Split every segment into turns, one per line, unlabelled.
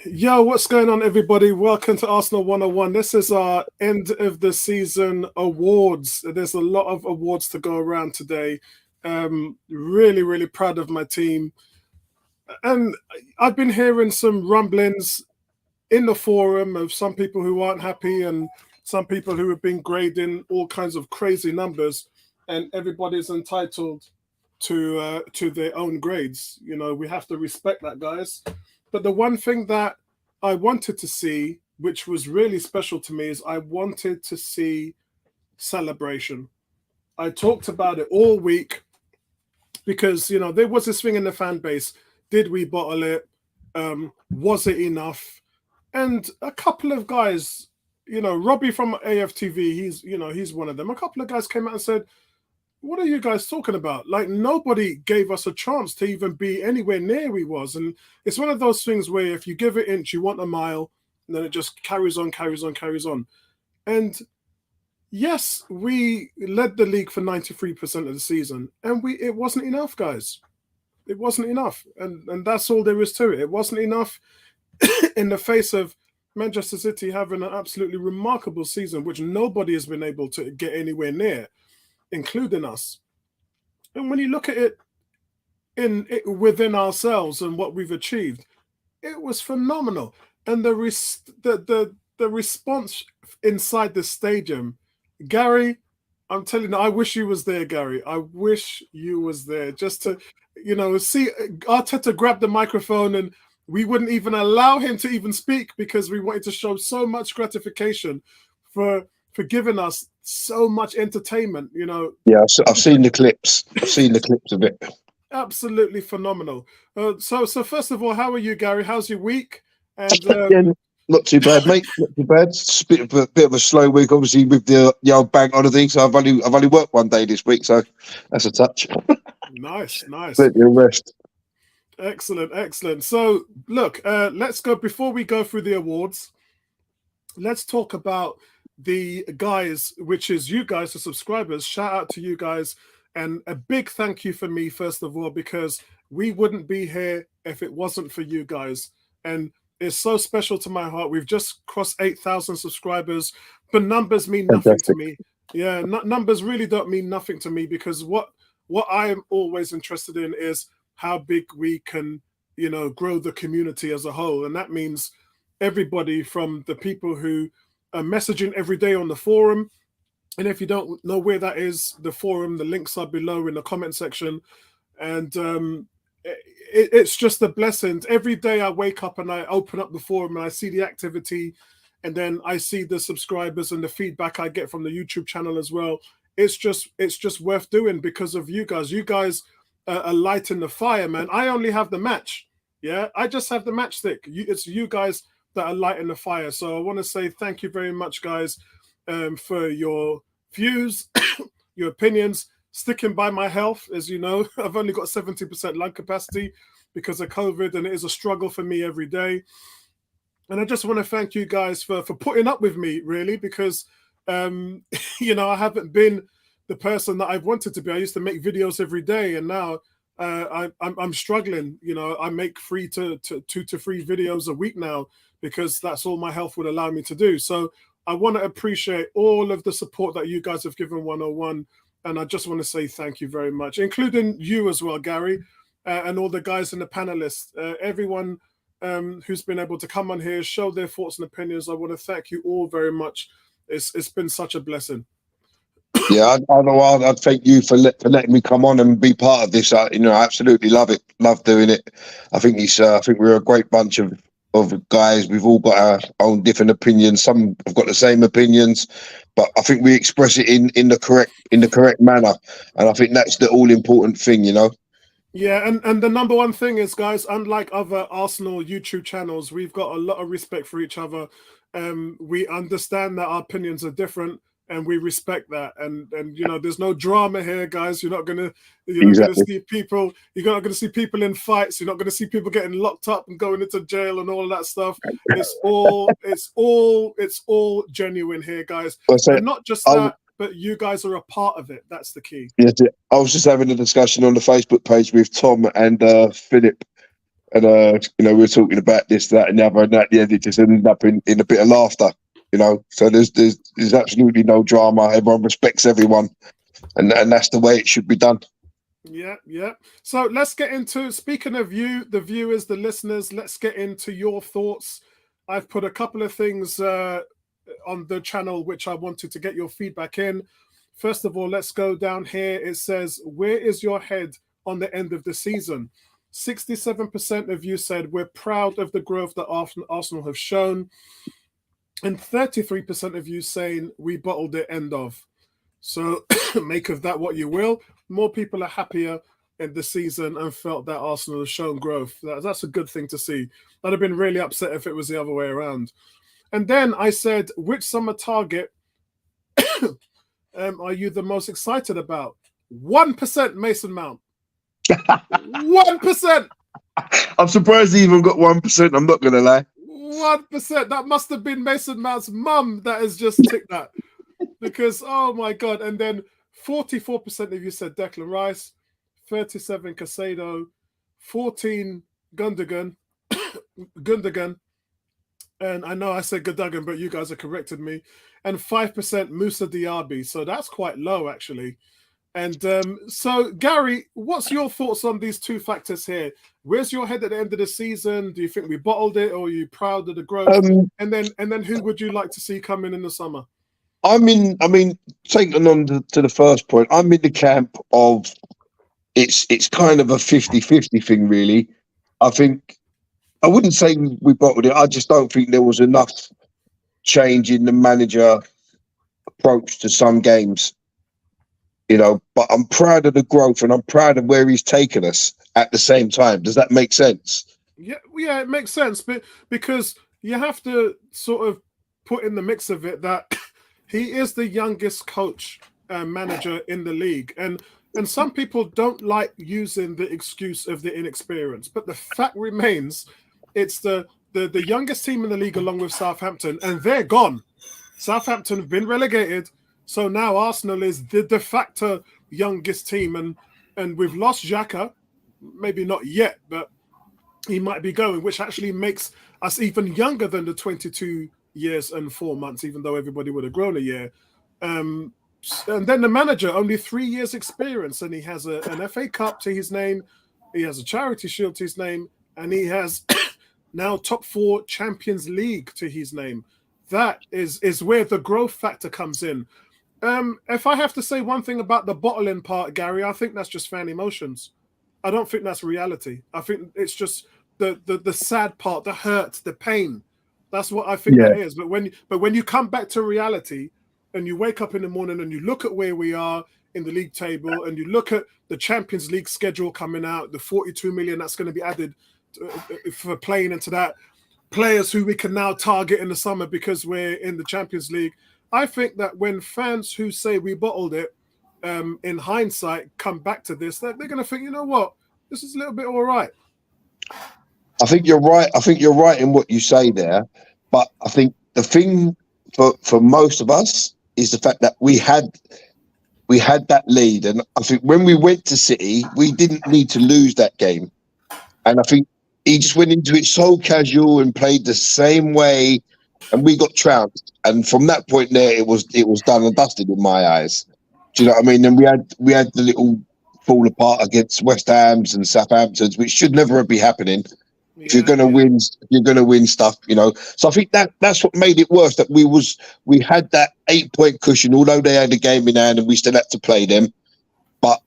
Yo, what's going on, everybody? Welcome to Arsenal 101. This is our end of the season awards. There's a lot of awards to go around today. Really proud of my team. And I've been hearing some rumblings in the forum of some people who aren't happy and some people who have been grading all kinds of crazy numbers, and everybody's entitled to their own grades. You know, we have to respect that, guys. But the one thing that I wanted to see, which was really special to me, is I wanted to see celebration. I talked about it all week because, you know, there was this thing in the fan base. Did we bottle it? Was it enough? And a couple of guys, you know, Robbie from AFTV, he's one of them. A couple of guys came out and said, what are you guys talking about? Like, nobody gave us a chance to even be anywhere near we was. And it's one of those things where if you give an inch, you want a mile, and then it just carries on. And yes, we led the league for 93% of the season, and it wasn't enough, guys. It wasn't enough. And that's all there is to it. It wasn't enough in the face of Manchester City having an absolutely remarkable season, which nobody has been able to get anywhere near, including us. And when you look at it within ourselves and what we've achieved, it was phenomenal. And the response inside the stadium, Gary, I'm telling you, I wish you was there, Gary. I wish you was there just to, you know, see Arteta grab the microphone, and we wouldn't even allow him to even speak because we wanted to show so much gratification for giving us so much entertainment, you know.
Yeah, I've seen the clips. I've seen the clips of it.
Absolutely phenomenal. So first of all, how are you, Gary? How's your week? And
yeah, not too bad, mate. Not too bad. It's a bit of a slow week, obviously, with the old bank holiday. So I've only worked one day this week, so that's a touch.
Nice.
Plenty of rest.
Excellent. So look, let's go, before we go through the awards, let's talk about the guys, which is you guys, the subscribers. Shout out to you guys, and a big thank you for me, first of all, because we wouldn't be here if it wasn't for you guys. And it's so special to my heart. We've just crossed 8,000 subscribers, but numbers mean nothing to me. Yeah, numbers really don't mean nothing to me, because what I am always interested in is how big we can, you know, grow the community as a whole. And that means everybody from the people who are messaging every day on the forum. And if you don't know where that is, the forum, the links are below in the comment section. And it's just a blessing. Every day I wake up and I open up the forum and I see the activity, and then I see the subscribers and the feedback I get from the YouTube channel as well. It's just worth doing because of you guys. You guys are lighting the fire, man. I only have the match. Yeah, I just have the matchstick. It's you guys that are lighting the fire. So I want to say thank you very much, guys, for your views, your opinions, sticking by my health. As you know, I've only got 70% lung capacity because of COVID, and it is a struggle for me every day. And I just want to thank you guys for putting up with me, really, because, you know, I haven't been the person that I've wanted to be. I used to make videos every day, and now I'm struggling. You know, I make 2 to 3 videos a week now because that's all my health would allow me to do. So I want to appreciate all of the support that you guys have given 101. And I just want to say thank you very much, including you as well, Gary, and all the guys and the panelists, everyone who's been able to come on here, show their thoughts and opinions. I want to thank you all very much. It's been such a blessing.
Yeah, I'd thank you for letting me come on and be part of this. I absolutely love it. Love doing it. I think we're a great bunch of guys. We've all got our own different opinions. Some have got the same opinions, but I think we express it in the correct manner. And I think that's the all important thing, you know.
Yeah, and the number one thing is, guys, unlike other Arsenal YouTube channels, we've got a lot of respect for each other. We understand that our opinions are different, and we respect that. And you know, there's no drama here, guys. You're not gonna see people. You're not gonna see people in fights. You're not gonna see people getting locked up and going into jail and all of that stuff. It's all genuine here, guys. And not just that, but you guys are a part of it. That's the key.
Yeah, I was just having a discussion on the Facebook page with Tom and Philip and we were talking about this, that, and the other, and at the end it just ended up in a bit of laughter. So there's absolutely no drama. Everyone respects everyone, and that's the way it should be done.
Yeah. So let's get into, speaking of you, the viewers, the listeners, let's get into your thoughts. I've put a couple of things on the channel which I wanted to get your feedback in. First of all, let's go down here. It says, where is your head on the end of the season? 67% of you said we're proud of the growth that Arsenal have shown, and 33% of you saying we bottled it, end of. So make of that what you will. More people are happier in the season and felt that Arsenal has shown growth. That's a good thing to see. I'd have been really upset if it was the other way around. And then I said, which summer target are you the most excited about? 1% Mason Mount. 1%.
I'm surprised he even got 1%. I'm not going to lie.
1%. That must have been Mason Mount's mum that has just ticked that. Because, oh my God. And then 44% of you said Declan Rice, 37 Caicedo, 14 Gundogan. And I know I said Gundogan, but you guys have corrected me. And 5% Moussa Diaby. So that's quite low, actually. And so, Gary, what's your thoughts on these two factors here? Where's your head at the end of the season? Do you think we bottled it, or are you proud of the growth? And then who would you like to see come in the summer?
Taking on to the first point, I'm in the camp of it's kind of a 50-50 thing, really. I think I wouldn't say we bottled it. I just don't think there was enough change in the manager approach to some games. But I'm proud of the growth and I'm proud of where he's taken us at the same time. Does that make sense?
Yeah, it makes sense. But because you have to sort of put in the mix of it that he is the youngest coach manager in the league. And some people don't like using the excuse of the inexperience. But the fact remains, it's the youngest team in the league along with Southampton, and they're gone. Southampton have been relegated. So now Arsenal is the de facto youngest team, and we've lost Xhaka, maybe not yet, but he might be going, which actually makes us even younger than the 22 years and 4 months, even though everybody would have grown a year. And then the manager, only 3 years experience, and he has an FA Cup to his name, he has a Charity Shield to his name, and he has now top 4 Champions League to his name. That is where the growth factor comes in. If I have to say one thing about the bottling part, Gary, I think that's just fan emotions. I don't think that's reality. I think it's just the sad part, the hurt, the pain. That's what I think that is. But when you come back to reality and you wake up in the morning and you look at where we are in the league table and you look at the Champions League schedule coming out, the 42 million that's going to be added for playing into that, players who we can now target in the summer because we're in the Champions League. I think that when fans who say we bottled it, in hindsight, come back to this, they're going to think, you know what, this is a little bit all right.
I think you're right. I think you're right in what you say there. But I think the thing for most of us is the fact that we had that lead. And I think when we went to City, we didn't need to lose that game. And I think he just went into it so casual and played the same way, and we got trounced. And from that point there, it was done and dusted in my eyes. Do you know what I mean? And we had the little fall apart against West Ham's and Southampton's, which should never be happening. If you're going to win, you're going to win stuff, So I think that's what made it worse. That we had that 8-point cushion, although they had a game in hand and we still had to play them. But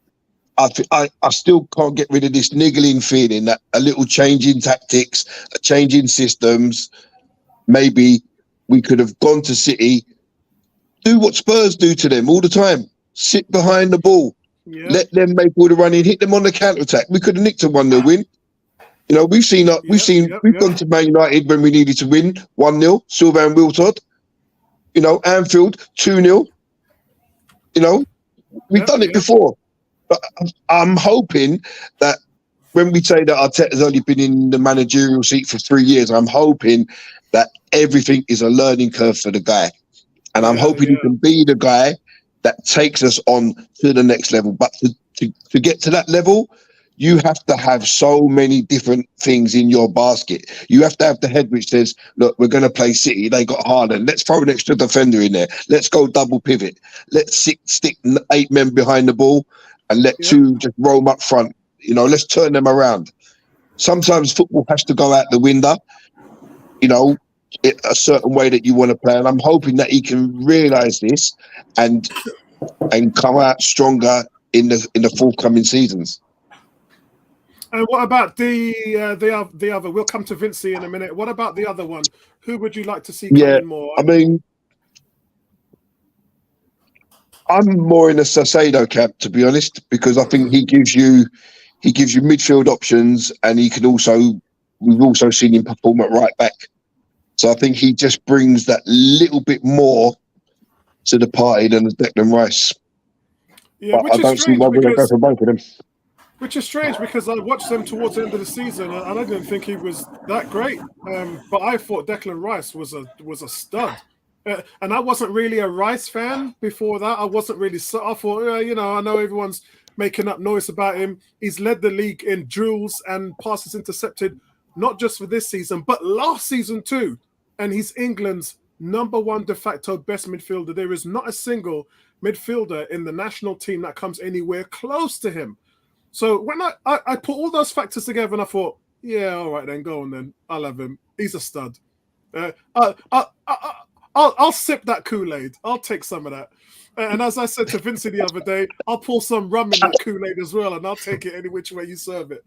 I still can't get rid of this niggling feeling that a little change in tactics, a change in systems, maybe we could have gone to City, do what Spurs do to them all the time, sit behind the ball, let them make all the running, hit them on the counter-attack. We could have nicked a 1-0 win. We've gone to Man United when we needed to win 1-0, Sylvain Wiltord. Anfield 2-0. We've done it before. But I'm hoping that when we say that Arteta's only been in the managerial seat for 3 years, I'm hoping that everything is a learning curve for the guy. And I'm hoping he can be the guy that takes us on to the next level. But to get to that level, you have to have so many different things in your basket. You have to have the head which says, look, we're going to play City. They got Haaland. Let's throw an extra defender in there. Let's go double pivot. Let's stick 8 men behind the ball and let 2 just roam up front. You know, let's turn them around. Sometimes football has to go out the window, you know, a certain way that you want to play. And I'm hoping that he can realise this and come out stronger in the forthcoming seasons.
And what about the other? We'll come to Vincey in a minute. What about the other one? Who would you like to see come in more?
I mean, I'm more in the Saicedo camp, to be honest, because I think he gives you midfield options, and he can also, we've also seen him perform at right back. So I think he just brings that little bit more to the party than Declan Rice.
Yeah,
but I don't see why we don't go for both of them.
Which is strange because I watched them towards the end of the season and I didn't think he was that great. But I thought Declan Rice was a stud. And I wasn't really a Rice fan before that. I wasn't really. I thought, you know, I know everyone's making up noise about him. He's led the league in duels and passes intercepted, not just for this season, but last season too. And he's England's #1 de facto best midfielder. There is not a single midfielder in the national team that comes anywhere close to him. So when I put all those factors together and I thought, yeah, all right then, go on then. I'll have him. He's a stud. I'll sip that Kool-Aid. I'll take some of that. And as I said to Vincent the other day, I'll pour some rum in that Kool-Aid as well, and I'll take it any which way you serve it.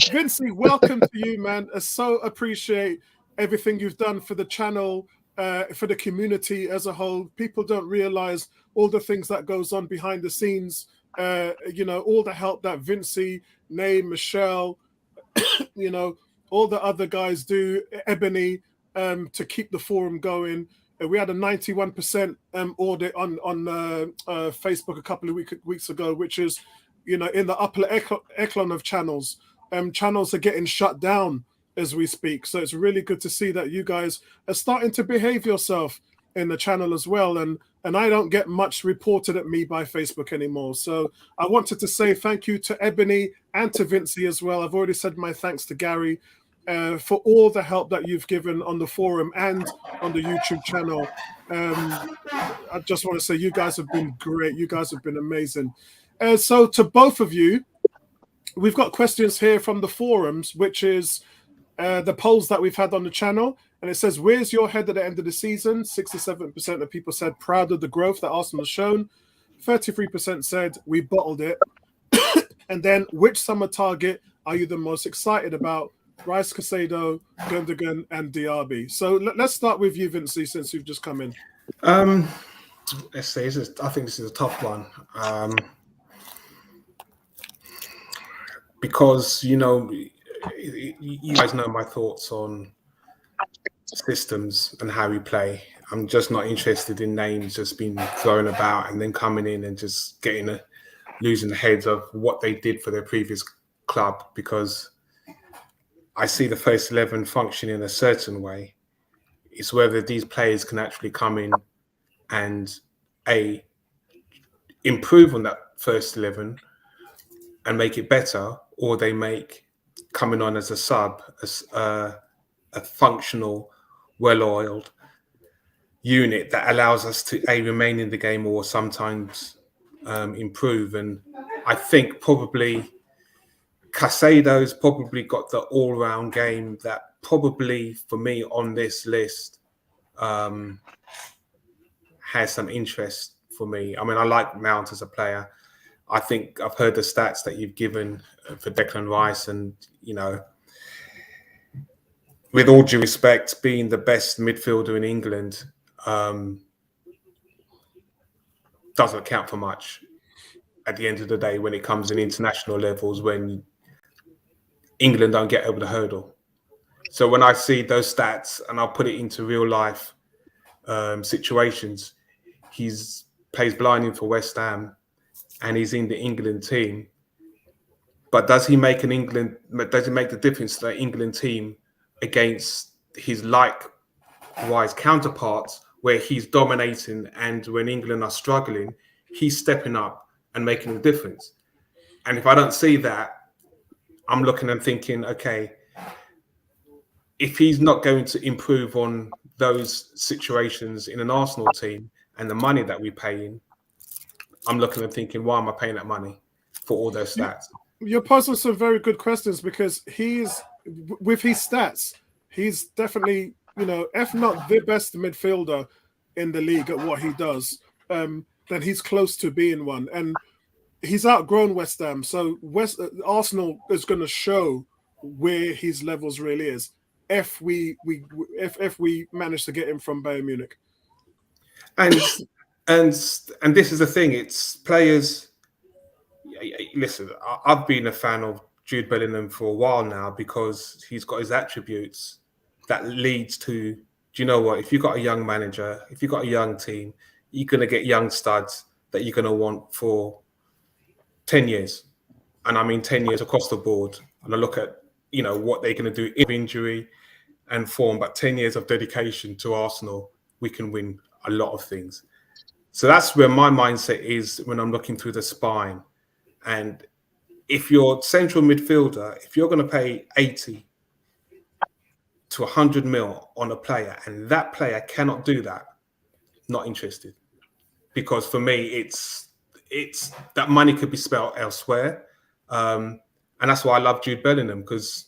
Vincent, welcome to you, man. I so appreciate everything you've done for the channel, for the community as a whole. People don't realize all the things that goes on behind the scenes. You know, all the help that Vincey, Nay, Michelle, you know, all the other guys do, Ebony, to keep the forum going. We had a 91% audit on Facebook a couple of weeks ago, which is, you know, in the upper echelon of channels. Channels are getting shut down as we speak. So it's really good to see that you guys are starting to behave yourself in the channel as well. And I don't get much reported at me by Facebook anymore. So I wanted to say thank you to Ebony and to Vincey as well. I've already said my thanks to Gary for all the help that you've given on the forum and on the YouTube channel. I just want to say you guys have been great. You guys have been amazing. So to both of you, we've got questions here from the forums, which is the polls that we've had on the channel. And it says, where's your head at the end of the season? 67% of people said proud of the growth that Arsenal has shown. 33% said we bottled it. And then which summer target are you the most excited about? Rice, Caicedo, Gundogan, and Diaby. So let's start with you, Vincey, since you've just come in.
Let's see. I think this is a tough one. Because, you know, you guys know my thoughts on systems and how we play. I'm just not interested in names just being thrown about and then coming in and just losing the heads of what they did for their previous club, because I see the first 11 function in a certain way. It's whether these players can actually come in and improve on that first 11 and make it better, or they make coming on as a sub, as a functional, well-oiled unit that allows us to remain in the game or sometimes improve. And I think probably Caicedo's probably got the all-round game that probably, for me, on this list, has some interest for me. I mean, I like Mount as a player. I think I've heard the stats that you've given for Declan Rice, and, you know, with all due respect, being the best midfielder in England doesn't count for much at the end of the day when it comes in international levels, when England don't get over the hurdle. So when I see those stats and I'll put it into real life situations, he's plays blinding for West Ham and he's in the England team. But does he make the difference to the England team against his likewise counterparts, where he's dominating, and when England are struggling, he's stepping up and making a difference? And if I don't see that, I'm looking and thinking, okay, if he's not going to improve on those situations in an Arsenal team and the money that we're paying, I'm looking and thinking, why am I paying that money for all those stats?
You're posing some very good questions because with his stats, he's definitely, if not the best midfielder in the league at what he does, then he's close to being one. And he's outgrown West Ham, so Arsenal is going to show where his levels really is if we manage to get him from Bayern Munich.
And this is the thing. It's players. Listen, I've been a fan of Jude Bellingham for a while now because he's got his attributes that leads to. Do you know what? If you've got a young manager, if you've got a young team, you're going to get young studs that you're going to want for 10 years. And I mean 10 years across the board. And I look at, what they're going to do in injury and form, but 10 years of dedication to Arsenal, we can win a lot of things. So that's where my mindset is when I'm looking through the spine. And if you're central midfielder, if you're going to pay 80 to 100 mil on a player and that player cannot do that, not interested. Because for me, it's that money could be spent elsewhere. And that's why I love Jude Bellingham because,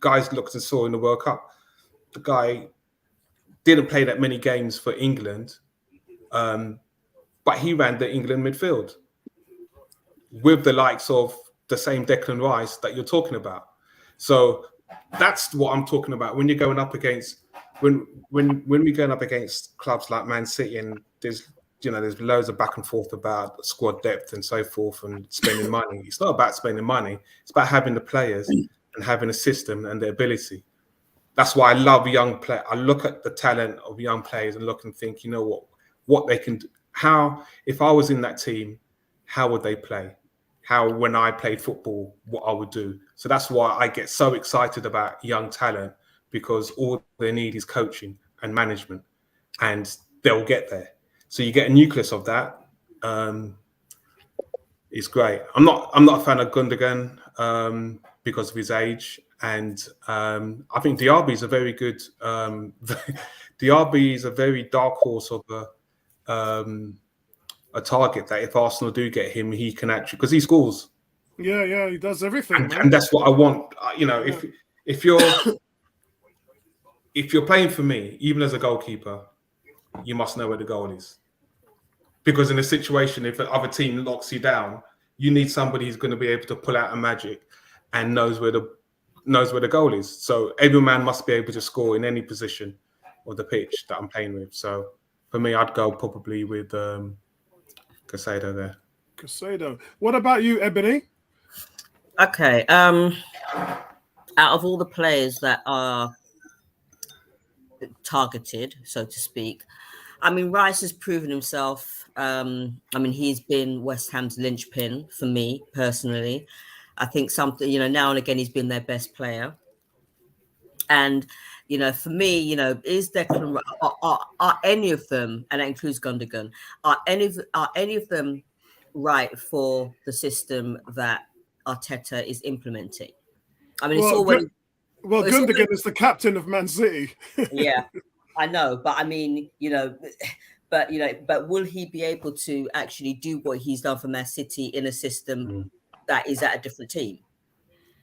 guys looked and saw in the World Cup, the guy didn't play that many games for England, but he ran the England midfield with the likes of the same Declan Rice that you're talking about. So that's what I'm talking about when you're going up against when we're going up against clubs like Man City and there's loads of back and forth about squad depth and so forth and spending money. It's not about spending money. It's about having the players and having a system and the ability. That's why I love young players. I look at the talent of young players and look and think, what they can do. How, if I was in that team, how would they play? How, when I played football, what I would do. So that's why I get so excited about young talent because all they need is coaching and management and they'll get there. So you get a nucleus of that. It's great. I'm not a fan of Gundogan because of his age, and I think Diaby is a very good. Diaby is a very dark horse of a target that if Arsenal do get him, he can actually because he scores.
Yeah, he does everything,
and that's what I want. If you're playing for me, even as a goalkeeper, you must know where the goal is. Because in a situation, if the other team locks you down, you need somebody who's going to be able to pull out a magic and knows where the goal is. So every man must be able to score in any position of the pitch that I'm playing with. So for me, I'd go probably with Caicedo there.
Caicedo. What about you, Ebony?
Okay. Out of all the players that are targeted, so to speak, I mean, Rice has proven himself. He's been West Ham's linchpin for me personally. I think something, now and again, he's been their best player. And, for me, is Declan, are any of them, and that includes Gundogan, are any of them right for the system that Arteta is implementing? I mean, it's always...
Well, Gundogan is the captain of Man City.
Yeah, I know. But I mean, but will he be able to actually do what he's done for Man City in a system that is at a different team?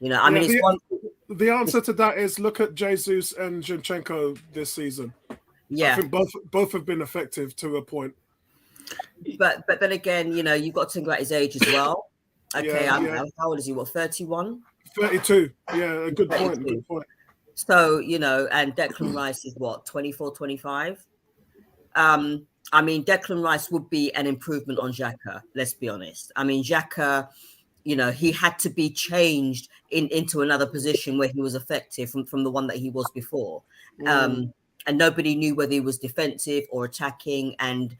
The answer to that is look at Jesus and Zinchenko this season.
Yeah,
I think both have been effective to a point.
But then again, you've got to think about his age as well. Okay,
yeah.
How old is he? What, 31?
32. Yeah, a good point. Good point.
So, and Declan Rice is what, 24, 25? Declan Rice would be an improvement on Xhaka, let's be honest. I mean, Xhaka, he had to be changed into another position where he was effective from the one that he was before. And nobody knew whether he was defensive or attacking. And,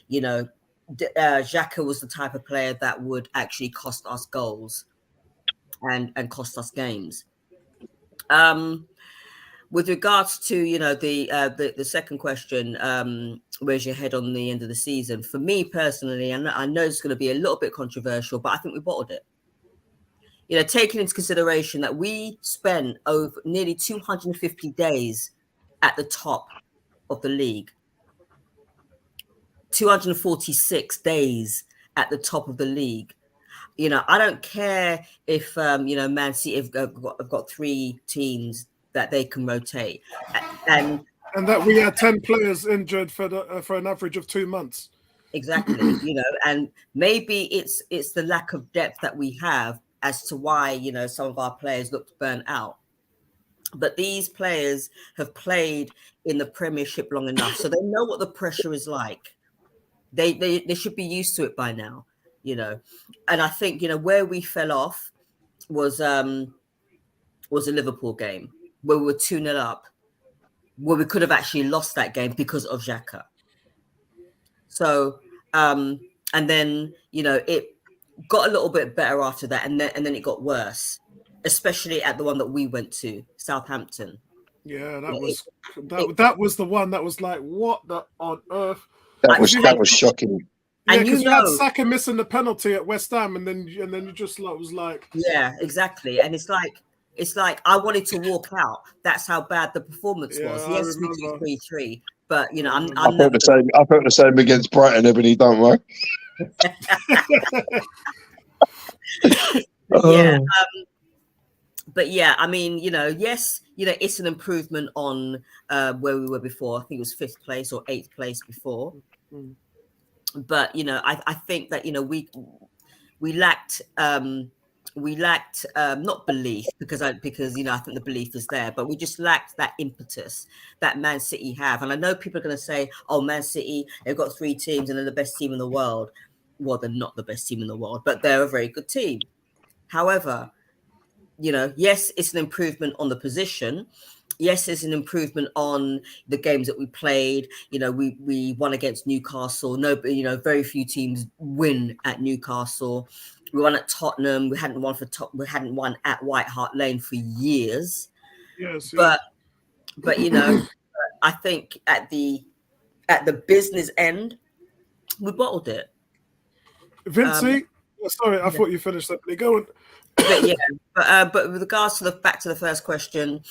Xhaka was the type of player that would actually cost us goals and cost us games. With regards to, the second question, where's your head on the end of the season? For me personally, I know it's going to be a little bit controversial, but I think we bottled it. You know, taking into consideration that we spent over nearly 250 days at the top of the league, 246 days at the top of the league. You know, I don't care if you know, Man City have got 3 teams that they can rotate, and
that we had 10 players injured for an average of 2 months.
exactly, you know, and maybe it's the lack of depth that we have as to why, you know, some of our players looked burnt out. But these players have played in the Premiership long enough, so they know what the pressure is like. They should be used to it by now, you know. And I think, you know, where we fell off was a Liverpool game where we were 2-0 up, where we could have actually lost that game because of Xhaka. So, and then, you know, it got a little bit better after that, and then it got worse, especially at the one that we went to, Southampton.
Yeah, that was the one that was like, what the on earth?
That was shocking.
Yeah,
And
because
you
you had
know,
Saka missing the penalty at West Ham, and then you just like was like,
yeah, exactly. And it's like I wanted to walk out. That's how bad the performance was.
I
Yes, we
remember.
did 3-3, but you know, I'm
I
never
felt the same against Brighton, Ebony, don't worry.
yeah. But yeah, I mean, you know, yes, you know, it's an improvement on where we were before. I think it was 5th place or 8th place before. But you know, I think that, you know, we lacked not belief, because you know, I think the belief is there, but we just lacked that impetus that Man City have. And I know people are going to say, oh, Man City, they've got 3 teams and they're the best team in the world. Well, they're not the best team in the world, but they're a very good team. However, you know, yes, it's an improvement on the position. Yes, it's an improvement on the games that we played. You know, we won against Newcastle. No, you know, very few teams win at Newcastle. We won at Tottenham. We hadn't won at White Hart Lane for years.
yes,
But you know, I think at the business end, we bottled it.
Vincey. Sorry, I thought you finished that. Go on.
But yeah, but with regards to back to the first question,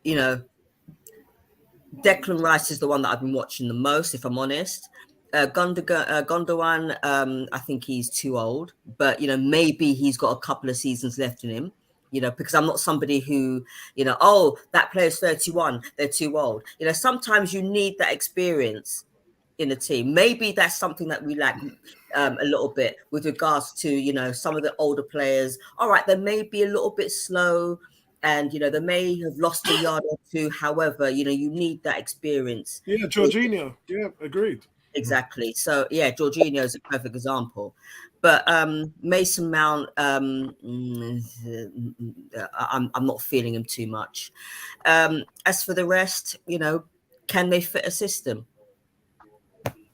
you know, Declan Rice is the one that I've been watching the most, if I'm honest. Gundogan, I think he's too old, but you know, maybe he's got a couple of seasons left in him. You know, because I'm not somebody who, you know, oh, that player's 31, they're too old. You know, sometimes you need that experience in a team. Maybe that's something that we lack a little bit with regards to, you know, some of the older players. All right, they may be a little bit slow, and you know, they may have lost a yard or two. However, you know, you need that experience.
Yeah, Jorginho. Yeah, agreed.
Exactly. So yeah, Jorginho is a perfect example. But Mason Mount, I'm not feeling him too much. As for the rest, you know, can they fit a system?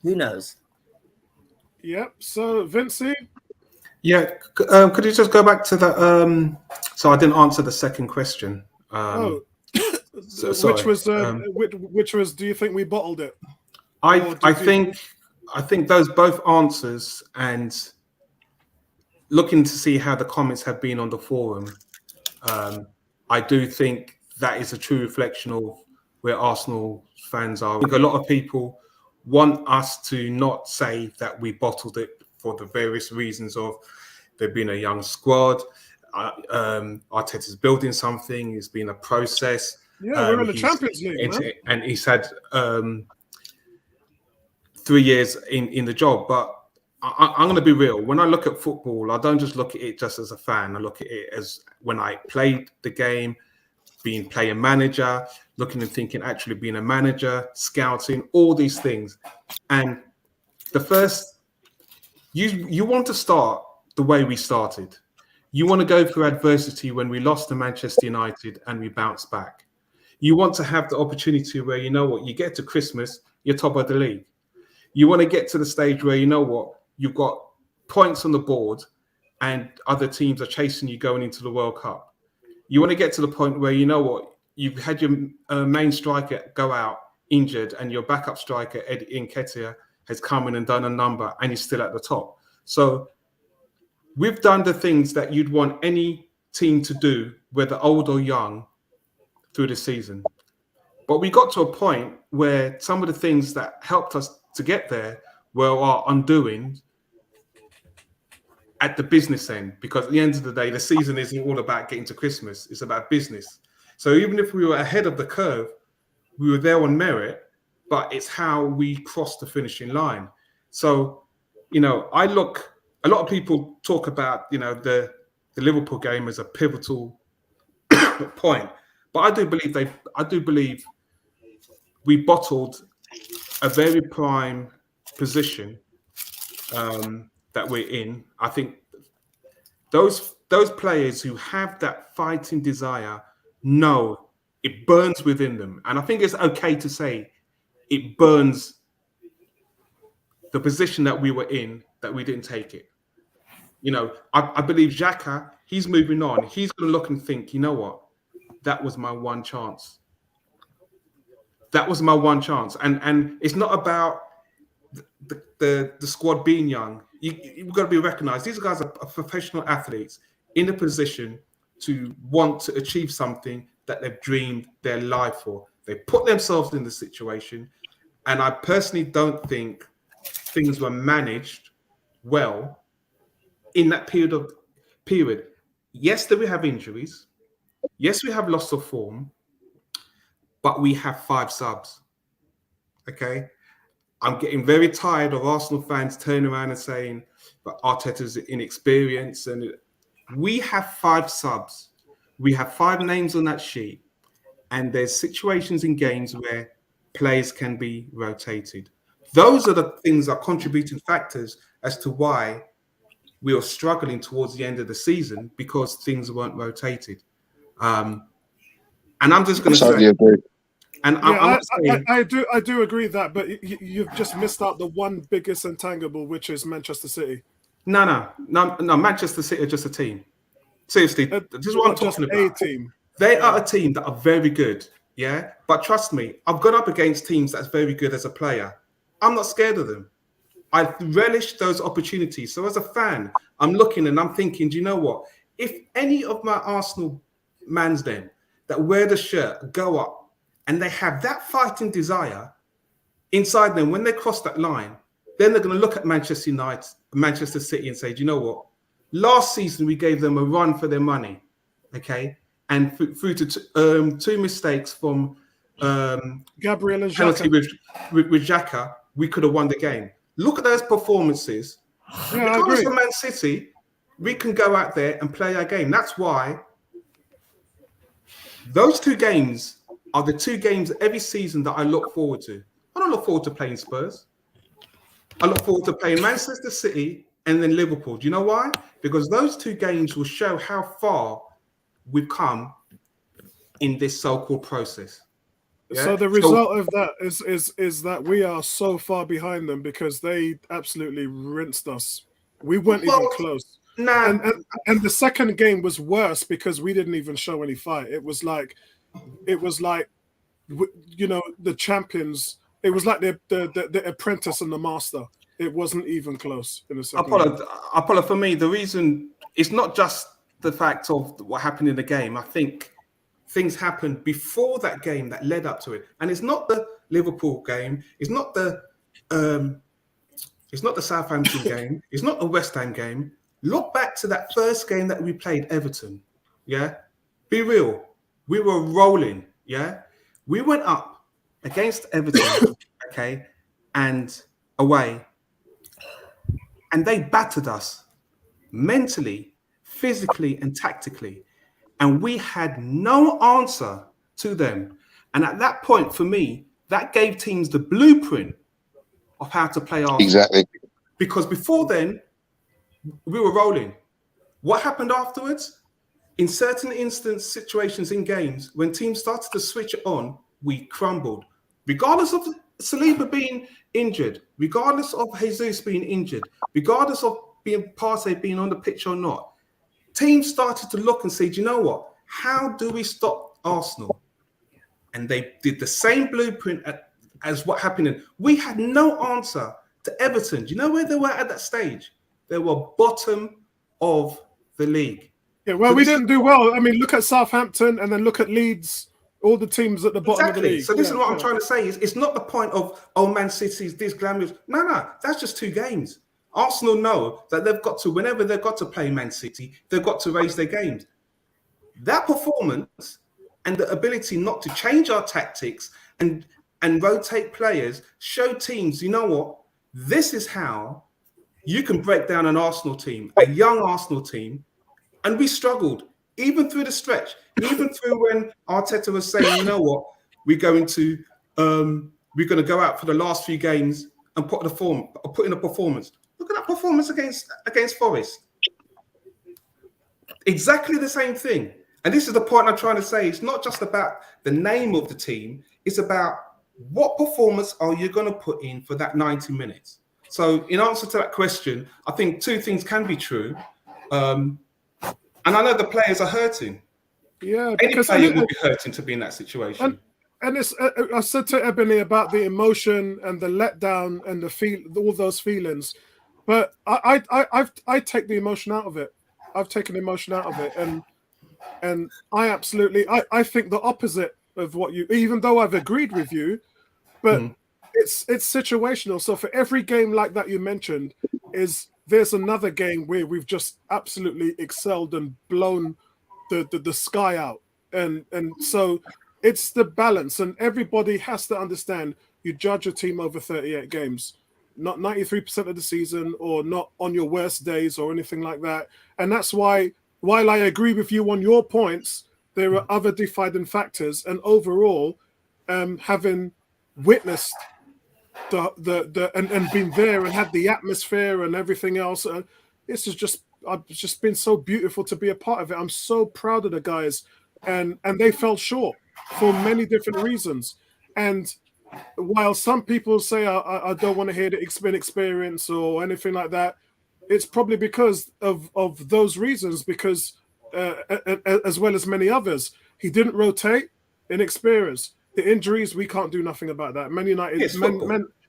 Who knows?
Yep. So, Vincey.
Yeah, could you just go back to that? So I didn't answer the second question.
Which was? Do you think we bottled it?
I think those both answers, and looking to see how the comments have been on the forum, I do think that is a true reflection of where Arsenal fans are. I think a lot of people want us to not say that we bottled it for the various reasons of there being a young squad. Arteta's building something. It's been a process.
Yeah, we're in the Champions League, man.
And he's had 3 years in the job. But I'm going to be real. When I look at football, I don't just look at it just as a fan. I look at it as when I played the game, being player manager, looking and thinking, actually being a manager, scouting, all these things. And the first, you want to start the way we started. You want to go through adversity when we lost to Manchester United and we bounced back. You want to have the opportunity where, you know what, you get to Christmas, you're top of the league. You want to get to the stage where, you know what, you've got points on the board and other teams are chasing you going into the World Cup. You want to get to the point where, you know what, you've had your main striker go out injured and your backup striker, Eddie Nketiah, has come in and done a number and he's still at the top. So we've done the things that you'd want any team to do, whether old or young, through the season. But we got to a point where some of the things that helped us to get there were our undoing at the business end, because at the end of the day, the season isn't all about getting to Christmas. It's about business. So even if we were ahead of the curve, we were there on merit, but it's how we crossed the finishing line. So, a lot of people talk about, the Liverpool game as a pivotal point, but I do believe we bottled a very prime position that we're in. I think those players who have that fighting desire know it burns within them, and I think it's okay to say it burns the position that we were in, that we didn't take it. I believe Xhaka, he's moving on. He's going to look and think, you know what? That was my one chance. That was my one chance. And it's not about the squad being young. You've got to be recognized. These guys are professional athletes in a position to want to achieve something that they've dreamed their life for. They put themselves in the situation. And I personally don't think things were managed well in that period. Yes, we have injuries. Yes, we have loss of form, but we have 5 subs. Okay, I'm getting very tired of Arsenal fans turning around and saying, "But Arteta's inexperienced." And we have 5 subs. We have 5 names on that sheet, and there's situations in games where players can be rotated. Those are the things that are contributing factors as to why we were struggling towards the end of the season, because things weren't rotated. And I'm just going to say,
agree.
And
I do agree that, but you've just missed out the one biggest intangible, which is Manchester City.
No. Manchester City are just a team. Seriously, this is what I'm talking about.
A team.
They are a team that are very good, yeah. But trust me, I've gone up against teams that's very good as a player. I'm not scared of them. I relish those opportunities. So as a fan, I'm looking and I'm thinking, do you know what? If any of my Arsenal mans then that wear the shirt go up and they have that fighting desire inside them, when they cross that line, then they're going to look at Manchester United, Manchester City, and say, do you know what? Last season, we gave them a run for their money, okay? And through to 2 mistakes from
Gabriel and
penalty
Xhaka.
with Xhaka, we could have won the game. Look at those performances.
Yeah,
Because of Man City, we can go out there and play our game. That's why those 2 games are the 2 games every season that I look forward to. I don't look forward to playing Spurs. I look forward to playing Manchester City and then Liverpool. Do you know why? Because those 2 games will show how far we've come in this so-called process. Yeah?
So the result of that is that we are so far behind them because they absolutely rinsed us. We weren't even close.
Nah.
And the second game was worse because we didn't even show any fight. It was like, the champions. It was like the apprentice and the master. It wasn't even close in the second game.
Apollo, for me, the reason it's not just the fact of what happened in the game. I think things happened before that game that led up to it, and it's not the Liverpool game. It's not the Southampton game. It's not the West Ham game. Look back to that first game that we played, Everton. Yeah, be real. We were rolling. Yeah, we went up against Everton. Okay, and away, and they battered us mentally, physically, and tactically. And we had no answer to them. And at that point, for me, that gave teams the blueprint of how to play Arsenal.
Exactly.
Because before then, we were rolling. What happened afterwards? In certain situations in games, when teams started to switch it on, we crumbled. Regardless of Saliba being injured, regardless of Jesus being injured, regardless of Partey being on the pitch or not, teams started to look and say, do you know what? How do we stop Arsenal? And they did the same blueprint as what happened. We had no answer to Everton. Do you know where they were at that stage? They were bottom of the league.
Yeah, well,
So
we
this is
didn't do well. I mean, look at Southampton and then look at Leeds, all the teams at the bottom of the
exactly.
league.
So this is what I'm trying to say. Is it's not the point of Man City's this glamorous. No, that's just 2 games. Arsenal know that they've got to, whenever they've got to play Man City, they've got to raise their games. That performance and the ability not to change our tactics and rotate players show teams, you know what? This is how you can break down an Arsenal team, a young Arsenal team, and we struggled even through the stretch, even through when Arteta was saying, you know what, we're going to go out for the last few games and put in a performance. Look at that performance against Forest. Exactly the same thing. And this is the point I'm trying to say. It's not just about the name of the team. It's about what performance are you going to put in for that 90 minutes. So in answer to that question, I think 2 things can be true. And I know the players are hurting.
Yeah,
Any
because
player would be hurting to be in that situation.
And it's I said to Ebony about the emotion and the letdown and all those feelings, but I take the emotion out of it. I've taken emotion out of it, and I think the opposite of what you. Even though I've agreed with you, but it's situational. So for every game like that you mentioned, there's another game where we've just absolutely excelled and blown the sky out, and so. It's the balance, and everybody has to understand you judge a team over 38 games, not 93% of the season or not on your worst days or anything like that. And that's why, while I agree with you on your points, there are other deciding factors. And overall, having witnessed and been there and had the atmosphere and everything else, it's just been so beautiful to be a part of it. I'm so proud of the guys, and they fell short for many different reasons. And while some people say I don't want to hear the experience or anything like that, it's probably because of those reasons, because as well as many others, he didn't rotate in experience. The injuries, we can't do nothing about that. Man United,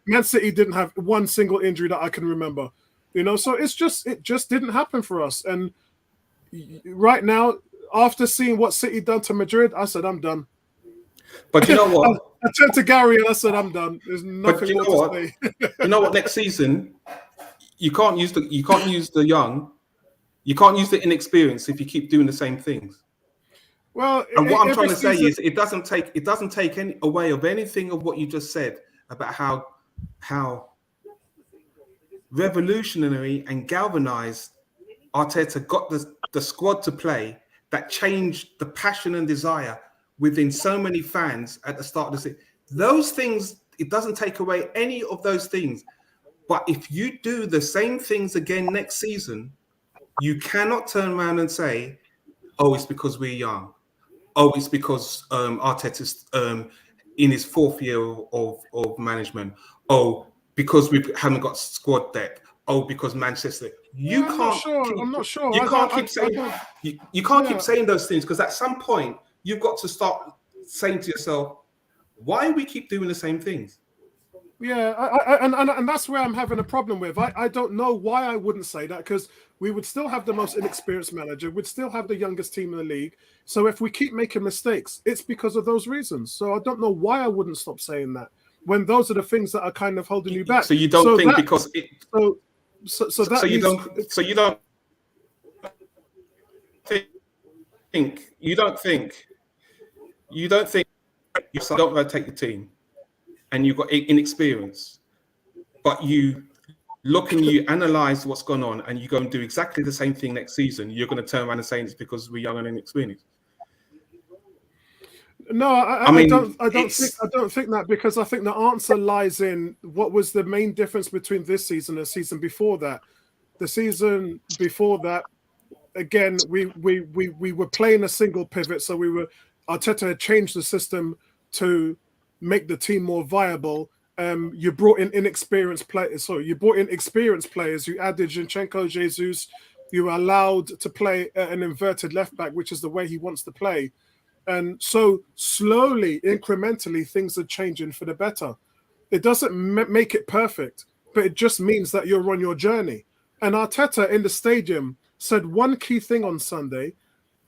Man City didn't have one single injury that I can remember. So it just didn't happen for us. And right now, after seeing what City done to Madrid, I said I'm done.
But you know what?
I turned to Gary and I said, I'm done. There's nothing more to say.
You know what? Next season, you can't use the young, you can't use the inexperienced if you keep doing the same things.
Well,
and what I'm trying to say is, it doesn't take any away of anything of what you just said about how revolutionary and galvanized Arteta got the squad to play, that changed the passion and desire within so many fans at the start of the season. Those things, it doesn't take away any of those things. But if you do the same things again next season, you cannot turn around and say, oh, it's because we're young. Oh, it's because Arteta's in his 4th year of management. Oh, because we haven't got squad depth. Oh, because Manchester.
I'm not sure.
You can't keep saying those things, because at some point you've got to start saying to yourself, why we keep doing the same things?
Yeah, and that's where I'm having a problem with. I don't know why I wouldn't say that, because we would still have the most inexperienced manager. We'd still have the youngest team in the league. So if we keep making mistakes, it's because of those reasons. So I don't know why I wouldn't stop saying that, when those are the things that are kind of holding you back.
So you don't think because it...
So you
don't you don't rotate the team, and you've got inexperience, but you look and you analyze what's gone on, and you go and do exactly the same thing next season. You're going to turn around and say it's because we're young and inexperienced.
No, I don't think that, because I think the answer lies in what was the main difference between this season and the season before that. The season before that, again, we were playing a single pivot, so Arteta had changed the system to make the team more viable. You brought in experienced players. You added Zinchenko, Jesus. You were allowed to play an inverted left back, which is the way he wants to play. And so slowly, incrementally, things are changing for the better. It doesn't make it perfect, but it just means that you're on your journey. And Arteta in the stadium said one key thing on Sunday,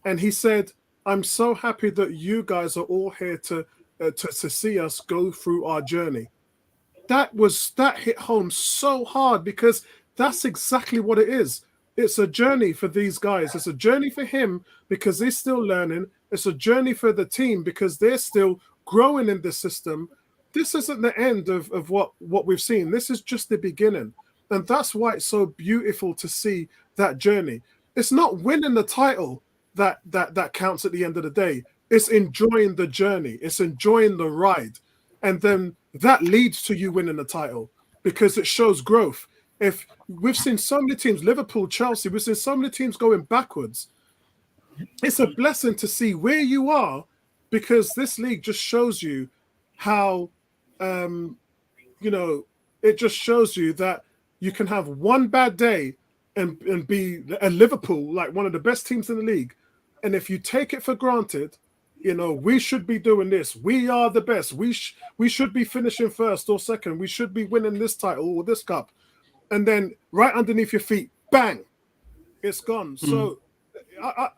and he said, "I'm so happy that you guys are all here to see us go through our journey." That hit home so hard because that's exactly what it is. It's a journey for these guys. It's a journey for him because he's still learning. It's a journey for the team because they're still growing in the system. This isn't the end of what we've seen. This is just the beginning. And that's why it's so beautiful to see that journey. It's not winning the title that counts at the end of the day. It's enjoying the journey. It's enjoying the ride. And then that leads to you winning the title because it shows growth. If we've seen so many teams, Liverpool, Chelsea, we've seen so many teams going backwards. It's a blessing to see where you are because this league just shows you how, it just shows you that you can have one bad day and be a Liverpool, like one of the best teams in the league. And if you take it for granted, we should be doing this. We are the best. We should be finishing first or second. We should be winning this title or this cup. And then right underneath your feet, bang, it's gone. So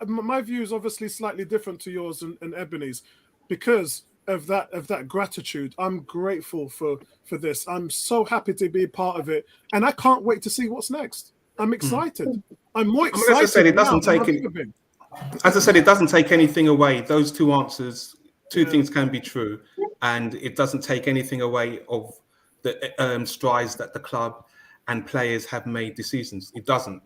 my view is obviously slightly different to yours and Ebony's because of that gratitude. I'm grateful for this. I'm so happy to be a part of it. And I can't wait to see what's next. I'm excited. I'm more excited.
As I said, it doesn't take anything away. Those two answers, things can be true. And it doesn't take anything away of the strides that the club and players have made this season. It doesn't.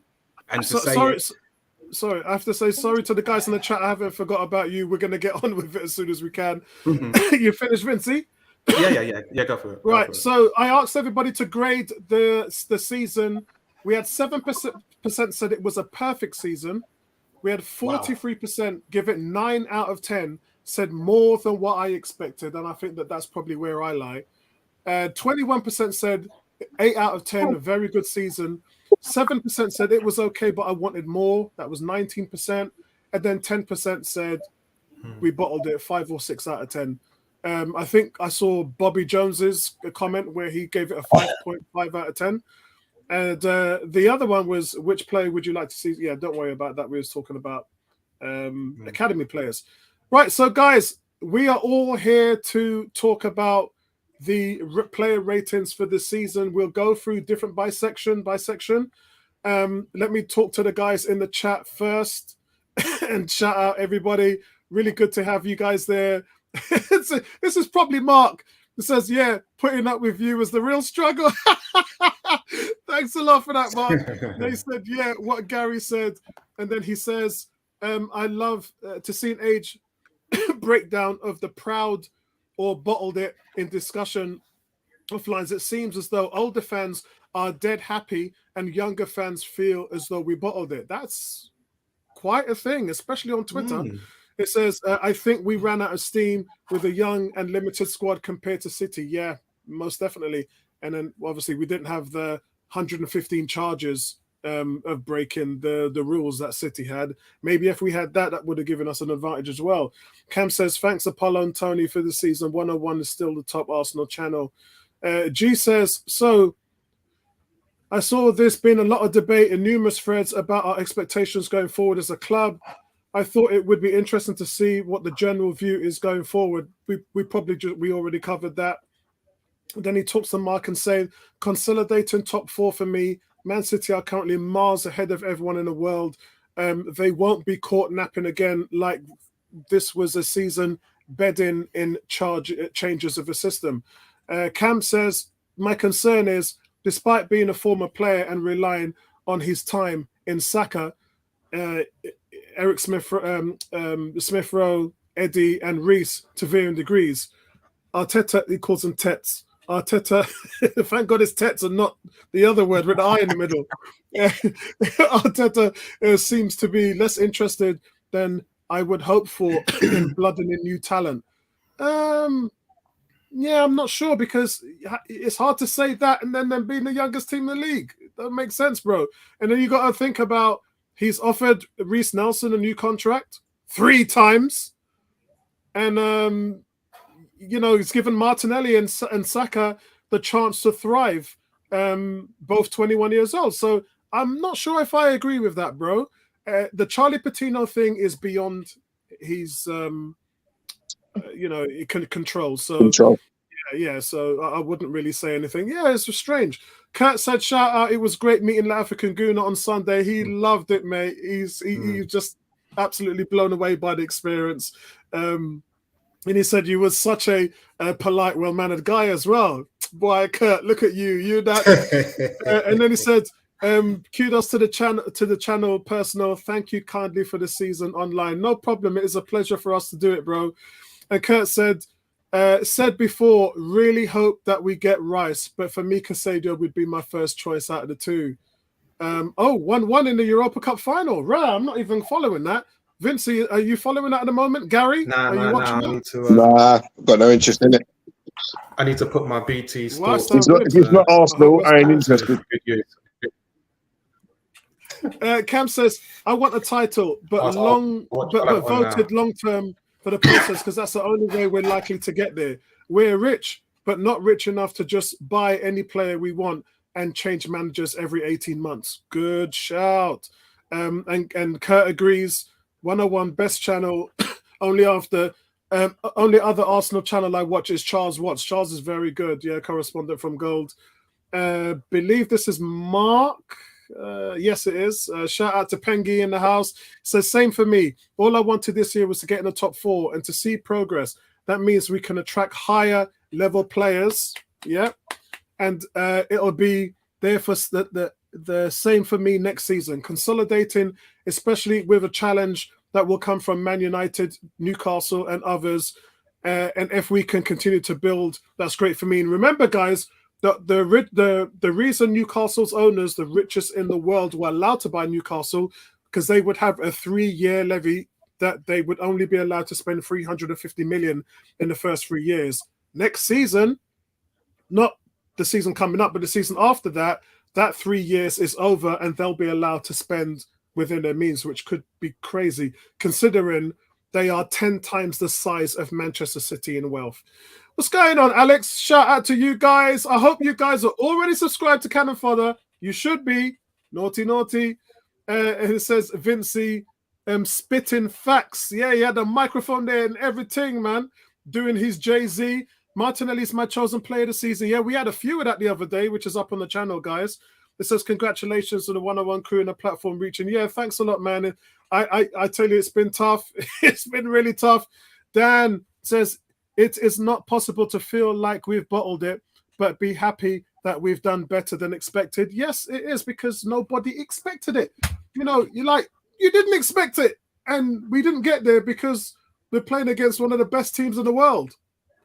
And
sorry, I have to say sorry to the guys in the chat. I haven't forgot about you. We're going to get on with it as soon as we can. You finished, Vincey?
Yeah, go for it.
Right, so I asked everybody to grade the season. We had 7% said it was a perfect season. We had 43% give it 9 out of 10, said more than what I expected, and I think that's probably where I lie. 21% said 8 out of 10, a very good season. 7% said it was okay, but I wanted more. That was 19%. And then 10% said we bottled it, 5 or 6 out of 10. I think I saw Bobby Jones's comment where he gave it a 5.5 out of 10. And the other one was, which player would you like to see? Yeah, don't worry about that. We was talking about academy players. Right, so guys, we are all here to talk about the player ratings for this season. We'll go through different by section. Let me talk to the guys in the chat first and shout out everybody. Really good to have you guys there. This is probably Mark. It says, yeah, putting up with you was the real struggle. Thanks a lot for that, Mark. They said, yeah, what Gary said. And then he says, I love to see an age breakdown of the proud or bottled it in discussion of lines. It seems as though older fans are dead happy and younger fans feel as though we bottled it. That's quite a thing, especially on Twitter. It says, I think we ran out of steam with a young and limited squad compared to City. Yeah, most definitely. And then obviously we didn't have the 115 charges of breaking the rules that City had. Maybe if we had that would have given us an advantage as well. Cam says, thanks Apollo and Tony for the season. 101 is still the top Arsenal channel. G says, so I saw this being a lot of debate in numerous threads about our expectations going forward as a club. I thought it would be interesting to see what the general view is going forward. We already covered that. Then he talks to Mark and saying, consolidating top 4 for me. Man City are currently miles ahead of everyone in the world. They won't be caught napping again like this was a season bedding in changes of the system. Cam says, my concern is, despite being a former player and relying on his time in Saka, Eric Smith Rowe, Eddie and Reece to varying degrees. Arteta, he calls them Tets. Arteta, thank God it's Tets and not the other word with the I in the middle. Arteta seems to be less interested than I would hope for in blooding in new talent. Yeah, I'm not sure because it's hard to say that and then them being the youngest team in the league. That makes sense, bro. And then you got to think about he's offered Reece Nelson a new contract 3 times. And, he's given Martinelli and Saka the chance to thrive, both 21 years old. So I'm not sure if I agree with that, bro. the Charlie Patino thing is beyond his, he can control. So
Control.
yeah. So I wouldn't really say anything. Yeah, it's strange. Kurt said, "Shout out! It was great meeting the African Guna on Sunday. He loved it, mate. He's just absolutely blown away by the experience." And he said you was such a polite, well-mannered guy as well. Boy, Kurt, look at you. You that. And then he said, kudos to the channel personal. Thank you kindly for the season online. No problem. It is a pleasure for us to do it, bro. And Kurt said before, really hope that we get Rice, but for me, Caicedo would be my first choice out of the two. 1-1 in the Europa Cup final. Right, I'm not even following that. Vincey, are you following that at the moment? Gary, are you watching that?
Nah, got no interest in it.
I need to put my BT
Whilst
Sports.
If it's not Arsenal, I ain't interested.
Cam says, I want a title, but voted long term for the process because that's the only way we're likely to get there. We're rich, but not rich enough to just buy any player we want and change managers every 18 months. Good shout. And Kurt agrees. 101 best channel. Only other Arsenal channel I watch is Charles Watts. Charles is very good. Yeah, correspondent from Gold. Believe this is Mark. Yes, it is. Shout out to Pengi in the house. Says same for me. All I wanted this year was to get in the top 4 and to see progress. That means we can attract higher level players. Yeah, and it'll be there for the same for me next season. Consolidating, especially with a challenge that will come from Man United, Newcastle, and others. And if we can continue to build, that's great for me. And remember, guys, the reason Newcastle's owners, the richest in the world, were allowed to buy Newcastle, because they would have a 3-year levy that they would only be allowed to spend 350 million in the first 3 years. Next season, not the season coming up, but the season after that, that 3 years is over and they'll be allowed to spend within their means, which could be crazy considering they are 10 times the size of Manchester City in wealth. What's going on, Alex? Shout out to you guys. I hope you guys are already subscribed to Cannon Fodder. You should be. Naughty, naughty. And it says, Vincey, spitting facts. Yeah, he had a microphone there and everything, man. Doing his Jay-Z. Martinelli's my chosen player of the season. Yeah, we had a few of that the other day, which is up on the channel, guys. It says, congratulations to the 101 crew and the platform reaching. Yeah, thanks a lot, man. I tell you, it's been tough. It's been really tough. Dan says, it is not possible to feel like we've bottled it, but be happy that we've done better than expected. Yes, it is, because nobody expected it. You know, you didn't expect it. And we didn't get there because we're playing against one of the best teams in the world.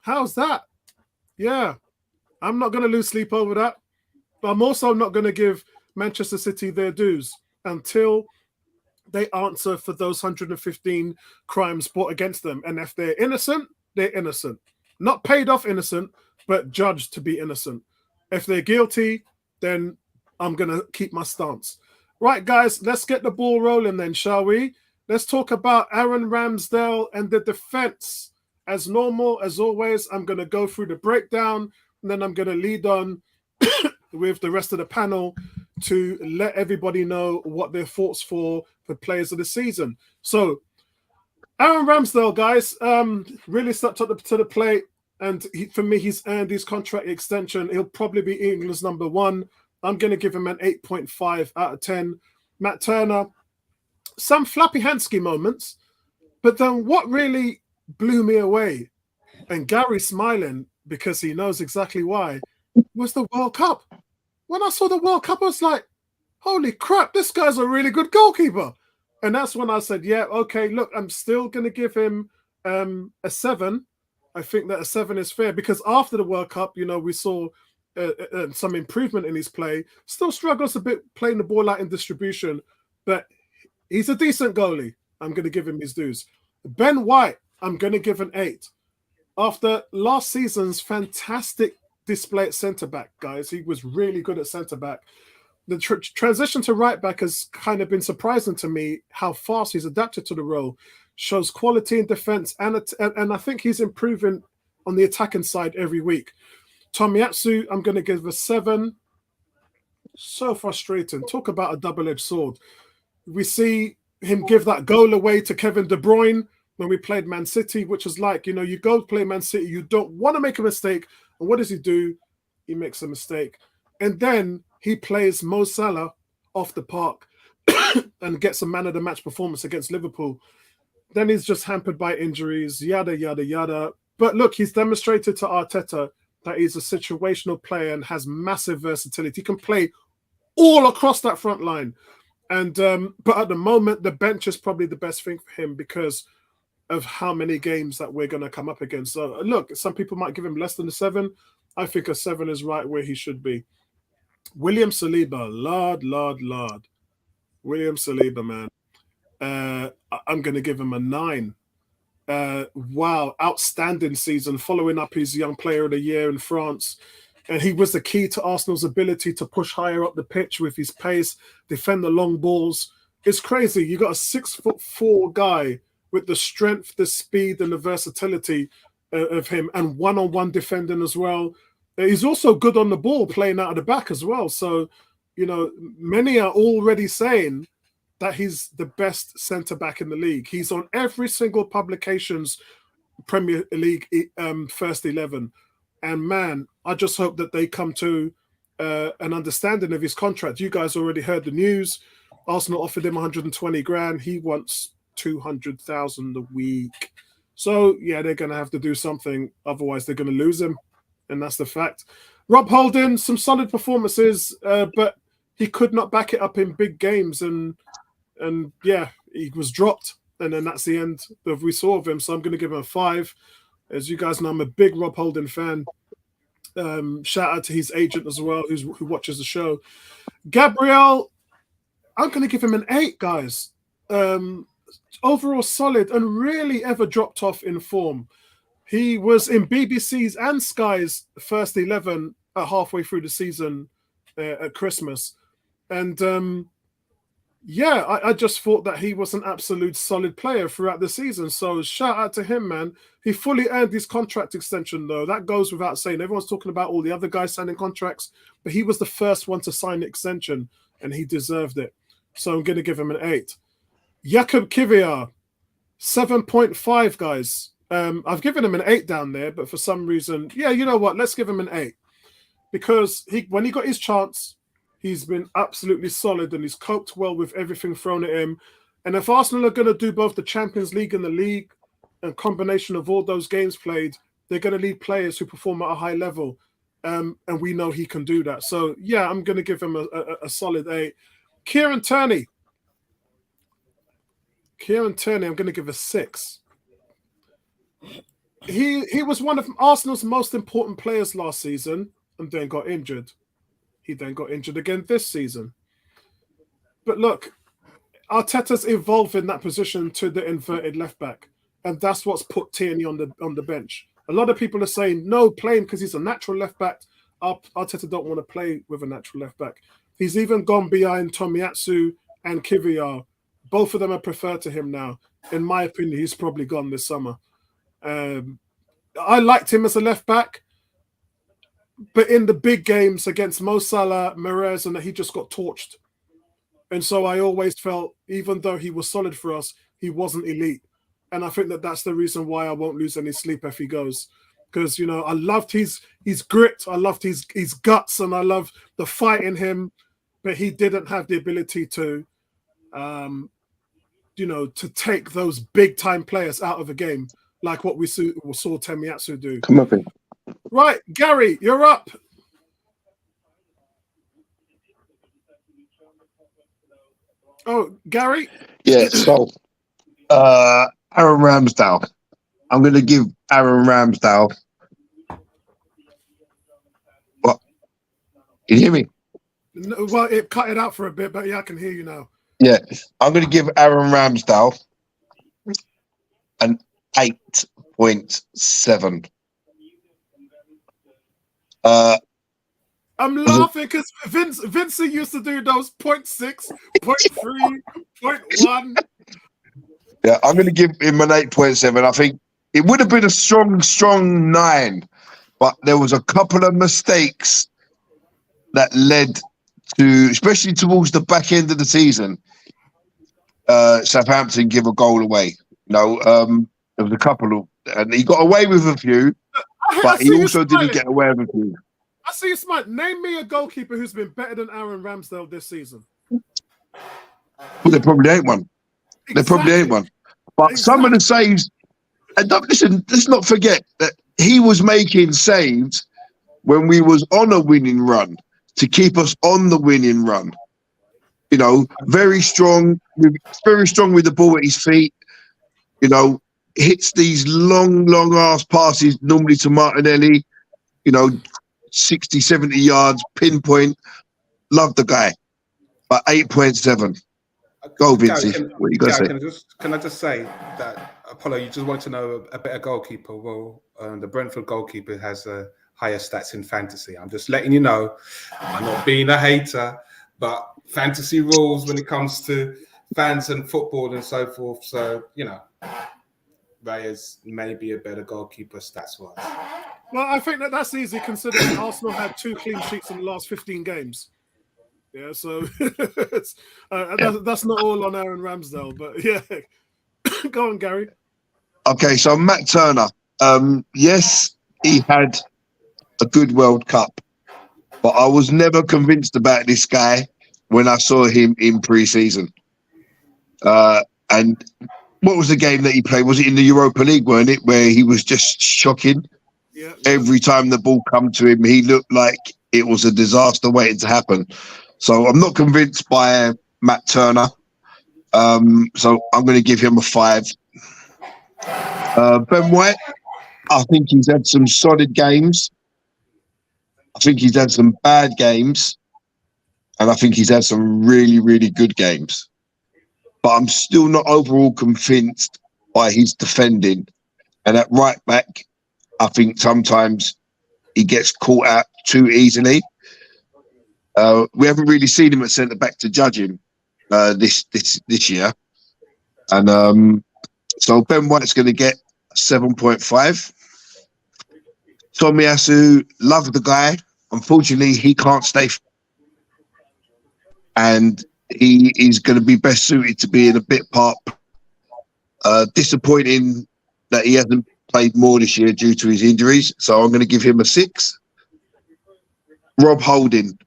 How's that? Yeah, I'm not going to lose sleep over that. But I'm also not going to give Manchester City their dues until they answer for those 115 crimes brought against them. And if they're innocent, they're innocent. Not paid off innocent, but judged to be innocent. If they're guilty, then I'm going to keep my stance. Right, guys, let's get the ball rolling then, shall we? Let's talk about Aaron Ramsdale and the defense. As normal, as always, I'm going to go through the breakdown, and then I'm going to lead on with the rest of the panel to let everybody know what their thoughts for players of the season. So, Aaron Ramsdale, guys, really stepped up to the plate, and for me, he's earned his contract extension. He'll probably be England's number 1. I'm going to give him an 8.5 out of 10. Matt Turner, some flappy Hansky moments, but then what really blew me away, and Gary smiling because he knows exactly why, was the World Cup. When I saw the World Cup, I was like, holy crap, this guy's a really good goalkeeper. And that's when I said, yeah, okay, look, I'm still going to give him a 7. I think that a 7 is fair, because after the World Cup, you know, we saw some improvement in his play. Still struggles a bit playing the ball out in distribution, but he's a decent goalie. I'm going to give him his dues. Ben White, I'm going to give an 8. After last season's fantastic display at centre-back, guys, he was really good at centre-back. The transition to right-back has kind of been surprising to me, how fast he's adapted to the role. Shows quality in defence, and I think he's improving on the attacking side every week. Tomiyasu, I'm going to give a 7. So frustrating. Talk about a double-edged sword. We see him give that goal away to Kevin De Bruyne when we played Man City, which is like, you go play Man City, you don't want to make a mistake. And what does he do? He makes a mistake. And then he plays Mo Salah off the park and gets a man of the match performance against Liverpool. Then he's just hampered by injuries, yada, yada, yada. But look, he's demonstrated to Arteta that he's a situational player and has massive versatility. He can play all across that front line. And but at the moment, the bench is probably the best thing for him because of how many games that we're going to come up against. So look, some people might give him less than a 7. I think a 7 is right where he should be. William Saliba, Lord. William Saliba, man. I'm going to give him a 9. Wow, outstanding season, following up his Young Player of the Year in France. And he was the key to Arsenal's ability to push higher up the pitch with his pace, defend the long balls. It's crazy. You got a 6'4" guy with the strength, the speed, and the versatility of him, and one-on-one defending as well. He's also good on the ball, playing out of the back as well. So, many are already saying that he's the best centre-back in the league. He's on every single publication's Premier League first 11. And man, I just hope that they come to an understanding of his contract. You guys already heard the news. Arsenal offered him 120 grand. He wants 200,000 a week. So yeah, they're going to have to do something. Otherwise, they're going to lose him. And that's the fact. Rob Holding, some solid performances, but he could not back it up in big games. And yeah, he was dropped. And then that's the end of we saw of him. So I'm going to give him a 5. As you guys know, I'm a big Rob Holding fan. Shout out to his agent as well, who watches the show. Gabriel, I'm going to give him an 8, guys. Overall solid and really ever dropped off in form. He was in BBC's and Sky's first 11 halfway through the season at Christmas. And yeah, I just thought that he was an absolute solid player throughout the season. So shout out to him, man. He fully earned his contract extension, though. That goes without saying. Everyone's talking about all the other guys signing contracts, but he was the first one to sign the extension, and he deserved it. So I'm going to give him an 8. Jakub Kivior, 7.5, guys. I've given him an 8 down there, but for some reason, yeah, you know what? Let's give him an 8. Because when he got his chance, he's been absolutely solid and he's coped well with everything thrown at him. And if Arsenal are going to do both the Champions League and the league, a combination of all those games played, they're going to need players who perform at a high level. And we know he can do that. So, yeah, I'm going to give him a solid 8. Kieran Tierney, I'm going to give a 6. He was one of Arsenal's most important players last season and then got injured. He then got injured again this season. But look, Arteta's evolved in that position to the inverted left back, and that's what's put Tierney on the bench. A lot of people are saying no, play him because he's a natural left back. Arteta don't want to play with a natural left back. He's even gone behind Tomiyasu and Kivior. Both of them are preferred to him now. In my opinion, he's probably gone this summer. I liked him as a left back. But in the big games against Mo Salah, Mahrez, and he just got torched. And so I always felt, even though he was solid for us, he wasn't elite. And I think that's the reason why I won't lose any sleep if he goes. Because, I loved his grit, I loved his guts, and I love the fight in him. But he didn't have the ability to, to take those big-time players out of a game, like what we saw Tomiyasu do.
Come up in.
Right, Gary, you're up. Oh, Gary?
Yeah, so Aaron Ramsdale. I'm going to give Aaron Ramsdale. What? Can you hear me?
No, well, it cut it out for a bit, but yeah, I can hear you now.
Yeah, I'm going to give Aaron Ramsdale an 8.7.
I'm laughing because Vincent used to do those 0.6, 0.3, 0.1.
Yeah, I'm going to give him an 8.7. I think it would have been a strong 9, but there was a couple of mistakes that led to, especially towards the back end of the season, Southampton give a goal away. There was a couple of, and he got away with a few, but he also didn't get away with a few.
I see you smart. Name me a goalkeeper who's been better than Aaron Ramsdale this season.
Well, there probably ain't one. There probably ain't one. But some of the saves, and listen, let's not forget that he was making saves when we was on a winning run to keep us on the winning run. Very strong with the ball at his feet. Hits these long ass passes normally to Martinelli. 60, 70 yards, pinpoint. Love the guy. But 8.7. Go, Vincey. What you got to say?
Can I just say that, Apollo, you just wanted to know a better goalkeeper. Well, the Brentford goalkeeper has higher stats in fantasy. I'm just letting you know. I'm not being a hater, but fantasy rules when it comes to fans and football and so forth. So, Reyes may be a better goalkeeper stats-wise.
Well, I think that's easy considering Arsenal had 2 clean sheets in the last 15 games. Yeah, so that's not all on Aaron Ramsdale, but yeah. Go on, Gary.
Okay, so Matt Turner. Yes, he had a good World Cup, but I was never convinced about this guy when I saw him in pre-season. And what was the game that he played? Was it in the Europa League, weren't it? Where he was just shocking. Yeah. Every time the ball come to him, he looked like it was a disaster waiting to happen. So I'm not convinced by Matt Turner. So I'm going to give him a 5. Ben White, I think he's had some solid games. I think he's had some bad games. And I think he's had some really, really good games. But I'm still not overall convinced by his defending. And at right back, I think sometimes he gets caught out too easily. We haven't really seen him at centre back to judge him this year, and so Ben White's going to get 7.5. Tomiyasu, love the guy. Unfortunately, he can't stay, and he is going to be best suited to be in a bit part. Disappointing that he hasn't played more this year due to his injuries, so I'm going to give him a 6. Rob Holding.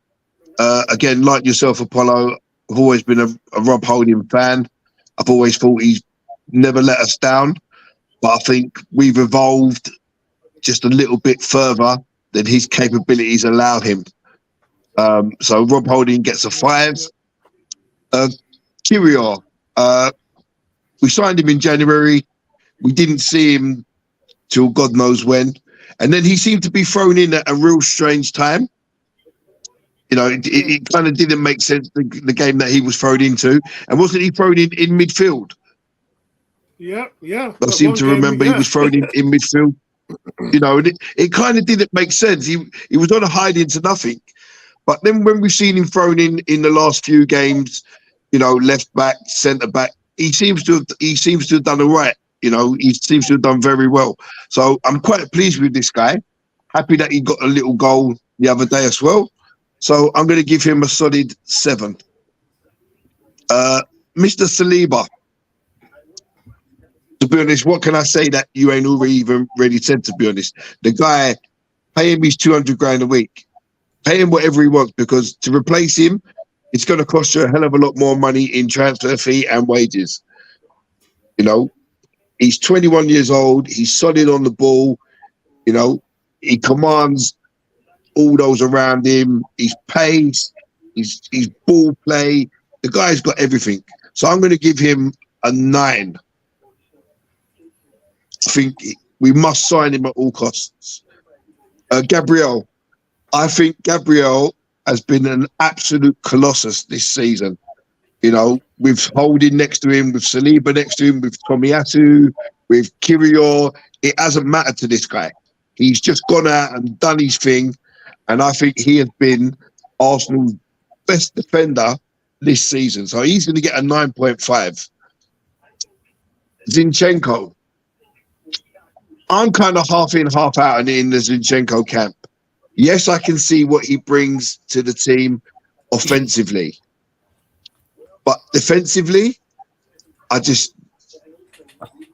Again, like yourself, Apollo, I've always been a Rob Holding fan. I've always thought he's never let us down. But I think we've evolved just a little bit further than his capabilities allow him. So Rob Holding gets a 5. Kirior, we signed him in January. We didn't see him till God knows when. And then he seemed to be thrown in at a real strange time. It kind of didn't make sense, the game that he was thrown into. And wasn't he thrown in midfield?
Yeah.
I seem to remember he was thrown in midfield. And it kind of didn't make sense. He was on a hide into nothing. But then when we've seen him thrown in the last few games, left back, centre back, he seems to have done all right. He seems to have done very well. So I'm quite pleased with this guy. Happy that he got a little goal the other day as well. So I'm going to give him a solid 7. Mr. Saliba. To be honest, what can I say that you ain't already even really said, to be honest? The guy, pay him his 200 grand a week. Pay him whatever he wants, because to replace him, it's going to cost you a hell of a lot more money in transfer fee and wages. He's 21 years old. He's solid on the ball. He commands all those around him, his pace, his ball play. The guy's got everything. So I'm going to give him a 9. I think we must sign him at all costs. Gabriel. I think Gabriel has been an absolute colossus this season. With Holding next to him, with Saliba next to him, with Tomiyasu, with Kirior. It hasn't mattered to this guy. He's just gone out and done his thing. And I think he has been Arsenal's best defender this season. So he's going to get a 9.5. Zinchenko. I'm kind of half in, half out in the Zinchenko camp. Yes, I can see what he brings to the team offensively. But defensively, I just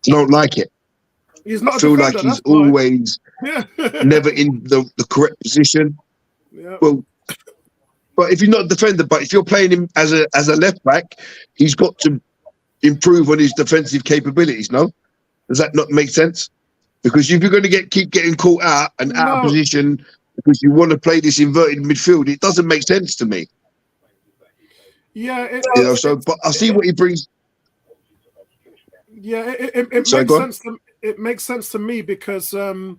don't like it.
He's not
I
a
feel
defender,
like he's
that's why.
always
Yeah.
never in the correct position.
Yeah.
Well, but if you're not a defender, but if you're playing him as a left back, he's got to improve on his defensive capabilities. No, does that not make sense? Because if you're going to keep getting caught out and out of
No.
position because you want to play this inverted midfield, it doesn't make sense to me.
Yeah.
So, but I see what he brings.
Yeah, it
Sorry,
makes
go on.
sense. It makes sense to me because the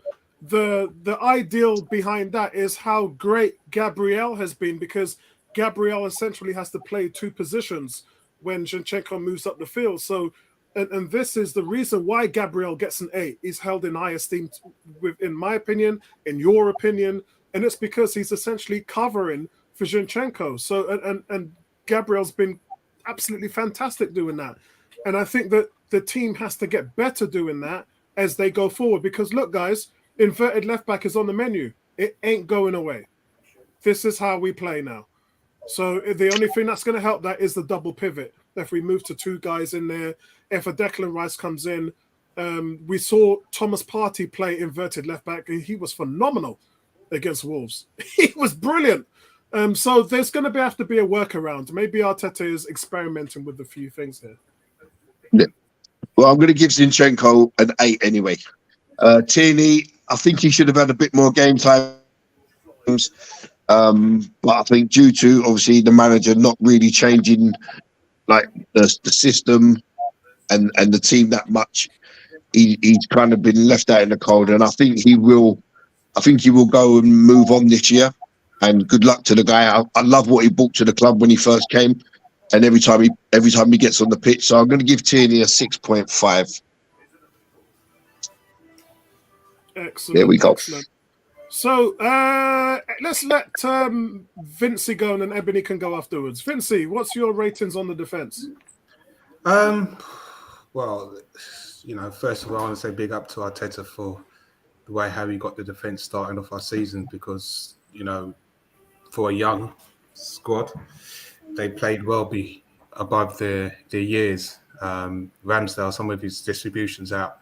ideal behind that is how great Gabriel has been, because Gabriel essentially has to play two positions when Zinchenko moves up the field. So, and this is the reason why Gabriel gets an 8. He's held in high esteem, in my opinion, in your opinion, and it's because he's essentially covering for Zinchenko. So, and Gabriel's been absolutely fantastic doing that. And I think that the team has to get better doing that as they go forward. Because look, guys, inverted left back is on the menu. It ain't going away. This is how we play now. So the only thing that's going to help that is the double pivot. If we move to 2 guys in there, if a Declan Rice comes in, we saw Thomas Partey play inverted left back. And he was phenomenal against Wolves. He was brilliant. So there's going to have to be a workaround. Maybe Arteta is experimenting with a few things here.
Yeah. Well, I'm going to give Zinchenko an 8 anyway. Tierney, I think he should have had a bit more game time. But I think due to obviously the manager not really changing like the system and the team that much, he's kind of been left out in the cold. And I think he will go and move on this year. And good luck to the guy. I love what he brought to the club when he first came, and every time he gets on the pitch. So I'm going to give Tierney a 6.5.
Excellent.
There we go.
Excellent. So let's let Vincey go, and then Ebony can go afterwards. Vincey, what's your ratings on the defense?
Well, first of all, I want to say big up to Arteta for the way how he got the defense starting off our season, because for a young squad, they played well above their years. Ramsdale, some of his distributions out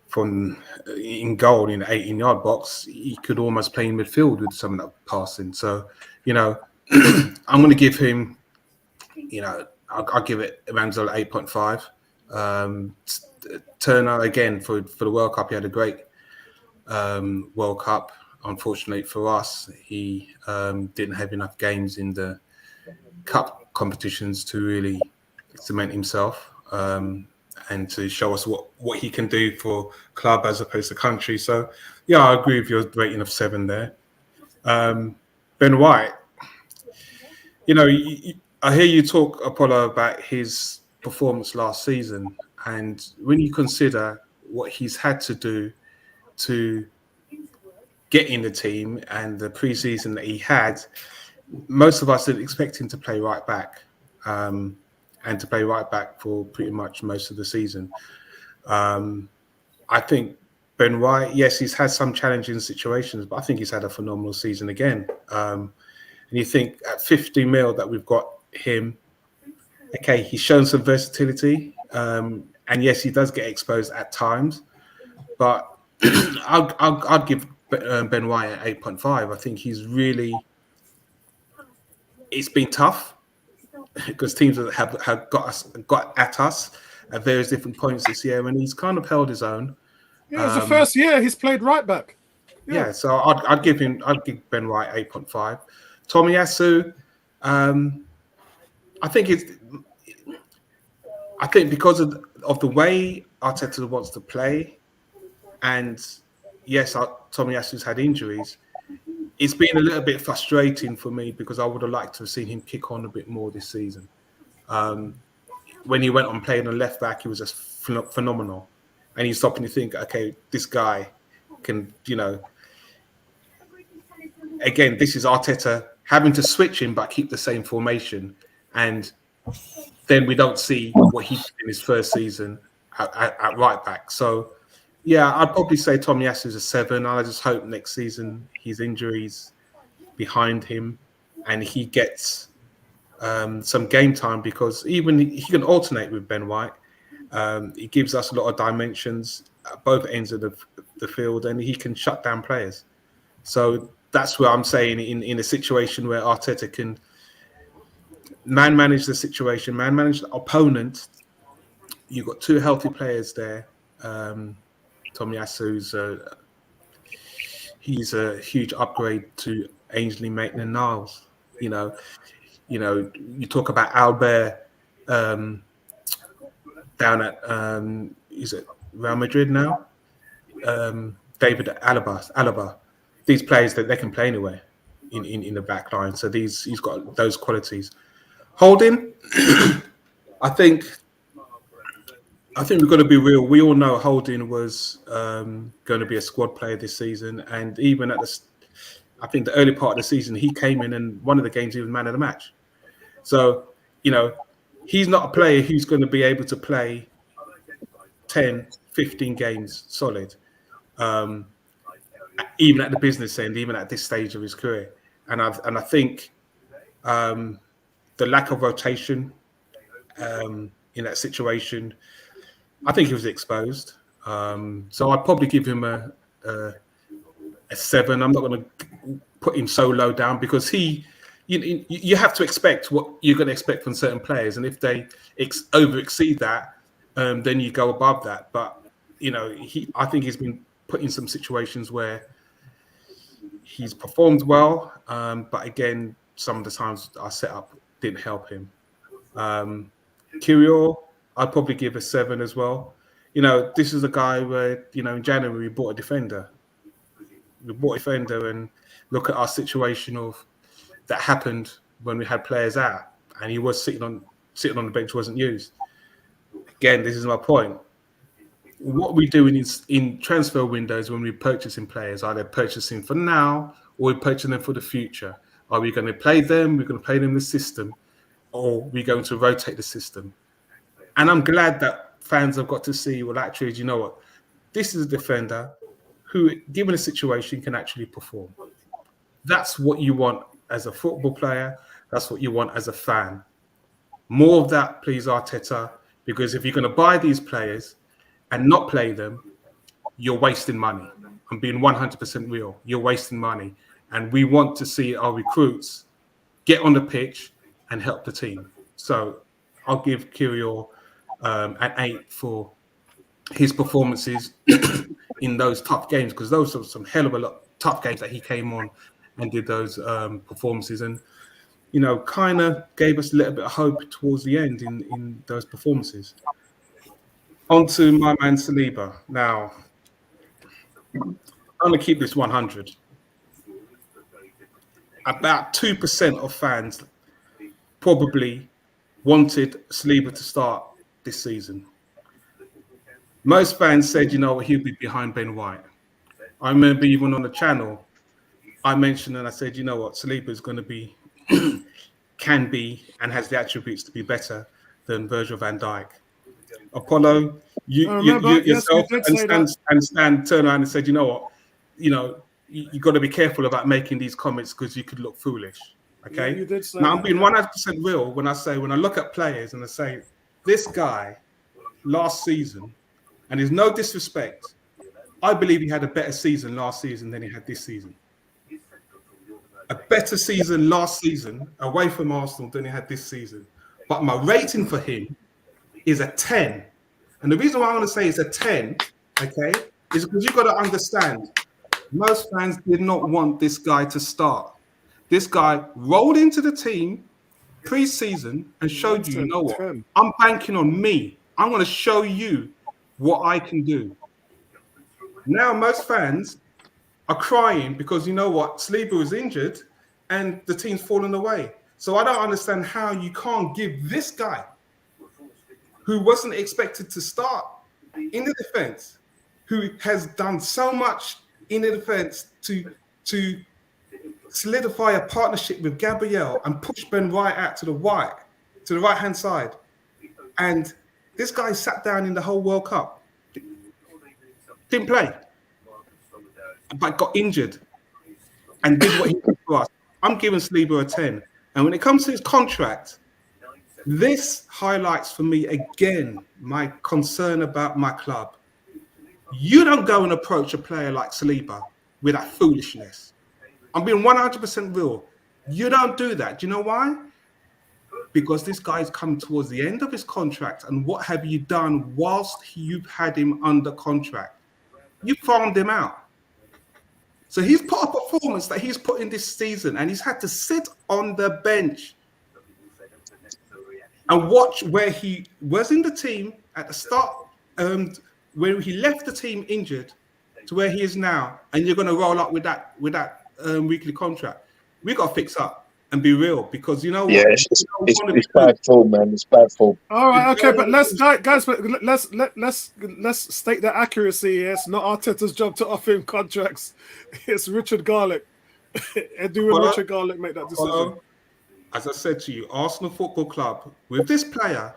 from in goal in the 18-yard box, he could almost play in midfield with some of that passing. So, I'm going to give him, I'll give it Ramsdale 8.5. Turner, again, for the World Cup, he had a great World Cup. Unfortunately for us, he didn't have enough games in the cup competitions to really cement himself and to show us what he can do for club as opposed to country. So, yeah, I agree with your rating of 7 there. Ben White, I hear you talk, Apollo, about his performance last season. And when you consider what he's had to do to get in the team and the preseason that he had, most of us didn't expect him to play right back, and to play right back for pretty much most of the season. I think Ben White, yes, he's had some challenging situations, but I think he's had a phenomenal season again. And you think at 50 mil that we've got him, okay, he's shown some versatility. And yes, he does get exposed at times, but I'd give Ben White at 8.5. I think he's really, it's been tough because teams have got at us at various different points this year, and he's kind of held his own.
Yeah, it's the first year he's played right back.
Yeah, so I'd give Ben White 8.5. Tomiyasu, I think because of the way Arteta wants to play, and yes, Tomiyasu's had injuries, it's been a little bit frustrating for me because I would have liked to have seen him kick on a bit more this season. When he went on playing on left back, he was just phenomenal. And you stop and you think, okay, this guy can, again, this is Arteta having to switch him but keep the same formation. And then we don't see what he did in his first season at right back. So, yeah, I'd probably say Tomiyasu's a 7. I just hope next season his injuries behind him and he gets some game time, because even he can alternate with Ben White. He gives us a lot of dimensions at both ends of the field, and he can shut down players. So that's where I'm saying in a situation where Arteta can manage the situation, manage the opponent. You've got two healthy players there. Tomiyasu's he's a huge upgrade to Ainsley Maitland-Niles. You talk about Albert down at is it Real Madrid now? David Alaba. These players that they can play anywhere in the back line. So he's got those qualities. Holding, I think we've got to be real. We all know Holding was going to be a squad player this season, and even at I think the early part of the season, he came in and one of the games he was man of the match. So, he's not a player who's going to be able to play 10, 15 games solid, even at the business end, even at this stage of his career. And I think the lack of rotation in that situation, I think he was exposed. So I'd probably give him a 7. I'm not going to put him so low down, because you have to expect what you're going to expect from certain players, and if they over exceed that, then you go above that. But I think he's been put in some situations where he's performed well, but again, some of the times our setup didn't help him. Kirill, I'd probably give a 7 as well. This is a guy where in January we bought a defender. And look at our situation of that happened when we had players out, and he was sitting on the bench, wasn't used. Again, this is my point. What we do in transfer windows when we're purchasing players, are they purchasing for now, or we're purchasing them for the future? Are we going to play them? We're going to play them in the system, or we're going to rotate the system? And I'm glad that fans have got to see, well, actually, you know what? This is a defender who, given a situation, can actually perform. That's what you want as a football player. That's what you want as a fan. More of that, please, Arteta, because if you're going to buy these players and not play them, you're wasting money. I'm being 100% real. You're wasting money. And we want to see our recruits get on the pitch and help the team. So I'll give Kirill an 8 for his performances in those tough games, because those are some hell of a lot tough games that he came on and did those performances, and kind of gave us a little bit of hope towards the end in those performances. On to my man Saliba. Now, I'm going to keep this 100. About 2% of fans probably wanted Saliba to start this season. Most fans said, he'll be behind Ben White. I remember even on the channel, I mentioned and I said, Saliba is going to be, can be, and has the attributes to be better than Virgil van Dijk. Apollo, yourself and Stan turned around and said, you got to be careful about making these comments because you could look foolish. Okay.
Yeah, you did say
now
that.
I'm being 100% real when I look at players and I say, this guy last season, and there's no disrespect, I believe he had a better season last season than he had this season. A better season last season away from Arsenal than he had this season. But my rating for him is a 10. And the reason why I want to say it's a 10, okay, is because you've got to understand, most fans did not want this guy to start. This guy rolled into the team pre-season and showed you, you know what, I'm banking on me. I'm going to show you what I can do. Now, most fans are crying because you know what, Saliba was injured and the team's fallen away. So I don't understand how you can't give this guy, who wasn't expected to start in the defense, who has done so much in the defense to solidify a partnership with Gabriel and push Ben White out to the right-hand side. And this guy sat down in the whole World Cup, didn't play, but got injured and did what he did for us. I'm giving Saliba a 10. And when it comes to his contract, this highlights for me again my concern about my club. You don't go and approach a player like Saliba with that foolishness. I'm being 100% real. You don't do that. Do you know why? Because this guy's come towards the end of his contract, and what have you done whilst you've had him under contract? You farmed him out. So he's put a performance that he's put in this season, and he's had to sit on the bench and watch where he was in the team at the start, where he left the team injured, to where he is now, and you're going to roll up with that weekly contract. We got to fix up and be real, because you know what?
Yeah, it's bad form, man. It's bad form.
All right, okay, but let's state the accuracy here. It's not Arteta's job to offer him contracts. It's Richard Garlick. And doing Richard Garlick make that decision.
As I said to you, Arsenal Football Club, with this player,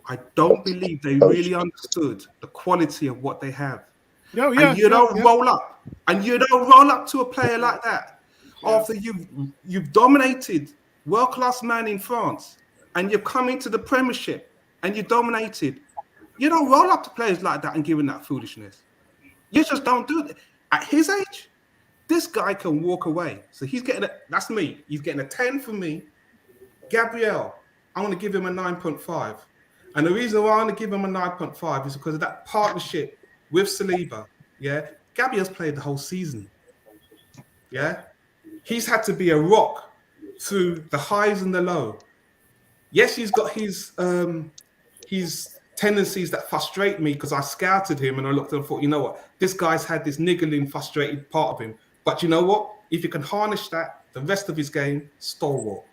I don't believe they really understood the quality of what they have. And you don't roll up. And you don't roll up to a player like that after you've dominated world-class man in France, and you've come into the Premiership and you dominated. You don't roll up to players like that and give him that foolishness. You just don't do it. At his age, this guy can walk away. So he's getting that's me. He's getting a 10 from me. Gabriel, I want to give him a 9.5. And the reason why I want to give him a 9.5 is because of that partnership with Saliba. Yeah. Gabriel's played the whole season. Yeah. He's had to be a rock through the highs and the low. Yes, he's got his tendencies that frustrate me, because I scouted him and I looked and thought, you know what, this guy's had this niggling, frustrated part of him. But you know what? If you can harness that, the rest of his game, stalwart.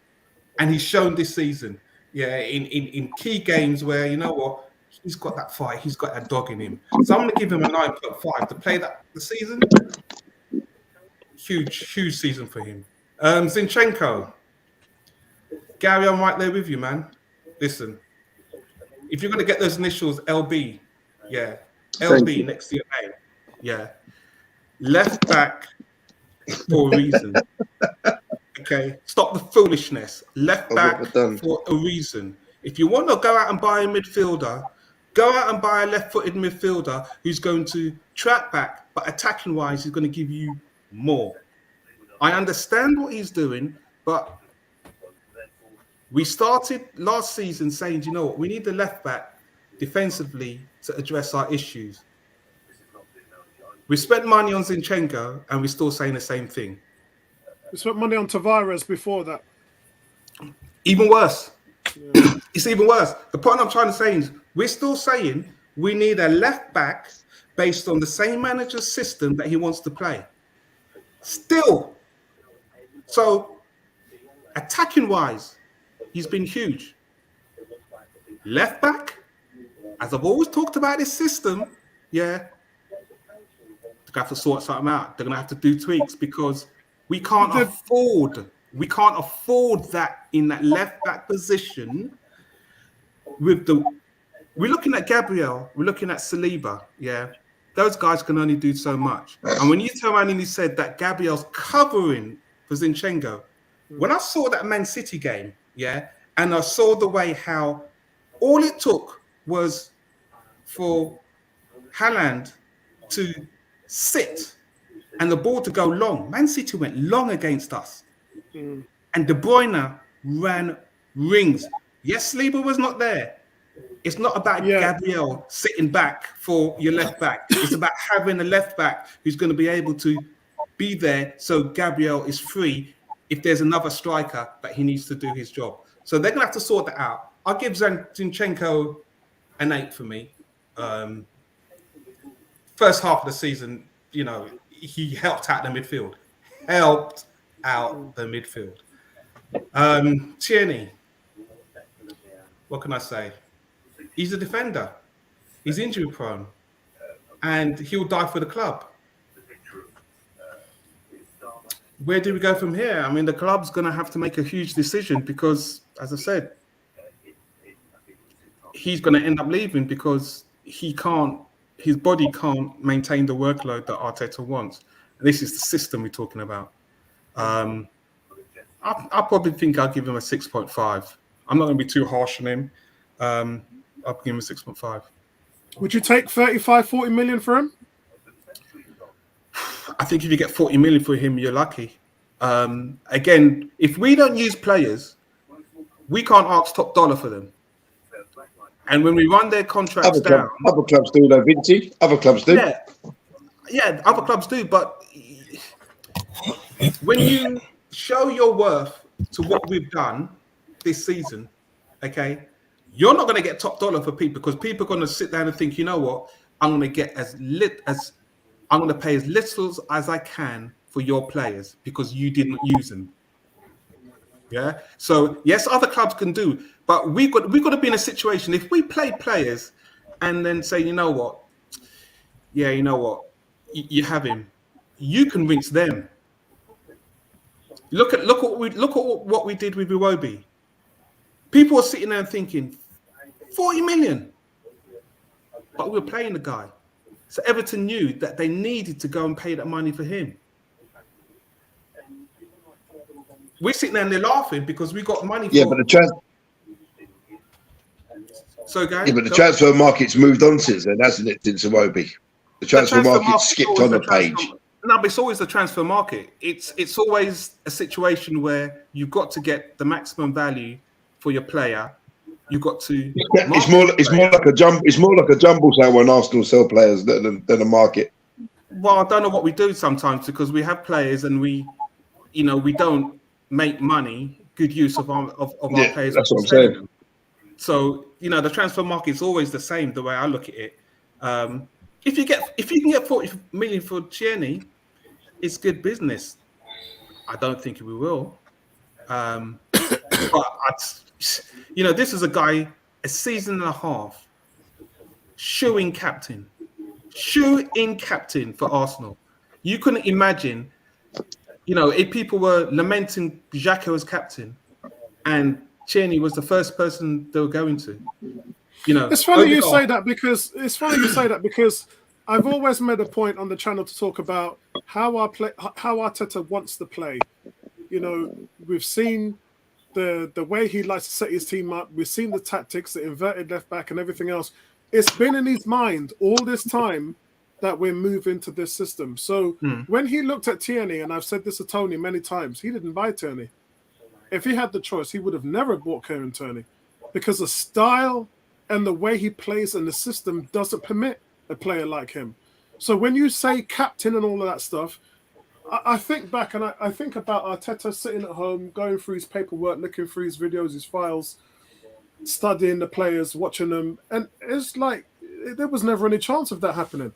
And he's shown this season, in key games where, you know what, he's got that fight, he's got that dog in him. So I'm going to give him a 9.5 to play the season. Huge season for him. Zinchenko. Gary, I'm right there with you, man. Listen, if you're going to get those initials, LB, LB next to your name, left back for a reason. Okay, stop the foolishness. Left back for a reason. If you want to go out and buy a midfielder, go out and buy a left-footed midfielder who's going to track back, but attacking-wise, he's going to give you more. I understand what he's doing, but we started last season saying, you know what, we need the left back defensively to address our issues. We spent money on Zinchenko, and we're still saying the same thing.
We spent money on Tavares before that.
Even worse. Yeah. It's even worse. The point I'm trying to say is we're still saying we need a left back based on the same manager's system that he wants to play. Still. So, attacking-wise, he's been huge. Left back, as I've always talked about this system, they're going to have to sort something out. They're going to have to do tweaks, because we can't afford that in that left back position. We're looking at Gabriel, we're looking at Saliba, those guys can only do so much. And when you turn around and you said that Gabriel's covering for Zinchenko, when I saw that Man City game, and I saw the way how all it took was for Haaland to sit and the ball to go long. Man City went long against us. And De Bruyne ran rings. Yes, Saliba was not there. It's not about Gabriel sitting back for your left back. It's about having a left back who's going to be able to be there so Gabriel is free if there's another striker that he needs to do his job. So they're going to have to sort that out. I'll give Zinchenko an 8 for me. First half of the season, he helped out the midfield. Tierney, what can I say? He's a defender. He's injury prone. And he'll die for the club. Where do we go from here? I mean, the club's going to have to make a huge decision because, as I said, he's going to end up leaving because his body can't maintain the workload that Arteta wants. And this is the system we're talking about. I probably think I'll give him a 6.5. I'm not going to be too harsh on him. I'll give him a 6.5.
Would you take 35, 40 million for him?
I think if you get 40 million for him, you're lucky. Again, if we don't use players, we can't ask top dollar for them. And when we run their contracts down,
other clubs do though, Vinci. Other clubs do.
Yeah, other clubs do. But when you show your worth to what we've done this season, okay, you're not going to get top dollar for people because people are going to sit down and think, you know what, I'm going to get I'm going to pay as little as I can for your players because you didn't use them. Yeah. So yes, other clubs can do, but we got to be in a situation if we play players and then say, you know what, you have him, you can rinse them. Look at what we did with Iwobi. People are sitting there and thinking 40 million, but we're playing the guy. So Everton knew that they needed to go and pay that money for him. We're sitting there and they're laughing because we got money.
Yeah, but the transfer.
So, guys.
Yeah, but the transfer market's moved on since then, hasn't it? Since Iwobi, the transfer market skipped on the page.
No, but it's always the transfer market. It's always a situation where you've got to get the maximum value for your player. You've got to.
It's more like a jumble sale when Arsenal sell players than a market.
Well, I don't know what we do sometimes because we have players and we don't make good use of our players.
That's what I'm saying.
So the transfer market is always the same. The way I look at it, if you can get 40 million for Tierney, it's good business. I don't think we will, but this is a guy a season and a half, shoe-in captain for Arsenal. You couldn't imagine, if people were lamenting Xhaka as captain, and Tierney was the first person they were going to.
It's funny you say that because I've always made a point on the channel to talk about how Arteta wants to play. We've seen the way he likes to set his team up. We've seen the tactics, the inverted left back, and everything else. It's been in his mind all this time that we're moving to this system. So when he looked at Tierney, and I've said this to Tony many times, he didn't buy Tierney. If he had the choice, he would have never bought Kieran Tierney because the style and the way he plays and the system doesn't permit a player like him. So when you say captain and all of that stuff, I think back and I think about Arteta sitting at home, going through his paperwork, looking through his videos, his files, studying the players, watching them. And it's like there was never any chance of that happening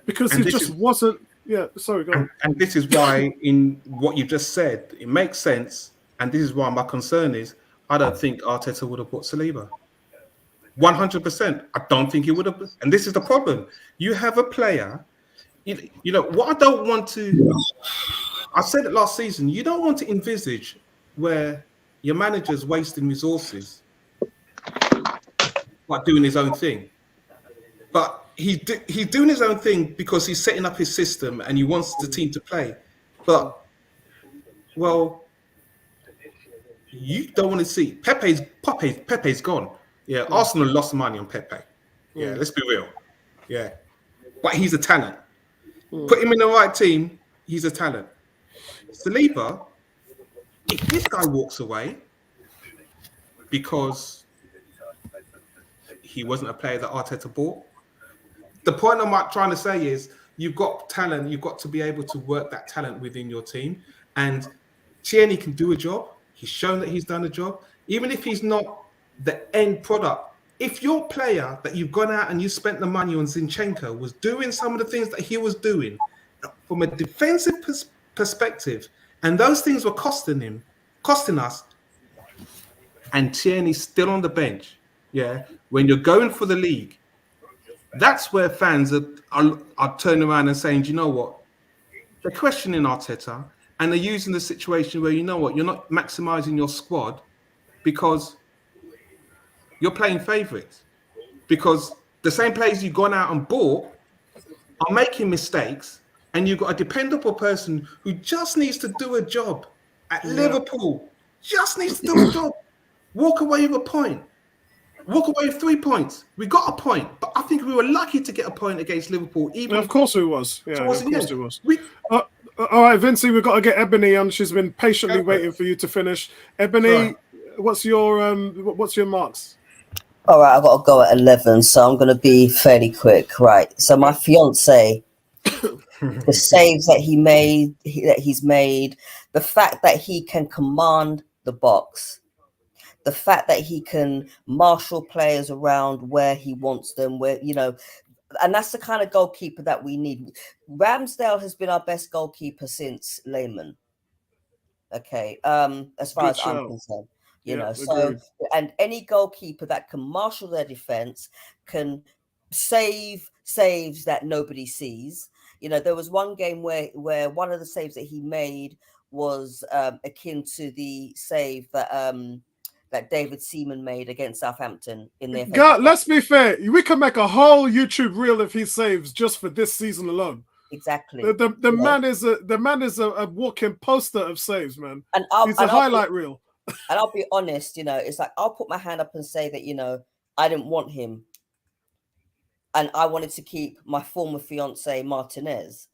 because he just wasn't. Yeah, sorry, go on.
And this is why in what you just said, it makes sense. And this is why my concern is I don't think Arteta would have bought Saliba. 100%. I don't think he would have. And this is the problem. You have a player, what I don't want to, I said it last season, you don't want to envisage where your manager's wasting resources by doing his own thing. But he's doing his own thing because he's setting up his system and he wants the team to play. But, you don't want to see Pepe's gone. Yeah, Arsenal lost money on Pepe. Yeah, let's be real. Yeah, but he's a talent. Put him in the right team, he's a talent. Saliba, if this guy walks away because he wasn't a player that Arteta bought, the point I'm trying to say is you've got talent, you've got to be able to work that talent within your team. And Tierney can do a job. He's shown that he's done a job. Even if he's not the end product, if your player that you've gone out and you spent the money on Zinchenko was doing some of the things that he was doing from a defensive perspective, and those things were costing us, and Tierney's still on the bench, when you're going for the league, that's where fans are turning around and saying, do you know what? They're questioning Arteta, and they're using the situation where, you know what, you're not maximizing your squad because you're playing favourites. Because the same players you've gone out and bought are making mistakes, and you've got a dependable person who just needs to do a job at Liverpool just needs to do his job. Walk away with a point. Walk away with 3 points. We got a point, but I think we were lucky to get a point against Liverpool. Even
of course we was. Yeah,
towards
of
the
course
end.
it was.
We,
All right, Vincey, we've got to get Ebony on. She's been patiently waiting for you to finish. Ebony, what's your marks?
All right, I've got to go at 11, so I'm going to be fairly quick. Right. So my fiance, the saves that he's made, the fact that he can command the box, the fact that he can marshal players around where he wants them, where, you know, and that's the kind of goalkeeper that we need. Ramsdale has been our best goalkeeper since Lehmann. Okay. As far
Good
as I'm
shout.
concerned.
Yeah,
You know,
agreed.
so and any goalkeeper that can marshal their defense can save saves that nobody sees. You know, there was one game where one of the saves that he made was akin to the save that David Seaman made against Southampton in their FA Cup.
Let's be fair. We can make a whole YouTube reel if he saves just for this season alone.
Exactly.
The man is a walking poster of saves, man.
And
he's a highlight reel.
And I'll be honest, you know, it's like I'll put my hand up and say that, you know, I didn't want him. And I wanted to keep my former fiance Martinez.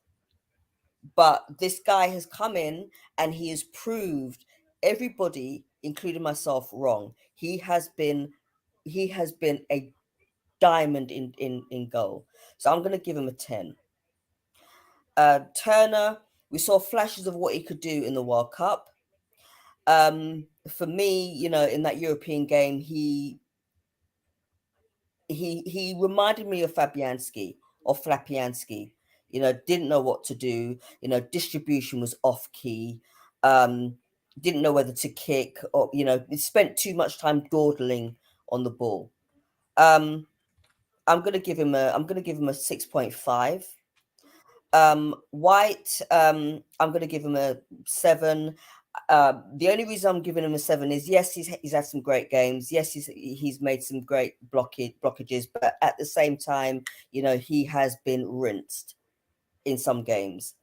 But this guy has come in and he has proved everybody, including myself, wrong. He has been a diamond in goal. So I'm going to give him a 10. Turner, we saw flashes of what he could do in the World Cup. For me, you know, in that European game, he reminded me of Fabianski or Flapianski. You know, didn't know what to do. You know, distribution was off key. Didn't know whether to kick, or, you know, spent too much time dawdling on the ball. I'm gonna give him a 6.5. White, I'm gonna give him a 7. The only reason I'm giving him a 7 is, yes, he's had some great games. Yes, he's made some great blockages, but at the same time, you know, he has been rinsed in some games.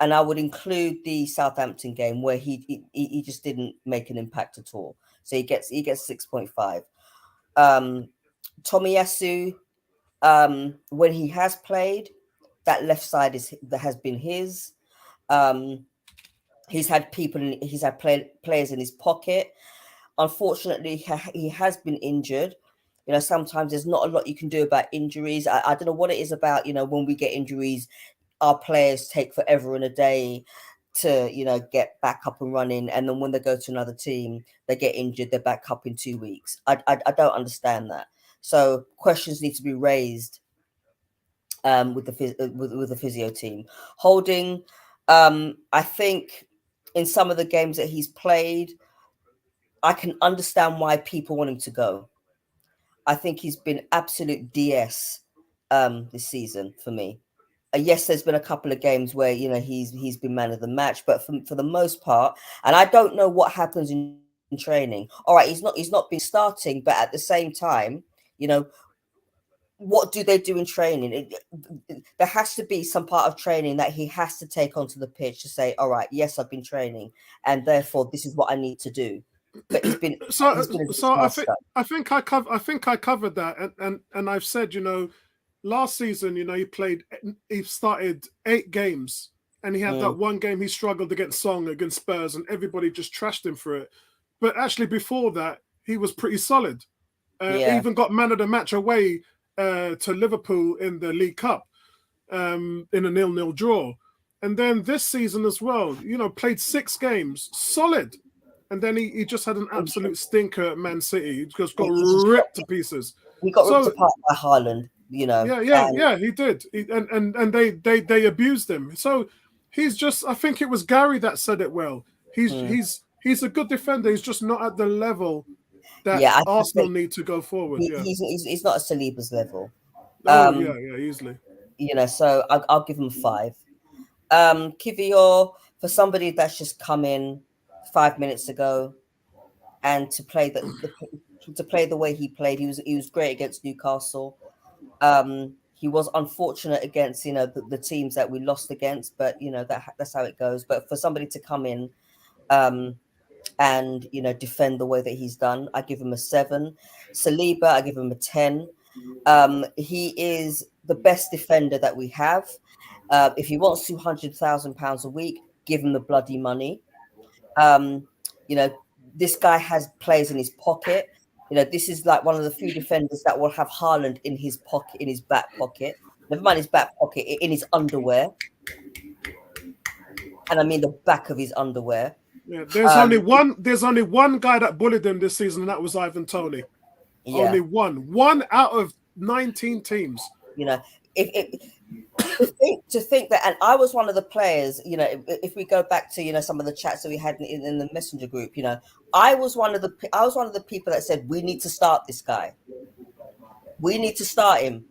And I would include the Southampton game where he just didn't make an impact at all. So he gets 6.5. Tomiyasu, when he has played, that left side has been his. He's had players in his pocket. Unfortunately, he has been injured. You know, sometimes there's not a lot you can do about injuries. I don't know what it is about, you know, when we get injuries, our players take forever and a day to, you know, get back up and running. And then when they go to another team, they get injured, they're back up in 2 weeks. I don't understand that. So questions need to be raised with the physio team. Holding, I think in some of the games that he's played, I can understand why people want him to go. I think he's been absolute DS this season for me. Yes, there's been a couple of games where, you know, he's been man of the match, but for the most part, and I don't know what happens in training. All right, he's not been starting, but at the same time, you know, what do they do in training? There has to be some part of training that he has to take onto the pitch to say, all right, yes, I've been training, and therefore this is what I need to do. But he's been
I think I covered that, and I've said, you know, last season, you know, he started 8 games, and he had that one game he struggled against Song against Spurs, and everybody just trashed him for it. But actually, before that, he was pretty solid. He even got man of the match away to Liverpool in the League Cup in a 0-0 draw. And then this season as well, you know, played 6 games, solid. And then he just had an absolute stinker at Man City. He just got ripped to pieces.
He got ripped apart by Haaland, you know.
Yeah, he did. And they abused him. So he's just, I think it was Gary that said it well. He's a good defender. He's just not at the level that Arsenal need to go forward.
He's not at Saliba's level.
Easily.
You know, so I'll give him 5. Kivior, for somebody that's just come in 5 minutes ago, and to play the way he played, he was great against Newcastle. He was unfortunate against, you know, the teams that we lost against, but you know that's how it goes. But for somebody to come in and defend the way that he's done. I give him a 7. Saliba, I give him a 10. He is the best defender that we have. If he wants £200,000 a week, give him the bloody money. This guy has players in his pocket. This is like one of the few defenders that will have Haaland in his pocket, in his back pocket. Never mind his back pocket, in his underwear. And I mean the back of his underwear.
Yeah, there's only one guy that bullied him this season, and that was Ivan Toney.
Yeah.
Only one out of 19 teams.
To think that, and I was one of the players, if we go back to some of the chats that we had in the messenger group, I was one of the people that said we need to start this guy. We need to start him.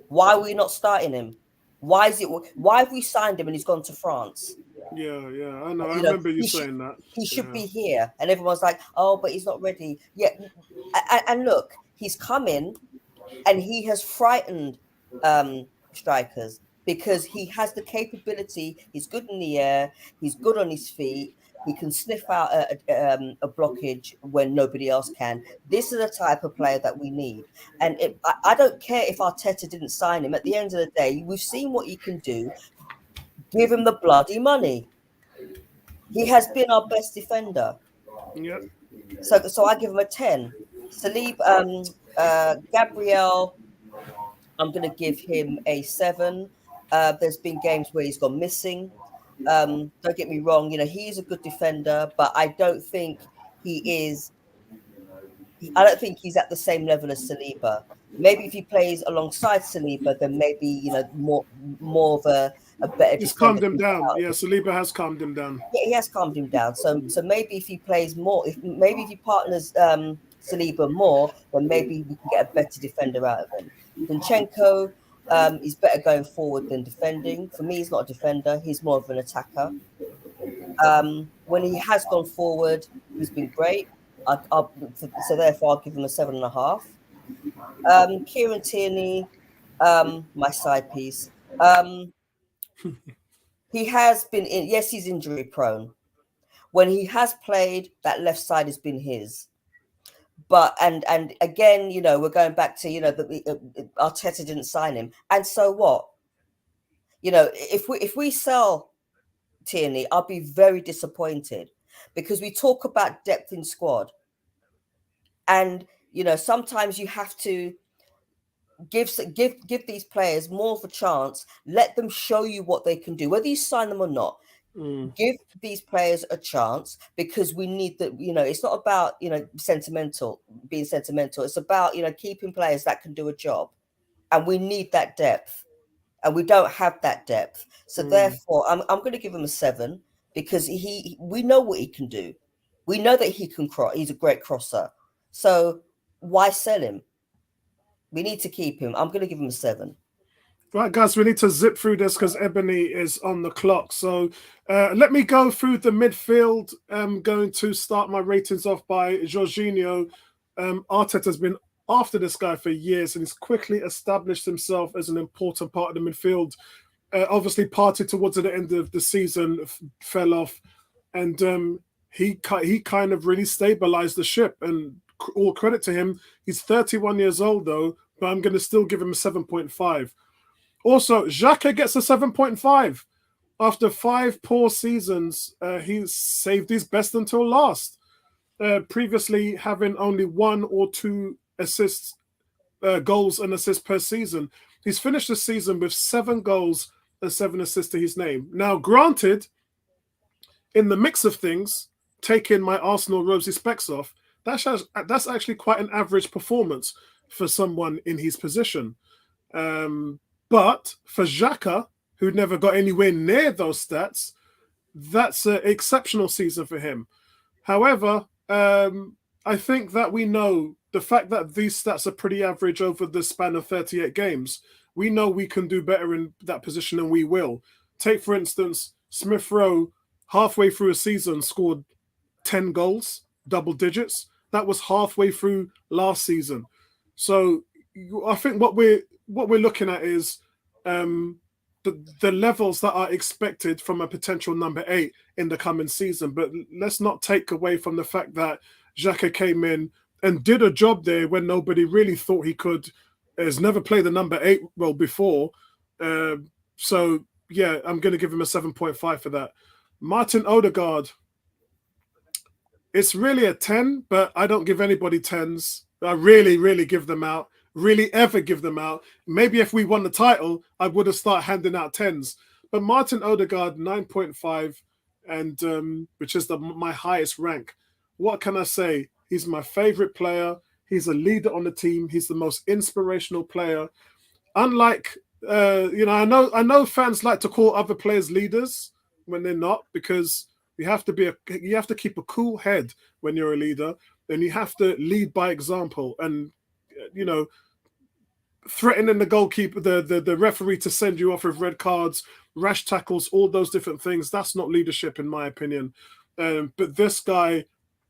Why are we not starting him? Why have we signed him and he's gone to France?
Yeah, I know. I remember you saying that.
He should be here. And everyone's like, oh, but he's not ready. Yeah. And look, he's come in and he has frightened strikers because he has the capability. He's good in the air. He's good on his feet. He can sniff out a blockage when nobody else can. This is the type of player that we need. And I don't care if Arteta didn't sign him. At the end of the day, we've seen what he can do. Give him the bloody money. He has been our best defender.
Yep.
So I give him a 10. Gabriel, I'm going to give him a 7. There's been games where he's gone missing. Don't get me wrong, he's a good defender, but I don't think he's at the same level as Saliba. Maybe if he plays alongside Saliba, then maybe more of a better.
He's calmed him down. Yeah, Saliba has calmed him down.
Yeah, he has calmed him down. So maybe if he plays more, if he partners Saliba more, then maybe we can get a better defender out of him. Zinchenko, he's better going forward than defending. For me, he's not a defender. He's more of an attacker. When he has gone forward, he's been great. So therefore, I'll give him a 7.5. Kieran Tierney, my side piece. He has been in. Yes, he's injury prone. When he has played, that left side has been his. But and again, we're going back to Arteta didn't sign him, and so what? If we sell Tierney, I'll be very disappointed because we talk about depth in squad, and sometimes you have to give these players more of a chance. Let them show you what they can do, whether you sign them or not. Give these players a chance because we need that. It's not about being sentimental. It's about keeping players that can do a job, and we need that depth, and we don't have that depth. So therefore, I'm going to give him a 7 because we know what he can do. We know that he can cross. He's a great crosser. So why sell him? We need to keep him. I'm going to give him a 7.
Right, guys, we need to zip through this because Ebony is on the clock. So let me go through the midfield. I'm going to start my ratings off by Jorginho. Arteta's been after this guy for years and he's quickly established himself as an important part of the midfield. Obviously, Partey towards the end of the season fell off, and he kind of really stabilized the ship. And all credit to him. He's 31 years old, though, but I'm going to still give him a 7.5. Also, Xhaka gets a 7.5. After 5 poor seasons, he's saved his best until last. Previously, having only 1 or 2 assists, goals and assists per season. He's finished the season with 7 goals and 7 assists to his name. Now, granted, in the mix of things, taking my Arsenal rosy specs off, that's actually quite an average performance for someone in his position. But for Xhaka, who never got anywhere near those stats, that's an exceptional season for him. However, I think that we know the fact that these stats are pretty average over the span of 38 games. We know we can do better in that position, and we will. Take, for instance, Smith Rowe, halfway through a season, scored 10 goals, double digits. That was halfway through last season. So I think what we're looking at is the the levels that are expected from a potential number 8 in the coming season. But let's not take away from the fact that Xhaka came in and did a job there when nobody really thought he could. Has never played the number 8 role before. So, yeah, I'm going to give him a 7.5 for that. Martin Odegaard, it's really a 10, but I don't give anybody 10s. I really give them out. Really ever give them out. Maybe if we won the title, I would have started handing out 10s. But Martin Odegaard, 9.5, and which is my highest rank. What can I say? He's my favorite player. He's a leader on the team. He's the most inspirational player. Unlike, I know fans like to call other players leaders when they're not, because you have to keep a cool head when you're a leader, and you have to lead by example. And threatening the goalkeeper, the referee to send you off with red cards, rash tackles, all those different things. That's not leadership, in my opinion. But this guy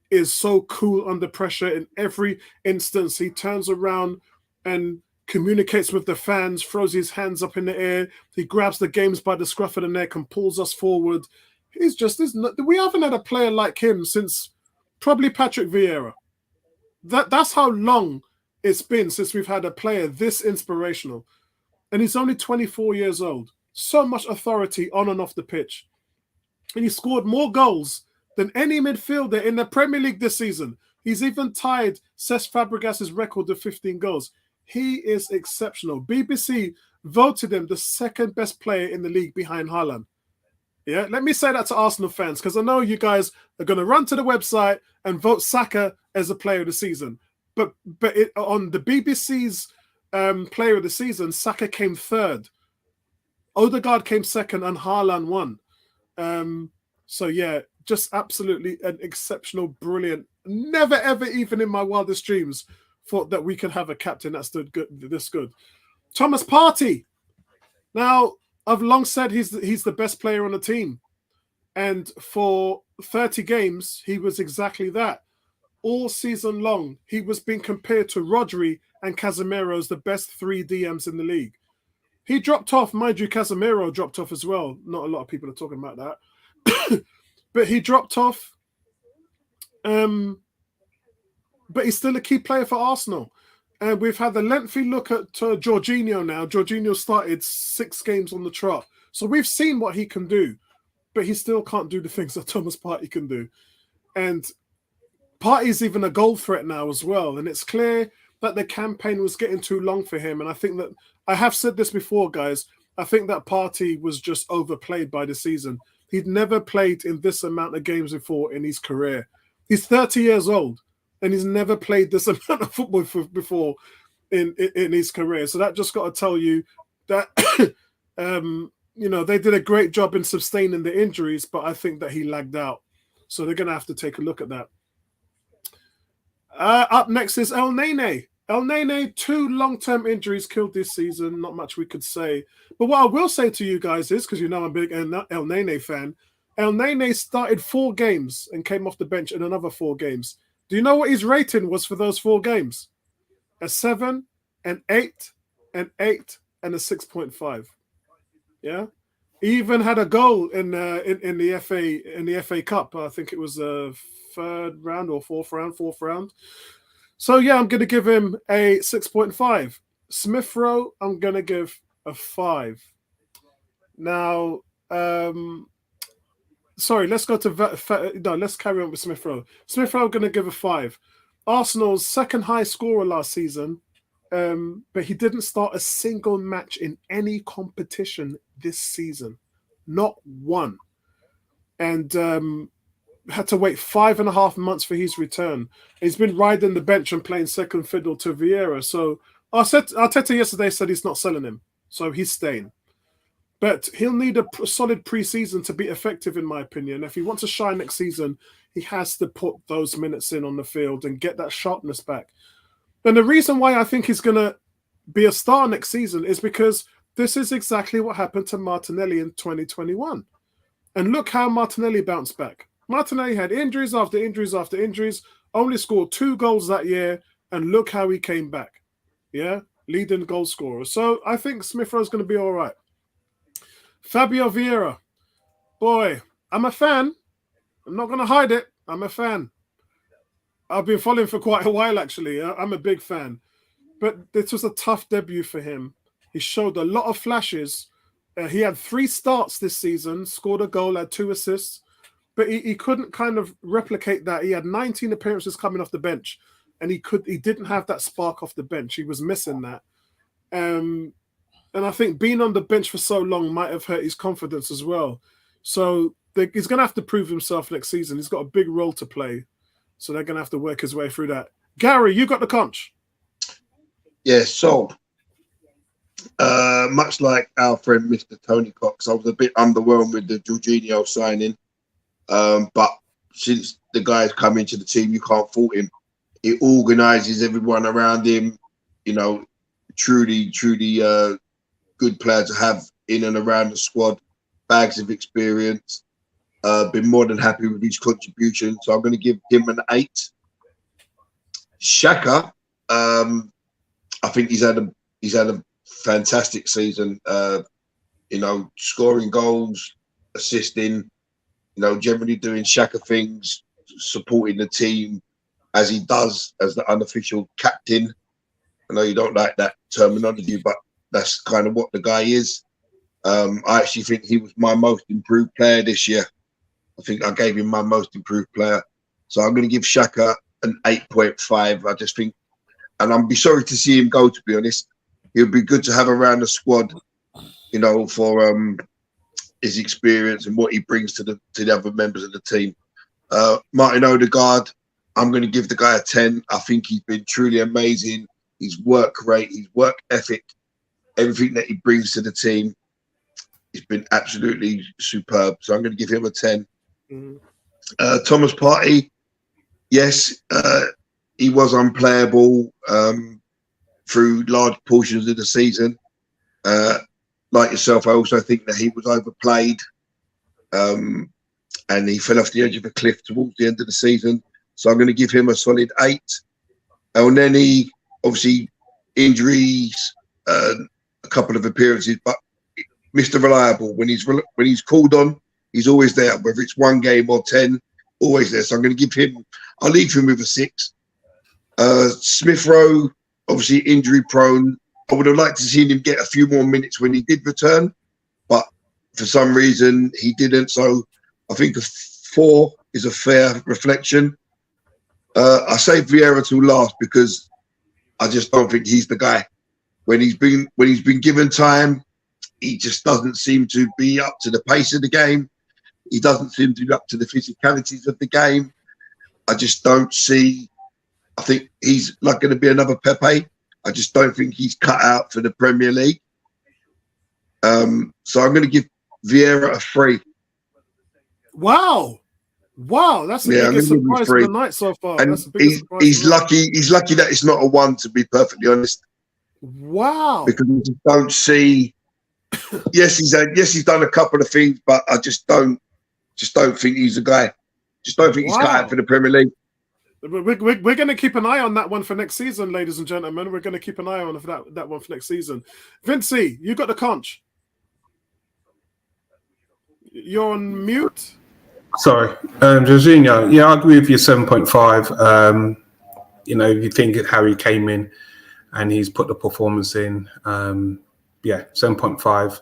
is so cool under pressure in every instance. He turns around and communicates with the fans, throws his hands up in the air. He grabs the games by the scruff of the neck and pulls us forward. We haven't had a player like him since probably Patrick Vieira. That's how long it's been since we've had a player this inspirational. And he's only 24 years old. So much authority on and off the pitch. And he scored more goals than any midfielder in the Premier League this season. He's even tied Cesc Fabregas's record of 15 goals. He is exceptional. BBC voted him the second best player in the league behind Haaland. Yeah, let me say that to Arsenal fans, because I know you guys are going to run to the website and vote Saka as a player of the season. But on the BBC's player of the season, Saka came third. Odegaard came second and Haaland won. So, yeah, just absolutely an exceptional, brilliant. Never, ever, even in my wildest dreams, thought that we could have a captain that's this good. Thomas Partey. Now, I've long said he's the best player on the team. And for 30 games, he was exactly that. All season long, he was being compared to Rodri and Casemiro as the best 3 DMs in the league. He dropped off. Mind you, Casemiro dropped off as well. Not a lot of people are talking about that. But he dropped off. But he's still a key player for Arsenal. And we've had a lengthy look at Jorginho now. Jorginho started 6 games on the trot. So we've seen what he can do. But he still can't do the things that Thomas Partey can do. And Partey's even a goal threat now as well. And it's clear that the campaign was getting too long for him. And I think that, I have said this before, guys, I think that Partey was just overplayed by the season. He'd never played in this amount of games before in his career. He's 30 years old. And he's never played this amount of football before in his career. So that just got to tell you that, they did a great job in sustaining the injuries, but I think that he lagged out. So they're going to have to take a look at that. Up next is El Nene. El Nene, 2 long-term injuries killed this season. Not much we could say. But what I will say to you guys is, because I'm a big El Nene fan, El Nene started 4 games and came off the bench in another 4 games. Do you know what his rating was for those 4 games? A 7, an 8, an 8, and a 6.5. Yeah, he even had a goal in the FA Cup. I think it was a 3rd round or 4th round. So yeah, I'm going to give him a 6.5. Smith Rowe, I'm going to give a 5. Now, sorry, let's go to let's carry on with Smith Rowe. Smith Rowe, going to give a 5. Arsenal's second high scorer last season, but he didn't start a single match in any competition this season, not one, and had to wait 5.5 months for his return. He's been riding the bench and playing second fiddle to Vieira. So Arteta yesterday said he's not selling him, so he's staying. But he'll need a solid pre-season to be effective, in my opinion. If he wants to shine next season, he has to put those minutes in on the field and get that sharpness back. And the reason why I think he's going to be a star next season is because this is exactly what happened to Martinelli in 2021. And look how Martinelli bounced back. Martinelli had injuries after injuries after injuries, only scored 2 goals that year, and look how he came back. Yeah, leading goal scorer. So I think Smith Rowe's going to be all right. Fabio Vieira, boy, I'm a fan. I'm not going to hide it. I'm a fan. I've been following for quite a while, actually. I'm a big fan. But this was a tough debut for him. He showed a lot of flashes. He had 3 starts this season, scored a goal, had 2 assists, but he couldn't kind of replicate that. He had 19 appearances coming off the bench, and he didn't have that spark off the bench. He was missing that. And I think being on the bench for so long might have hurt his confidence as well. So he's going to have to prove himself next season. He's got a big role to play. So they're going to have to work his way through that. Gary, you got the conch.
Yeah, so much like our friend Mr. Tony Cox, I was a bit underwhelmed with the Jorginho signing. But since the guy's come into the team, you can't fault him. He organises everyone around him. You know, truly good player to have in and around the squad. Bags of experience. Been more than happy with his contribution. So I'm going to give him an 8. Xhaka, I think he's had a fantastic season. You know, scoring goals, assisting, you know, generally doing Xhaka things, supporting the team as he does as the unofficial captain. I know you don't like that terminology, but that's kind of what the guy is. I actually think he was my most improved player this year. I think I gave him my most improved player. So I'm going to give Xhaka an 8.5. I just think, and I'd be sorry to see him go, to be honest. It would be good to have around the squad, you know, for his experience and what he brings to the other members of the team. Martin Odegaard, I'm going to give the guy a 10. I think he's been truly amazing. His work rate, his work ethic, everything that he brings to the team, he's been absolutely superb. So I'm going to give him a 10. Mm-hmm. Thomas Partey, yes, he was unplayable through large portions of the season. Like yourself, I also think that he was overplayed and he fell off the edge of a cliff towards the end of the season. So I'm going to give him a solid 8. And then he, obviously, injuries, a couple of appearances, but Mr. Reliable, when he's called on, he's always there, whether it's 1 game or 10, always there. So I'm going to give him, I'll leave him with a 6. Smith Rowe, obviously injury prone. I would have liked to see him get a few more minutes when he did return, but for some reason he didn't. So I think a 4 is a fair reflection. I say Vieira till last because I just don't think he's the guy. When he's been given time, he just doesn't seem to be up to the pace of the game. He doesn't seem to be up to the physicalities of the game. I just don't see. I think he's like going to be another Pepe. I just don't think he's cut out for the Premier League. So I'm going to give Vieira a 3.
Wow, that's the biggest surprise of the night so far.
And he's lucky. He's lucky that it's not a 1, to be perfectly honest.
Wow,
because we just don't see. Yes, he's done a couple of things, but I just don't think he's a guy. Just don't think he's cut out for the Premier League.
We're going to keep an eye on that one for next season, ladies and gentlemen. We're going to keep an eye on that one for next season. Vincey, you got the conch. You're on mute.
Sorry, Jorginho. Yeah, I agree with you. 7.5. You know, if you think of how he came in and he's put the performance in. 7.5.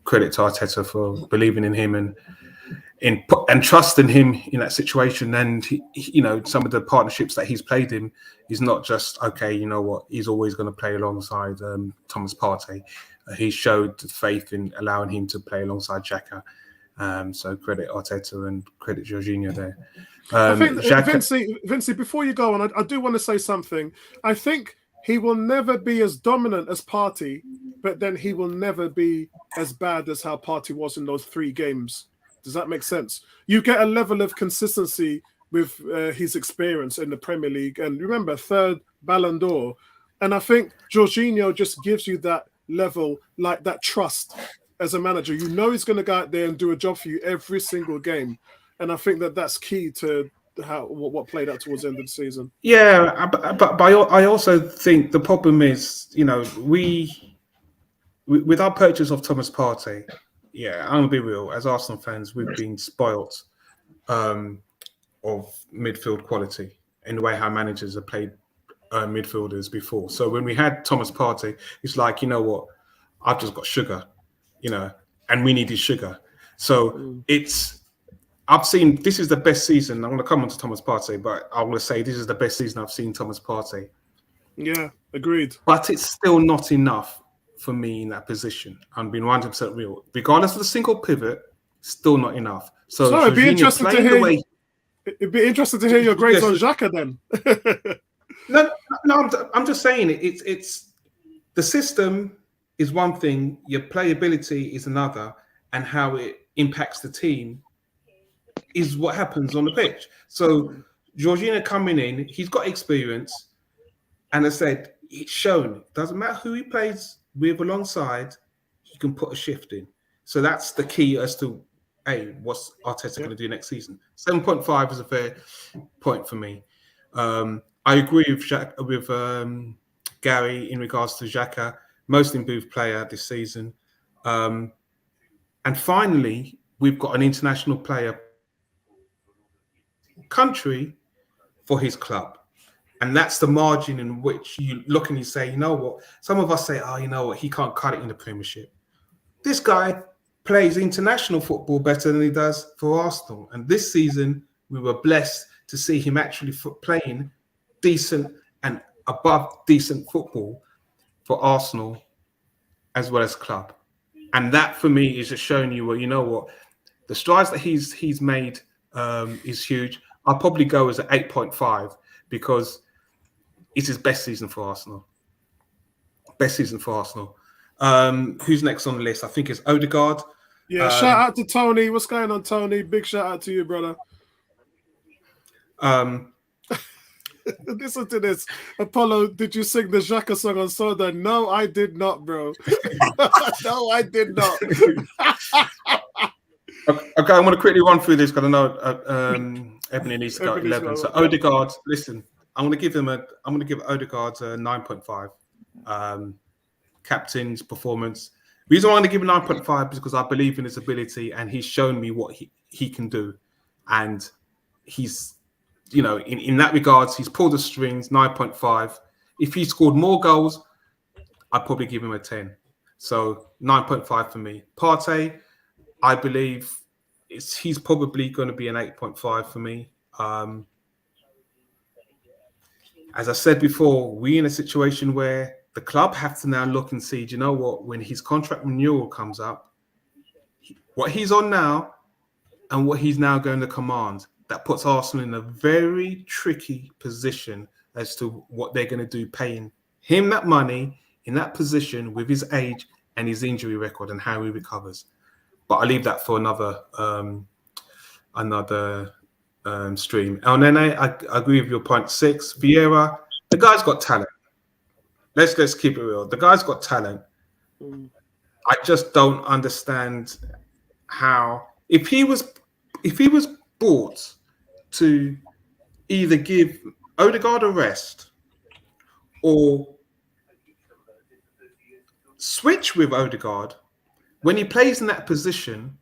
Credit to Arteta for believing in him and trusting him in that situation. And you know, some of the partnerships that he's played in, he's not just okay. You know what? He's always going to play alongside Thomas Partey. He showed faith in allowing him to play alongside Xhaka. So credit Arteta and credit Jorginho there.
I think Vincey, before you go on, I do want to say something. I think he will never be as dominant as Partey, but then he will never be as bad as how Partey was in those 3 games. Does that make sense? You get a level of consistency with his experience in the Premier League. And remember, 3rd Ballon d'Or. And I think Jorginho just gives you that level, like that trust as a manager. You know he's going to go out there and do a job for you every single game. And I think that's key to what played out towards the end of the season.
Yeah, but I also think the problem is, you know, we with our purchase of Thomas Partey, yeah, I'm gonna be real. As Arsenal fans, we've been spoilt of midfield quality in the way how managers have played midfielders before. So when we had Thomas Partey, it's like, you know what, I've just got sugar, and we needed sugar. So I've seen, this is the best season. I'm going to come on to Thomas Partey, but I want to say this is the best season I've seen Thomas Partey.
Yeah, agreed.
But it's still not enough for me in that position. I'm being 100% real. Regardless of the single pivot, still not enough. So
it'd be interesting to hear.
Way,
it'd be interesting to hear your grades on Xhaka then.
No, I'm just saying it's the system is one thing, your playability is another, and how it impacts the team is what happens on the pitch. So Jorginho coming in, he's got experience, and I said it's shown. Doesn't matter who he plays with alongside, he can put a shift in. So that's the key as to what's Arteta going to do next season. 7.5 is a fair point for me. I agree with Gary in regards to Xhaka, most improved player this season. And finally, we've got an international player country for his club. And that's the margin in which you look and you say, you know what? Some of us say, you know what? He can't cut it in the Premiership. This guy plays international football better than he does for Arsenal. And this season, we were blessed to see him actually playing decent and above decent football for Arsenal as well as club. And that for me is just showing you, well, you know what, the strides that he's made is huge. I'll probably go as an 8.5 because it's his best season for Arsenal. Best season for Arsenal. Who's next on the list? I think it's Odegaard.
Yeah, shout out to Tony. What's going on, Tony? Big shout out to you, brother. Listen to this. Apollo, did you sing the Xhaka song on Sunday? No, I did not, bro. No, I did not.
Okay, I'm going to quickly run through this because I know Ebony needs to go at 11. So Odegaard, listen, I'm going to give Odegaard a 9.5. Captain's performance. The reason why I'm going to give him 9.5 is because I believe in his ability and he's shown me what he can do. And he's, in that regards, he's pulled the strings, 9.5. If he scored more goals, I'd probably give him a 10. So 9.5 for me. Partey, I believe he's probably going to be an 8.5 for me. As I said before, we're in a situation where the club have to now look and see, do you know what, when his contract renewal comes up, what he's on now and what he's now going to command, that puts Arsenal in a very tricky position as to what they're going to do, paying him that money in that position with his age and his injury record and how he recovers. But I leave that for another stream. El Nene, I agree with your point. 6. Vieira, the guy's got talent. Let's keep it real. The guy's got talent. I just don't understand how, if he was bought to either give Odegaard a rest or switch with Odegaard, when he plays in that position,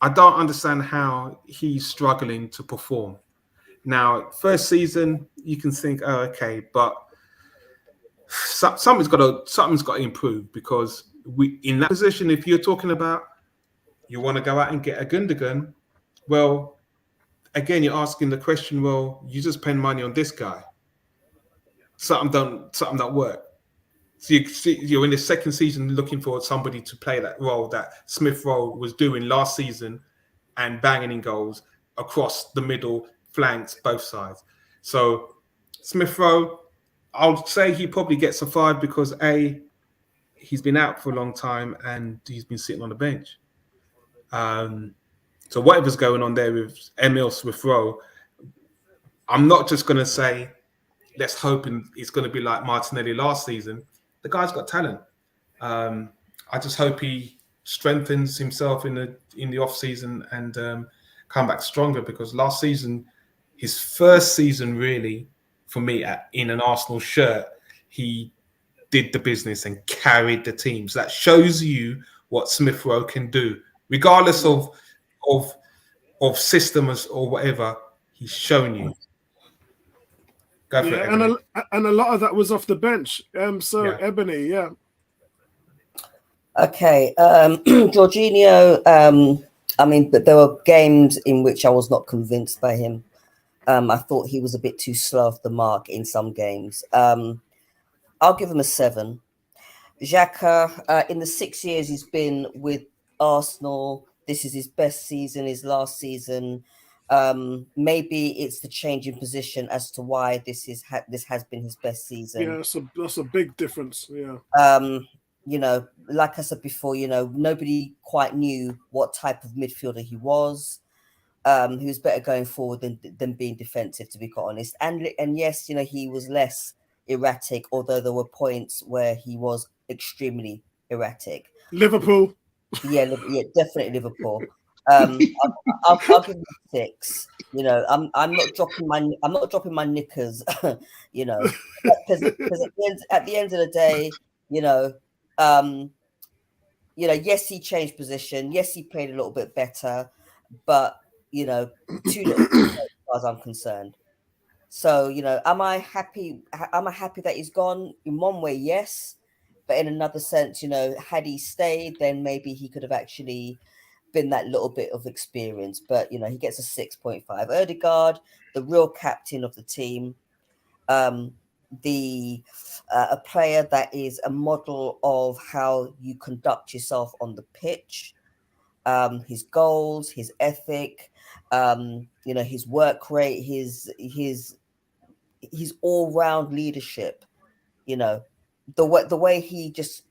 I don't understand how he's struggling to perform. Now, first season, you can think, oh, okay, but something's got to improve, because in that position, if you're talking about you want to go out and get a Gundogan, well, again, you're asking the question, well, you just spend money on this guy. Something don't work. So you're in the second season looking for somebody to play that role that Smith Rowe was doing last season and banging in goals across the middle, flanks, both sides. So Smith Rowe, I'll say he probably gets a 5 because he's been out for a long time and he's been sitting on the bench. So whatever's going on there with Emil Smith Rowe, I'm not just going to say, let's hope it's going to be like Martinelli last season. The guy's got talent. I just hope he strengthens himself in the off season and come back stronger, because last season, his first season really, for me, in an Arsenal shirt, he did the business and carried the teams. That shows you what Smith Rowe can do, regardless of systems or whatever. He's shown you. Go for it, Ebony.
And a lot of that was off the bench. So
Yeah.
Ebony, yeah.
Okay, Jorginho. I mean, but there were games in which I was not convinced by him. I thought he was a bit too slow off the mark in some games. I'll give him a 7. Xhaka, in the 6 years he's been with Arsenal, this is his best season, his last season. Maybe it's the change in position as to why this has been his best season.
Yeah, that's a big difference. Yeah.
You know, like I said before, you know, nobody quite knew what type of midfielder he was. He was better going forward than being defensive, to be quite honest. And yes, you know, he was less erratic, although there were points where he was extremely erratic.
Liverpool.
Yeah, definitely Liverpool. I'll give him a 6. You know, I'm not dropping my knickers. You know, because at the end of the day, you know, yes, he changed position. Yes, he played a little bit better, but you know, too little as far as I'm concerned. So, you know, am I happy? Am I happy that he's gone? In one way, yes, but in another sense, you know, had he stayed, then maybe he could have actually been that little bit of experience. But you know, he gets a 6.5. Ødegaard, the real captain of the team, a player that is a model of how you conduct yourself on the pitch. His goals, his ethic, you know, his work rate, his all-round leadership, you know, the way he just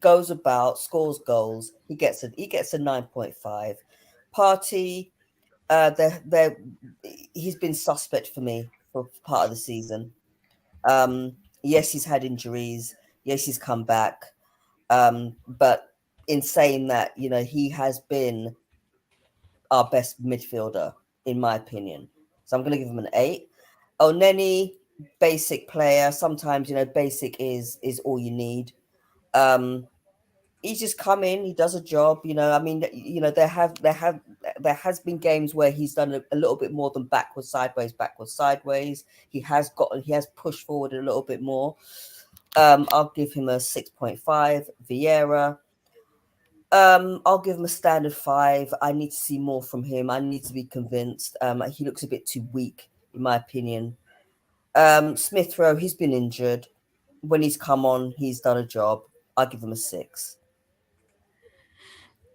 goes about, scores goals, he gets a 9.5. Partey, he's been suspect for me for part of the season. Yes, he's had injuries. Yes, he's come back. But in saying that, you know, he has been our best midfielder, in my opinion. So I'm going to give him an 8. Oneni, basic player. Sometimes, you know, basic is all you need. He's just come in. He does a job. You know, I mean, you know, there has been games where he's done a little bit more than backwards, sideways. He has pushed forward a little bit more. I'll give him a 6.5. Vieira. I'll give him a standard 5. I need to see more from him. I need to be convinced. He looks a bit too weak, in my opinion. Smith Rowe, he's been injured. When he's come on, he's done a job. I'll give him a 6.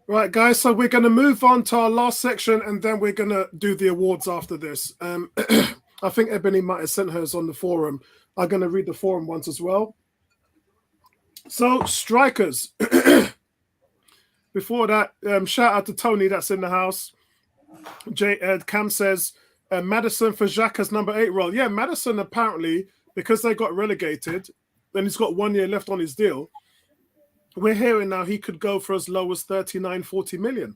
Right, guys. So we're going to move on to our last section, and then we're going to do the awards after this. I think Ebony might have sent hers on the forum. I'm going to read the forum ones as well. So strikers. Before that, shout out to Tony that's in the house. Cam says, Maddison for Xhaka's number 8 role. Yeah, Maddison apparently, because they got relegated, and he's got 1 year left on his deal, we're hearing now he could go for as low as 39-40 million.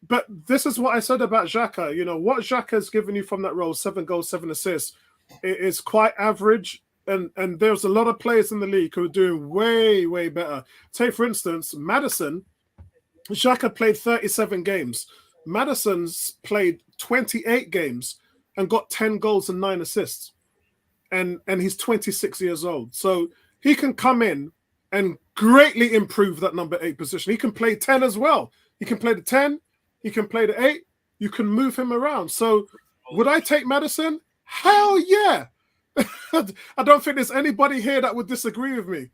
But this is what I said about Xhaka. You know, what Xhaka's given you from that role, 7 goals, 7 assists, it is quite average. And there's a lot of players in the league who are doing way, way better. Take, for instance, Maddison. Xhaka played 37 games. Maddison's played 28 games and got 10 goals and 9 assists. And he's 26 years old. So he can come in and greatly improve that number 8 position. He can play 10 as well. He can play the 10. He can play the 8. You can move him around. So would I take Maddison? Hell yeah. I don't think there's anybody here that would disagree with me.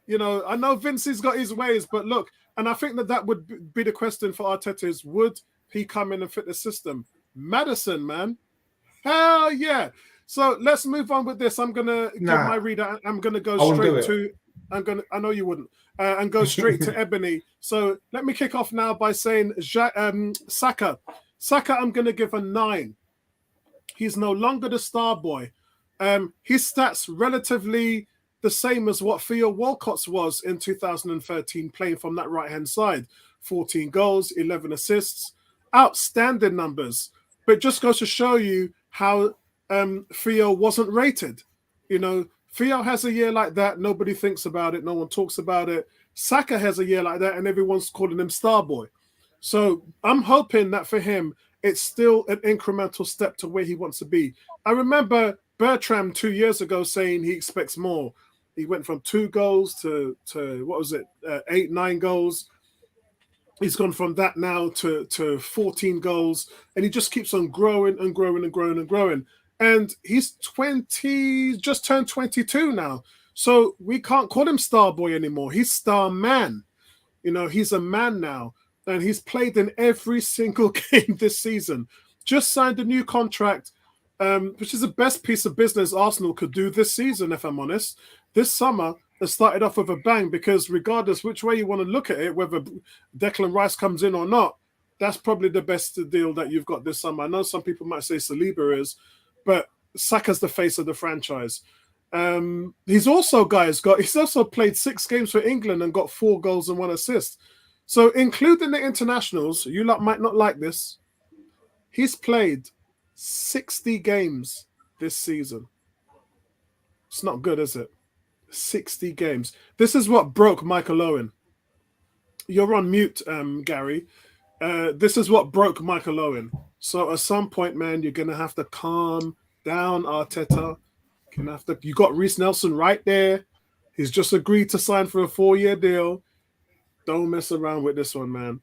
You know, I know Vincey's got his ways, but look, and I think that would be the question for Arteta is, would he come in and fit the system? Maddison, man. Hell yeah. So let's move on with this. I'm going to give my reader. I'm going to go straight to, I know you wouldn't, and go straight to Ebony. So let me kick off now by saying Saka. Saka, I'm going to give a 9. He's no longer the star boy. His stats relatively the same as what Theo Walcott's was in 2013, playing from that right-hand side. 14 goals, 11 assists, outstanding numbers. But just goes to show you how Theo wasn't rated. You know, Theo has a year like that. Nobody thinks about it. No one talks about it. Saka has a year like that, and everyone's calling him Starboy. So I'm hoping that for him, it's still an incremental step to where he wants to be. I remember Bertram 2 years ago saying he expects more. He went from 2 goals to what was it, 8, 9 goals. He's gone from that now to 14 goals, and he just keeps on growing and growing and growing and growing. And he's 20, just turned 22 now. So we can't call him Star Boy anymore. He's Star Man. You know, he's a man now. And he's played in every single game this season. Just signed a new contract, which is the best piece of business Arsenal could do this season, if I'm honest. This summer, it started off with a bang because regardless which way you want to look at it, whether Declan Rice comes in or not, that's probably the best deal that you've got this summer. I know some people might say Saliba is, but Saka's the face of the franchise. He's also played 6 games for England and got 4 goals and 1 assist. So including the internationals, you lot might not like this. He's played 60 games this season. It's not good, is it? 60 games. This is what broke Michael Owen. You're on mute, Gary. This is what broke Michael Owen. So at some point, man, you're gonna have to calm down, Arteta. You got Reece Nelson right there. He's just agreed to sign for a 4-year deal. Don't mess around with this one, man.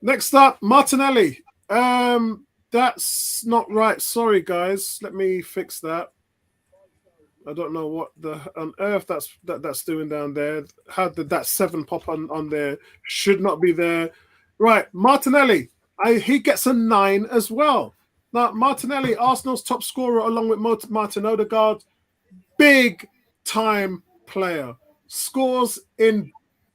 Next up, Martinelli. That's not right. Sorry, guys. Let me fix that. I don't know what on earth that's doing down there. How did that 7 pop on there? Should not be there. Right, Martinelli. He gets a 9 as well. Now, Martinelli, Arsenal's top scorer along with Martin Odegaard. Big time player. Scores in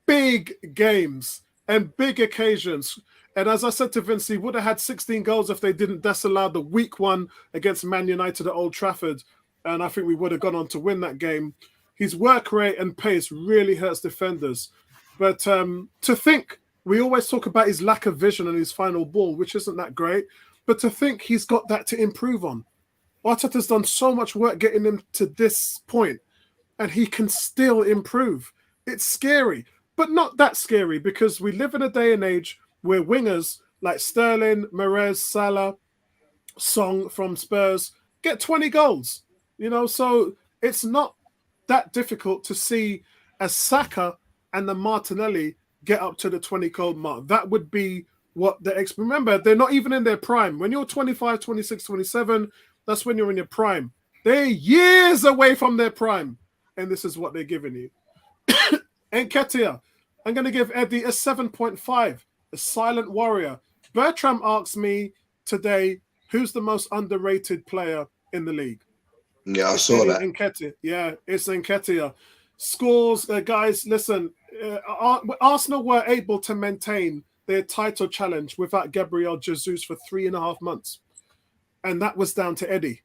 big games and big occasions. And as I said to Vince, he would have had 16 goals if they didn't disallow the weak one against Man United at Old Trafford. And I think we would have gone on to win that game. His work rate and pace really hurts defenders. But to think, we always talk about his lack of vision and his final ball, which isn't that great. But to think he's got that to improve on. Arteta's done so much work getting him to this point, and he can still improve. It's scary, but not that scary because we live in a day and age where wingers like Sterling, Mahrez, Salah, Song from Spurs get 20 goals. You know, so it's not that difficult to see as Saka and the Martinelli get up to the 20 goal mark. That would be what remember, they're not even in their prime. When you're 25, 26, 27, that's when you're in your prime. They're years away from their prime. And this is what they're giving you. Nketiah, I'm going to give Eddie a 7.5, a silent warrior. Bertram asks me today, who's the most underrated player in the league?
Yeah, I saw that.
Nketiah. Yeah, it's Nketiah. Scores, guys, listen, Arsenal were able to maintain their title challenge without Gabriel Jesus for 3.5 months. And that was down to Eddie.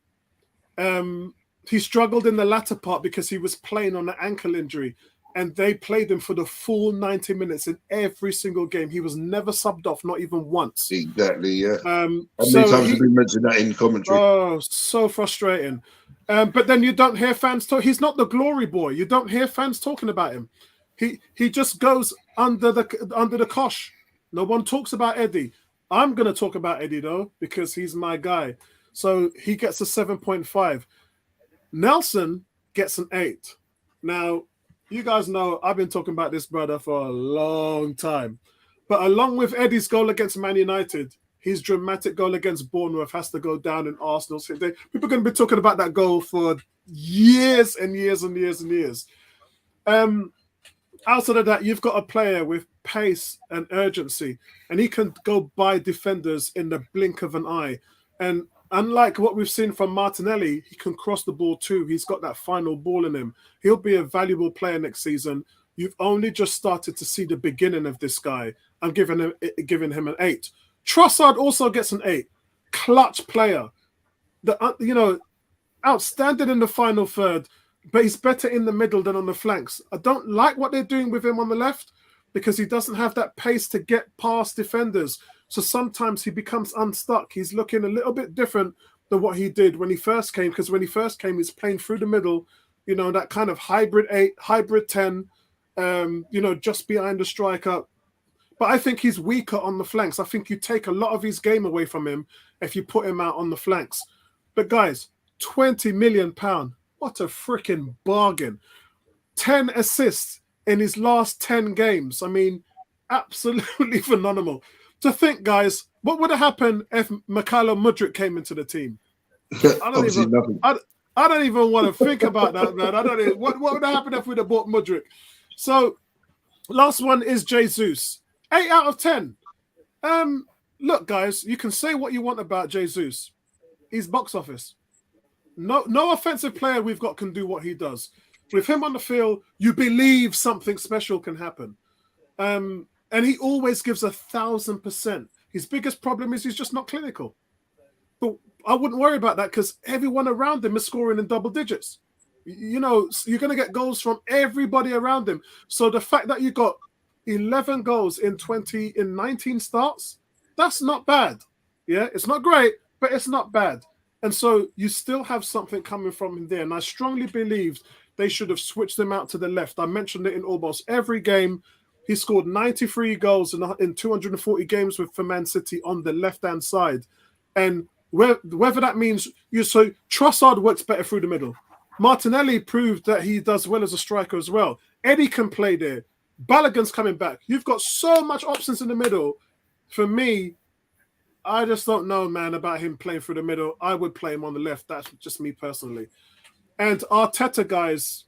He struggled in the latter part because he was playing on an ankle injury. And they played him for the full 90 minutes in every single game. He was never subbed off, not even once.
Exactly, yeah. How many times have we mentioned that in commentary? Oh,
so frustrating. But then you don't hear fans talk. He's not the glory boy. You don't hear fans talking about him. He just goes under the cosh. No one talks about Eddie. I'm going to talk about Eddie, though, because he's my guy. So he gets a 7.5. Nelson gets an 8. Now, you guys know I've been talking about this brother for a long time. But along with Eddie's goal against Man United, his dramatic goal against Bournemouth has to go down in Arsenal's. People are going to be talking about that goal for years and years and years and years. Outside of that, you've got a player with pace and urgency, and he can go by defenders in the blink of an eye. And unlike what we've seen from Martinelli, he can cross the ball too. He's got that final ball in him. He'll be a valuable player next season. You've only just started to see the beginning of this guy. I'm giving him an 8. Trossard also gets an 8. Clutch player. Outstanding in the final third, but he's better in the middle than on the flanks. I don't like what they're doing with him on the left because he doesn't have that pace to get past defenders. So sometimes he becomes unstuck. He's looking a little bit different than what he did when he first came, because when he first came, he's playing through the middle, you know, that kind of hybrid 8, hybrid 10, you know, just behind the striker. But I think he's weaker on the flanks. I think you take a lot of his game away from him if you put him out on the flanks. But guys, £20 million, what a freaking bargain. 10 assists in his last 10 games. I mean, absolutely phenomenal. To think, guys, what would have happened if Mykhailo Mudryk came into the team? I don't even want to think about that, man. I don't even, what would have happened if we'd have bought Mudryk? So, last one is Jesus. 8 out of 10. Look, guys, you can say what you want about Jesus. He's box office. No offensive player we've got can do what he does. With him on the field, you believe something special can happen. And he always gives 1,000%. His biggest problem is he's just not clinical. But I wouldn't worry about that because everyone around him is scoring in double digits. You know, you're going to get goals from everybody around him. So the fact that you got 11 goals in 19 starts, that's not bad. Yeah, it's not great, but it's not bad. And so you still have something coming from him there. And I strongly believe they should have switched him out to the left. I mentioned it in almost every game. He scored 93 goals in 240 games for Man City on the left-hand side. And whether that means so Trossard works better through the middle. Martinelli proved that he does well as a striker as well. Eddie can play there. Balogun's coming back. You've got so much options in the middle. For me, I just don't know, man, about him playing through the middle. I would play him on the left. That's just me personally. And Arteta, guys,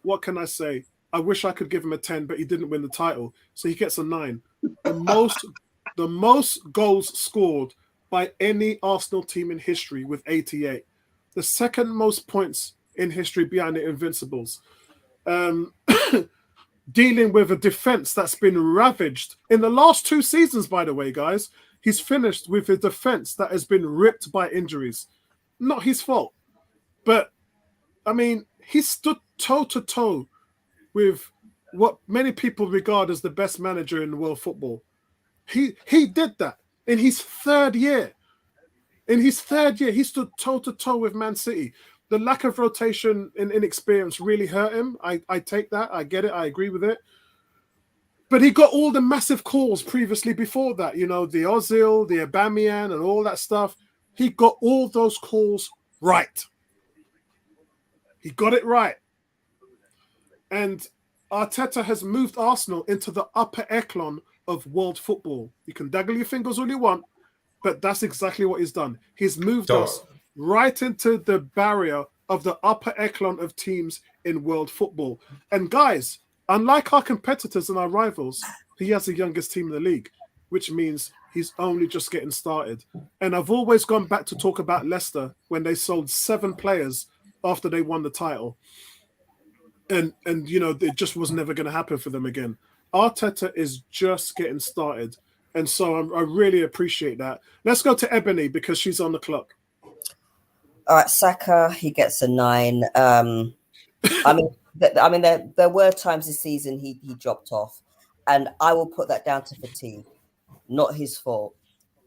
what can I say? I wish I could give him a 10, but he didn't win the title. So he gets a 9. The most goals scored by any Arsenal team in history with 88. The second most points in history behind the Invincibles. Dealing with a defense that's been ravaged. In the last 2 seasons, by the way, guys, he's finished with a defense that has been ripped by injuries. Not his fault. But, I mean, he stood toe-to-toe with what many people regard as the best manager in world football. He did that in his 3rd year. In his 3rd year, he stood toe-to-toe with Man City. The lack of rotation and inexperience really hurt him. I take that. I get it. I agree with it. But he got all the massive calls previously before that. You know, the Ozil, the Aubameyang, and all that stuff. He got all those calls right. He got it right. And Arteta has moved Arsenal into the upper echelon of world football. You can daggle your fingers all you want, but that's exactly what he's done. He's moved us right into the barrier of the upper echelon of teams in world football. And guys, unlike our competitors and our rivals, he has the youngest team in the league, which means he's only just getting started. And I've always gone back to talk about Leicester when they sold 7 players after they won the title. And you know, it just was never going to happen for them again. Arteta is just getting started. And so I really appreciate that. Let's go to Ebony because she's on the clock.
All right, Saka, he gets a 9. I mean, there were times this season he dropped off, and I will put that down to fatigue, not his fault.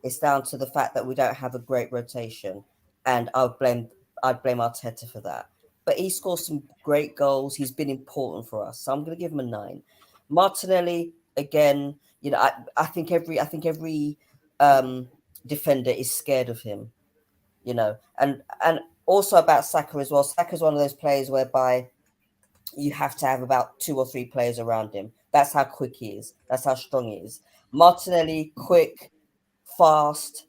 It's down to the fact that we don't have a great rotation, and I'd blame Arteta for that. But he scored some great goals. He's been important for us, so I'm going to give him a 9. Martinelli, again, you know, I think every defender is scared of him. You know, and also about Saka as well. Saka's one of those players whereby you have to have about 2 or 3 players around him. That's how quick he is. That's how strong he is. Martinelli, quick, fast.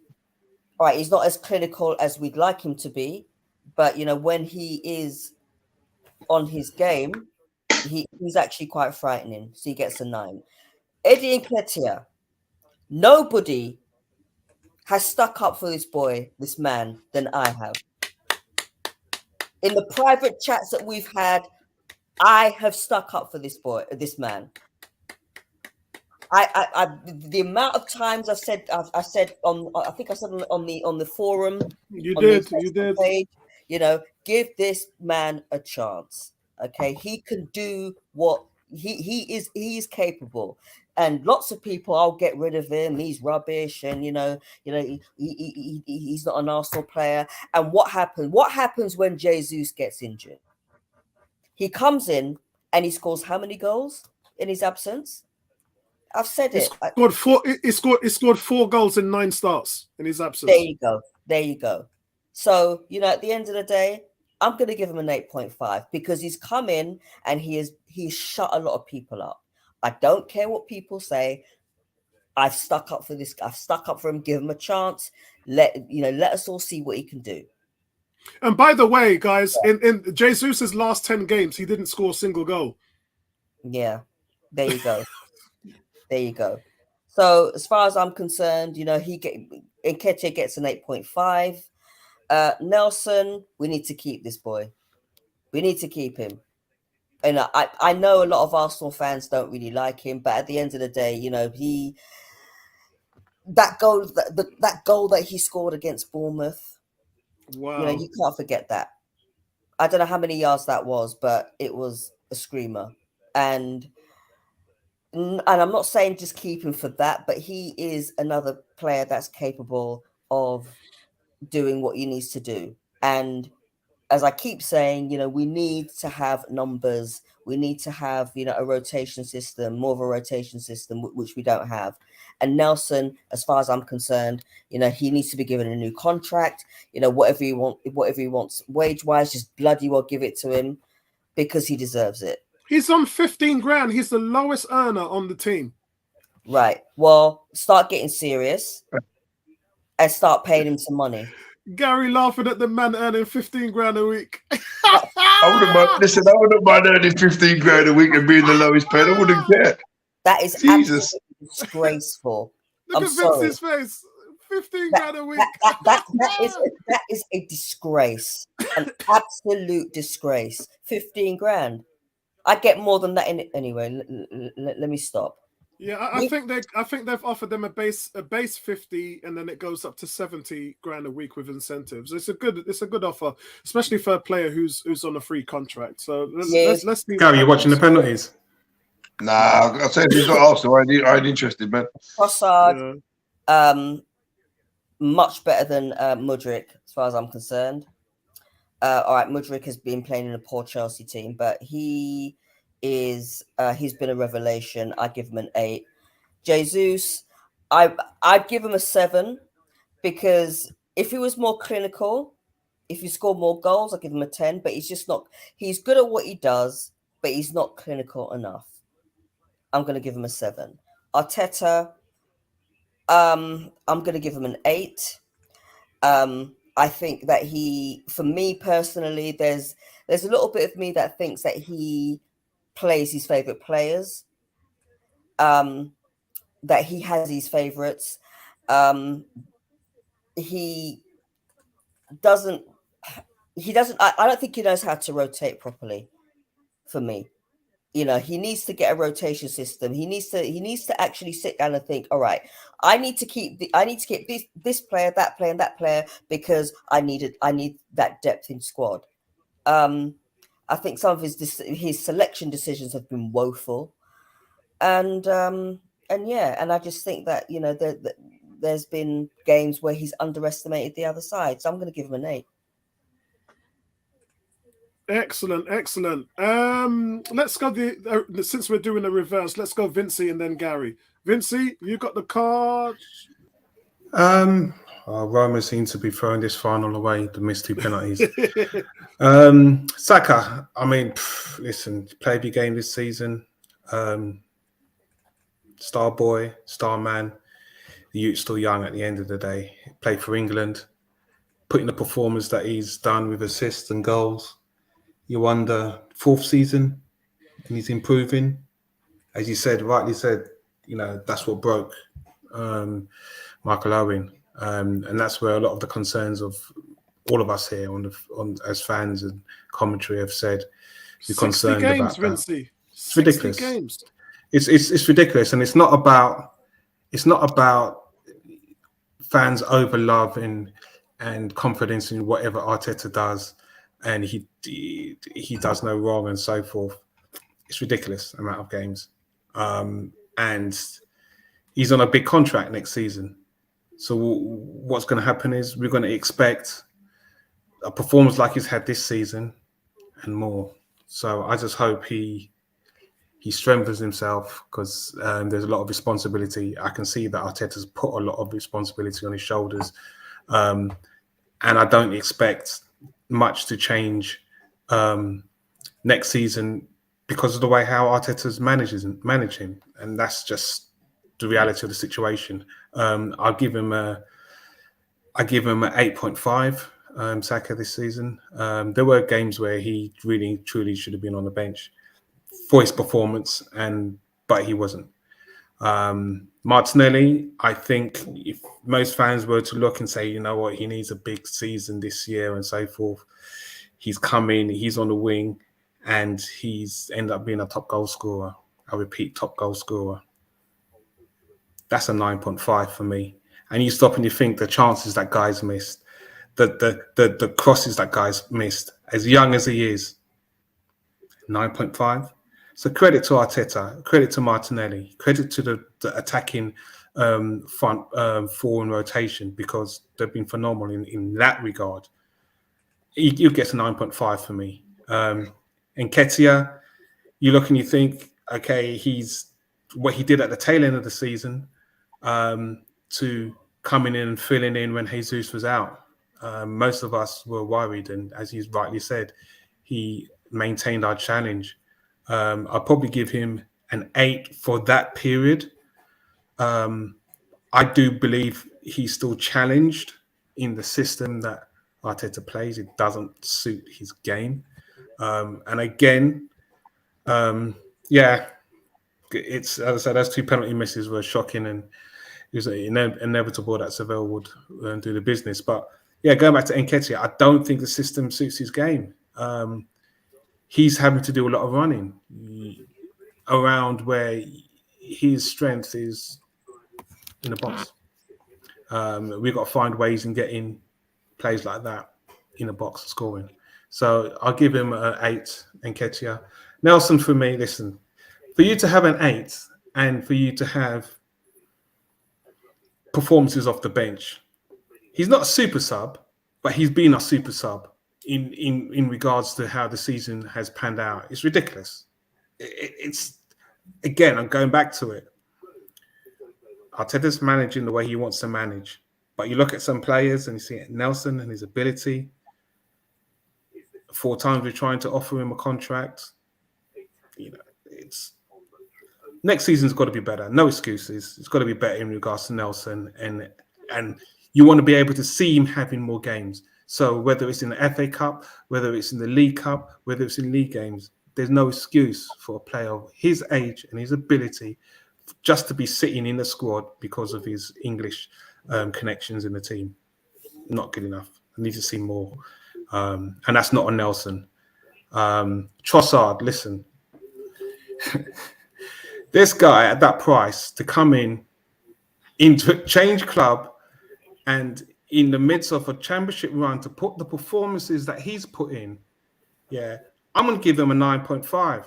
All right, he's not as clinical as we'd like him to be, but you know, when he is on his game, he's actually quite frightening. So he gets a 9. Eddie Nketiah, nobody has stuck up for this man, than I have. In the private chats that we've had, I have stuck up for this man. The amount of times I said on the forum.
You did.
Page, you know, give this man a chance. Okay, he can do what he is capable. And lots of people, I'll get rid of him. He's rubbish, and you know, he's not an Arsenal player. And what happens? What happens when Jesus gets injured? He comes in and he scores how many goals in his absence? I've said it.
He scored 4 goals in 9 starts in his absence.
There you go. There you go. So, at the end of the day, I'm going to give him an 8.5 because he's come in and he's shut a lot of people up. I don't care what people say. I've stuck up for this. I've stuck up for him. Give him a chance. Let us all see what he can do.
And by the way, guys, in Jesus' last 10 games, he didn't score a single goal.
Yeah, there you go. There you go. So as far as I'm concerned, Nketiah gets an 8.5. Nelson, we need to keep this boy. We need to keep him. And I know a lot of Arsenal fans don't really like him, but at the end of the day, that goal that he scored against Bournemouth,
wow,
you can't forget that. I don't know how many yards that was, but it was a screamer. And I'm not saying just keep him for that, but he is another player that's capable of doing what he needs to do. And as I keep saying, we need to have numbers. We need to have, a rotation system, more of a rotation system, which we don't have. And Nelson, as far as I'm concerned, he needs to be given a new contract. Whatever he wants wage-wise, just bloody well give it to him because he deserves it.
He's on 15 grand. He's the lowest earner on the team.
Right. Well, start getting serious and start paying him some money.
Gary laughing at the man earning 15 grand a week.
I wouldn't mind earning 15 grand a week and being the lowest paid. I wouldn't care.
That is
Jesus.
Disgraceful.
Look at Vince's face. 15 grand a week.
That is a disgrace. An absolute disgrace. 15 grand. I get more than that in it anyway. Let me stop.
Yeah, I think they've offered them a base 50, and then it goes up to 70 grand a week with incentives. It's a good offer, especially for a player who's on a free contract. So let's see.
Gary, you're watching the penalties?
Nah, I said if he's not Arsenal, I ain't interested, man.
Trossard, much better than Mudryk, as far as I'm concerned. All right, Mudryk has been playing in a poor Chelsea team, but he's been a revelation. I give him an 8. Jesus, I'd give him a 7 because if he was more clinical, if he scored more goals, I'd give him a 10. But he's just not. He's good at what he does, but he's not clinical enough. I'm going to give him a 7. Arteta, I'm going to give him an 8. I think that for me personally, there's a little bit of me that thinks that he plays his favorite players, that he has his favorites. He doesn't, I don't think he knows how to rotate properly for me. He needs to get a rotation system. He needs to actually sit down and think, all right, I need to keep this player, that player, and that player because I need that depth in squad. I think some of his selection decisions have been woeful, and I just think that there's been games where he's underestimated the other side. So I'm going to give him an 8.
Excellent. Let's go since we're doing the reverse, let's go Vincey and then Gary. Vincey, you got the card.
Roma seems to be throwing this final away, the missed 2 penalties. Saka, I mean, listen, play every game this season. Star boy, star man. The youth's still young at the end of the day. Played for England, putting the performance that he's done with assists and goals. You wonder, 4th season, and he's improving. As you said, rightly said, that's what broke Michael Owen. And that's where a lot of the concerns of all of us here on as fans and commentary have said we're concerned
games,
about
Vincey.
that. It's ridiculous.
Games.
It's ridiculous, and it's not about fans over love and confidence in whatever Arteta does, and he does no wrong and so forth. It's ridiculous amount of games, and he's on a big contract next season. So what's going to happen is we're going to expect a performance like he's had this season and more. So I just hope he strengthens himself, because there's a lot of responsibility. I can see that Arteta's put a lot of responsibility on his shoulders, and I don't expect much to change next season because of the way how Arteta's manage him, and that's just the reality of the situation. I give him an 8.5. Saka this season. There were games where he really truly should have been on the bench for his performance, but he wasn't. Martinelli, I think if most fans were to look and say, you know what, he needs a big season this year and so forth, he's come in, he's on the wing, and he's ended up being a top goal scorer. I repeat, top goal scorer. That's a 9.5 for me. And you stop and you think the chances that guy's missed, the crosses that guy's missed, as young as he is, 9.5. So credit to Arteta, credit to Martinelli, credit to the attacking front four in rotation, because they've been phenomenal in that regard. You get a 9.5 for me. Nketiah, you look and you think, okay, he's what he did at the tail end of the season to coming in and filling in when Jesus was out. Most of us were worried, and as you rightly said, he maintained our challenge. I'll probably give him an 8 for that period. I do believe he's still challenged in the system that Arteta plays. It doesn't suit his game. And again, it's, as I said, those 2 penalty misses were shocking, and it was inevitable that Seville would do the business. But yeah, going back to Nketiah, I don't think the system suits his game. He's having to do a lot of running around where his strength is in the box. We've got to find ways in getting plays like that in the box scoring. So I'll give him an 8, Nketiah. Nelson, for me, listen, for you to have an 8 and for you to have performances off the bench, he's not a super sub, but he's been a super sub in regards to how the season has panned out. It's ridiculous. It's again, I'm going back to it. Arteta's managing the way he wants to manage, but you look at some players and you see Nelson and his ability. 4 times we're trying to offer him a contract. You know, it's next season's got to be better. No excuses. It's got to be better in regards to Nelson, and you want to be able to see him having more games. So whether it's in the FA Cup, whether it's in the League Cup, whether it's in league games, there's no excuse for a player of his age and his ability just to be sitting in the squad because of his English connections in the team. Not good enough. I need to see more. And that's not on Nelson. Trossard, listen. This guy at that price to come into change club and in the midst of a championship run to put the performances that he's put in, yeah, I'm going to give them a 9.5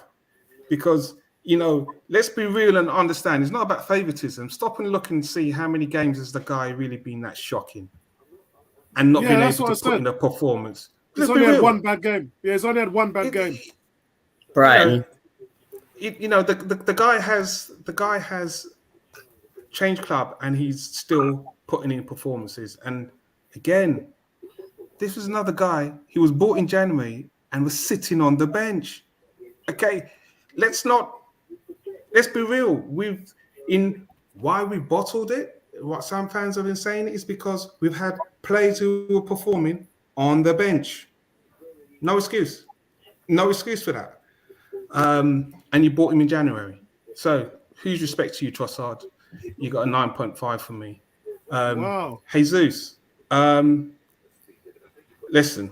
because, you know, let's be real and understand. It's not about favoritism. Stop and look and see how many games has the guy really been that shocking and not being able to put in a performance.
He's only had one bad game. Yeah, he's only had one bad game.
Brighton.
You know, the guy has change club and he's still putting in performances. And again, this was another guy. He was bought in January and was sitting on the bench. Okay, let's be real. Why we bottled it. What some fans have been saying is because we've had players who were performing on the bench. No excuse. No excuse for that. And you bought him in January. So, huge respect to you, Trossard. You got a 9.5 from me.
Wow.
Jesus. Listen.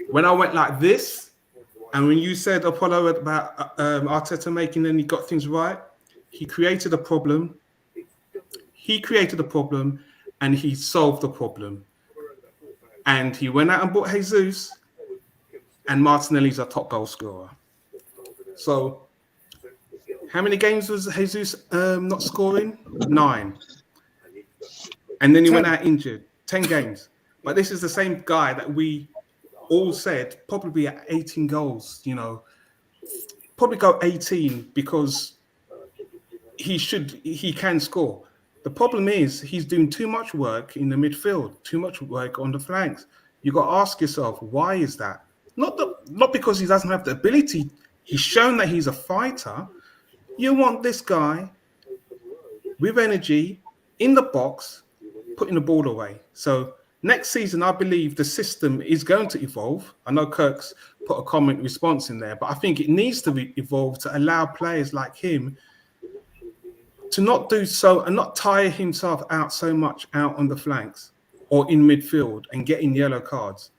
When I went like this, and when you said, Apollo, about Arteta making and he got things right, he created a problem. And he solved the problem. And he went out and bought Jesus, and Martinelli's a top goal scorer. So, how many games was Jesus not scoring? 9. And then he went out injured. 10 games. But this is the same guy that we all said probably at 18 goals, probably go 18 because he can score. The problem is he's doing too much work in the midfield, too much work on the flanks. You got to ask yourself, why is that? Not because he doesn't have the ability. He's shown that he's a fighter. You want this guy with energy in the box, putting the ball away. So next season, I believe the system is going to evolve. I know Kirk's put a comment response in there, but I think it needs to evolve to allow players like him to not do so and not tire himself out so much out on the flanks or in midfield and getting yellow cards.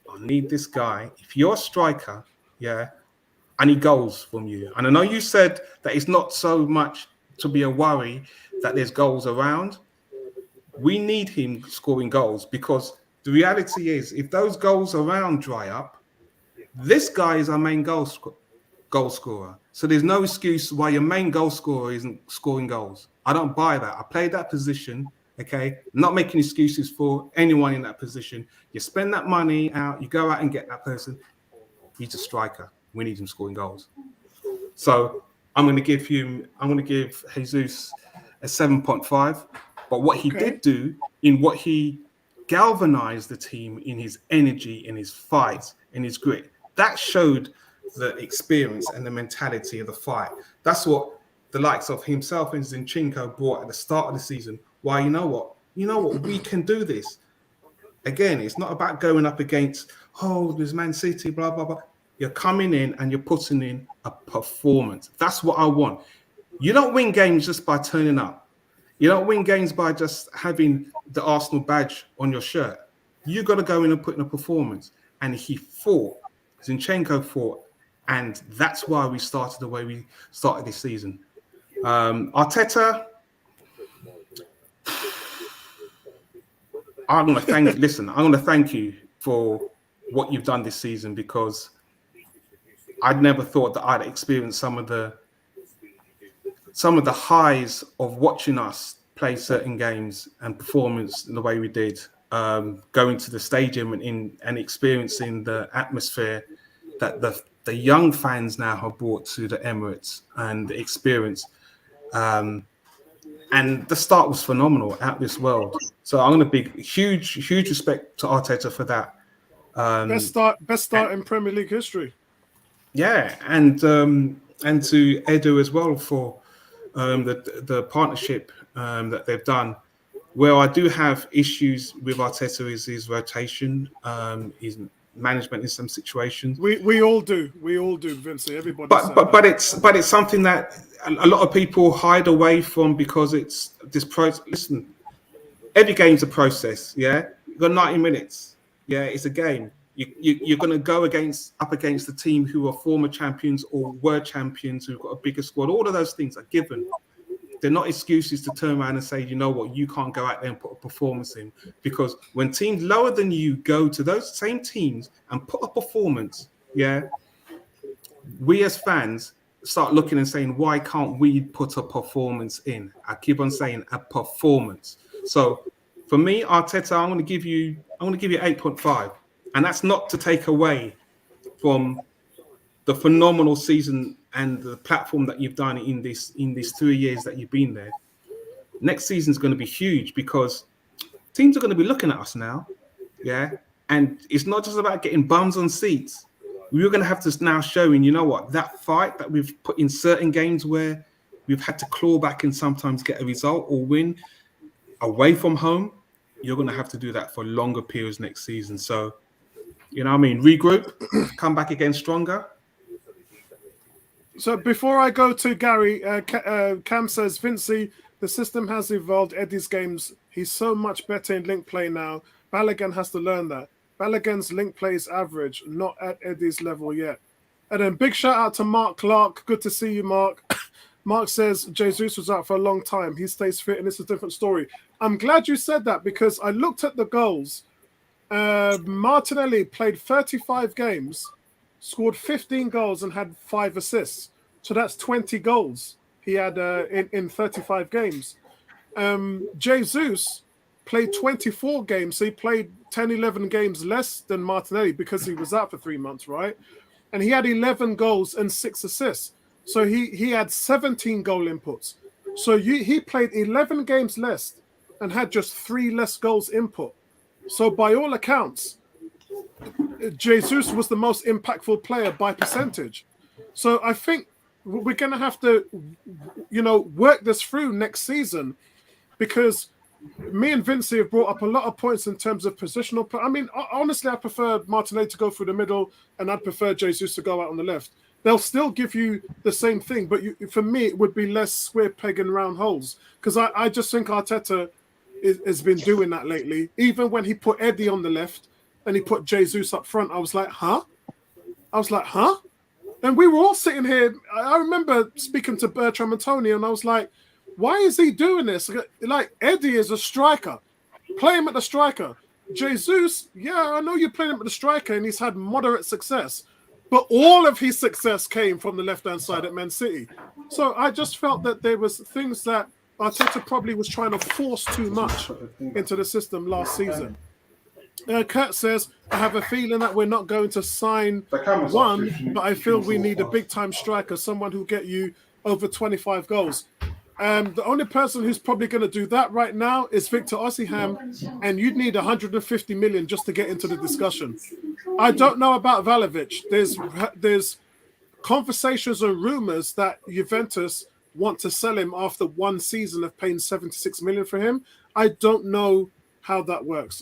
I need this guy. If you're a striker, I need goals from you. And I know you said that it's not so much to be a worry that there's goals around. We need him scoring goals because the reality is if those goals around dry up, this guy is our main goal scorer. So there's no excuse why your main goal scorer isn't scoring goals. I don't buy that. I played that position, okay? I'm not making excuses for anyone in that position. You spend that money out, you go out and get that person. He's a striker. We need him scoring goals. So I'm going to give Jesus a 7.5. But what he did do in what he galvanized the team in his energy, in his fight, in his grit, that showed the experience and the mentality of the fight. That's what the likes of himself and Zinchenko brought at the start of the season. Why, you know what, we can do this. Again, it's not about going up against, there's Man City, blah, blah, blah. You're coming in and you're putting in a performance. That's what I want. You don't win games just by turning up. You don't win games by just having the Arsenal badge on your shirt. You got to go in and put in a performance. And he fought. Zinchenko fought. And that's why we started the way we started this season. Arteta, I'm going to thank you for what you've done this season because I'd never thought that I'd experience some of the highs of watching us play certain games and performance in the way we did, going to the stadium and experiencing the atmosphere that the young fans now have brought to the Emirates and the experience. And the start was phenomenal, out of this world. So I'm going to be huge respect to Arteta for that.
Best start in Premier League history.
Yeah, and to Edu as well for the partnership that they've done. Where I do have issues with Arteta is his rotation, his management in some situations.
We all do, Vincent. Everybody.
But it's something that a lot of people hide away from because it's this process. Listen, every game's a process. Yeah, you've got 90 minutes. Yeah, it's a game. You're going to go up against the team who are former champions or were champions who've got a bigger squad. All of those things are given. They're not excuses to turn around and say, you know what, you can't go out there and put a performance in. Because when teams lower than you go to those same teams and put a performance, we as fans start looking and saying, why can't we put a performance in? I keep on saying a performance. So for me, Arteta, I'm going to give you 8.5. And that's not to take away from the phenomenal season and the platform that you've done in these 3 years that you've been there. Next season is going to be huge because teams are going to be looking at us now. Yeah. And it's not just about getting bums on seats. We're going to have to now showing, you know what, that fight that we've put in certain games where we've had to claw back and sometimes get a result or win away from home. You're going to have to do that for longer periods next season. So, you know what I mean? Regroup, come back again stronger.
So before I go to Gary, Cam says, Vincey, the system has evolved. Eddie's games, he's so much better in link play now. Balogun has to learn that. Balogun's link play is average, not at Eddie's level yet. And then big shout out to Mark Clark. Good to see you, Mark. Mark says Jesus was out for a long time. He stays fit, and it's a different story. I'm glad you said that because I looked at the goals. Martinelli played 35 games, scored 15 goals and had 5 assists. So that's 20 goals he had in 35 games. Jesus played 24 games. So he played 10, 11 games less than Martinelli because he was out for 3 months, right? And he had 11 goals and 6 assists. So he had 17 goal inputs. So he played 11 games less and had just 3 less goals input. So by all accounts, Jesus was the most impactful player by percentage. So I think we're going to have to, work this through next season, because me and Vinci have brought up a lot of points in terms of positional. I mean, honestly, I prefer Martinelli to go through the middle, and I'd prefer Jesus to go out on the left. They'll still give you the same thing, but for me, it would be less square peg and round holes, because I just think Arteta has been doing that lately. Even when he put Eddie on the left and he put Jesus up front, I was like, huh? And we were all sitting here. I remember speaking to Bertram and Tony, and I was like, why is he doing this? Like, Eddie is a striker. Play him at the striker. Jesus, yeah, I know you're playing him at the striker, and he's had moderate success. But all of his success came from the left-hand side at Man City. So I just felt that there was things that Arteta probably was trying to force too much into the system last season. Kurt says, I have a feeling that we're not going to sign one, but I feel we need a big-time striker, someone who'll get you over 25 goals. The only person who's probably going to do that right now is Victor Osimhen, and you'd need 150 million just to get into the discussion. I don't know about Vlahovic. There's conversations and rumors that Juventus want to sell him after 1 season of paying 76 million for him. I don't know how that works.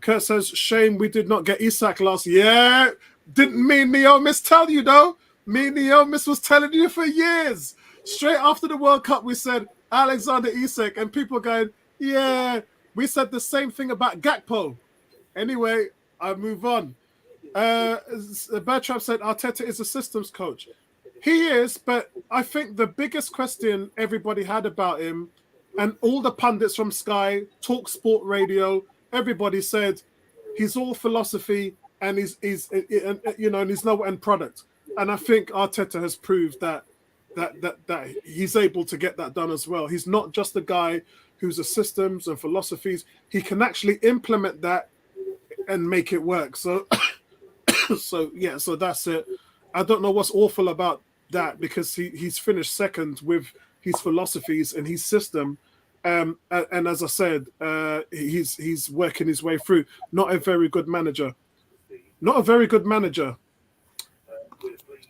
Kurt says, shame we did not get Isak last year. Yeah, didn't me and Neo Miss tell you though? Me and Neo Miss was telling you for years. Straight after the World Cup, we said Alexander Isak, and people going, yeah, we said the same thing about Gakpo. Anyway, I move on. Bertram said Arteta is a systems coach. He is, but I think the biggest question everybody had about him, and all the pundits from Sky, Talk Sport Radio, everybody said he's all philosophy and he's no end product. And I think Arteta has proved that he's able to get that done as well. He's not just a guy who's a systems and philosophies. He can actually implement that and make it work. So, so that's it. I don't know what's awful about that, because he's finished second with his philosophies and his system. And as I said, he's working his way through. Not a very good manager.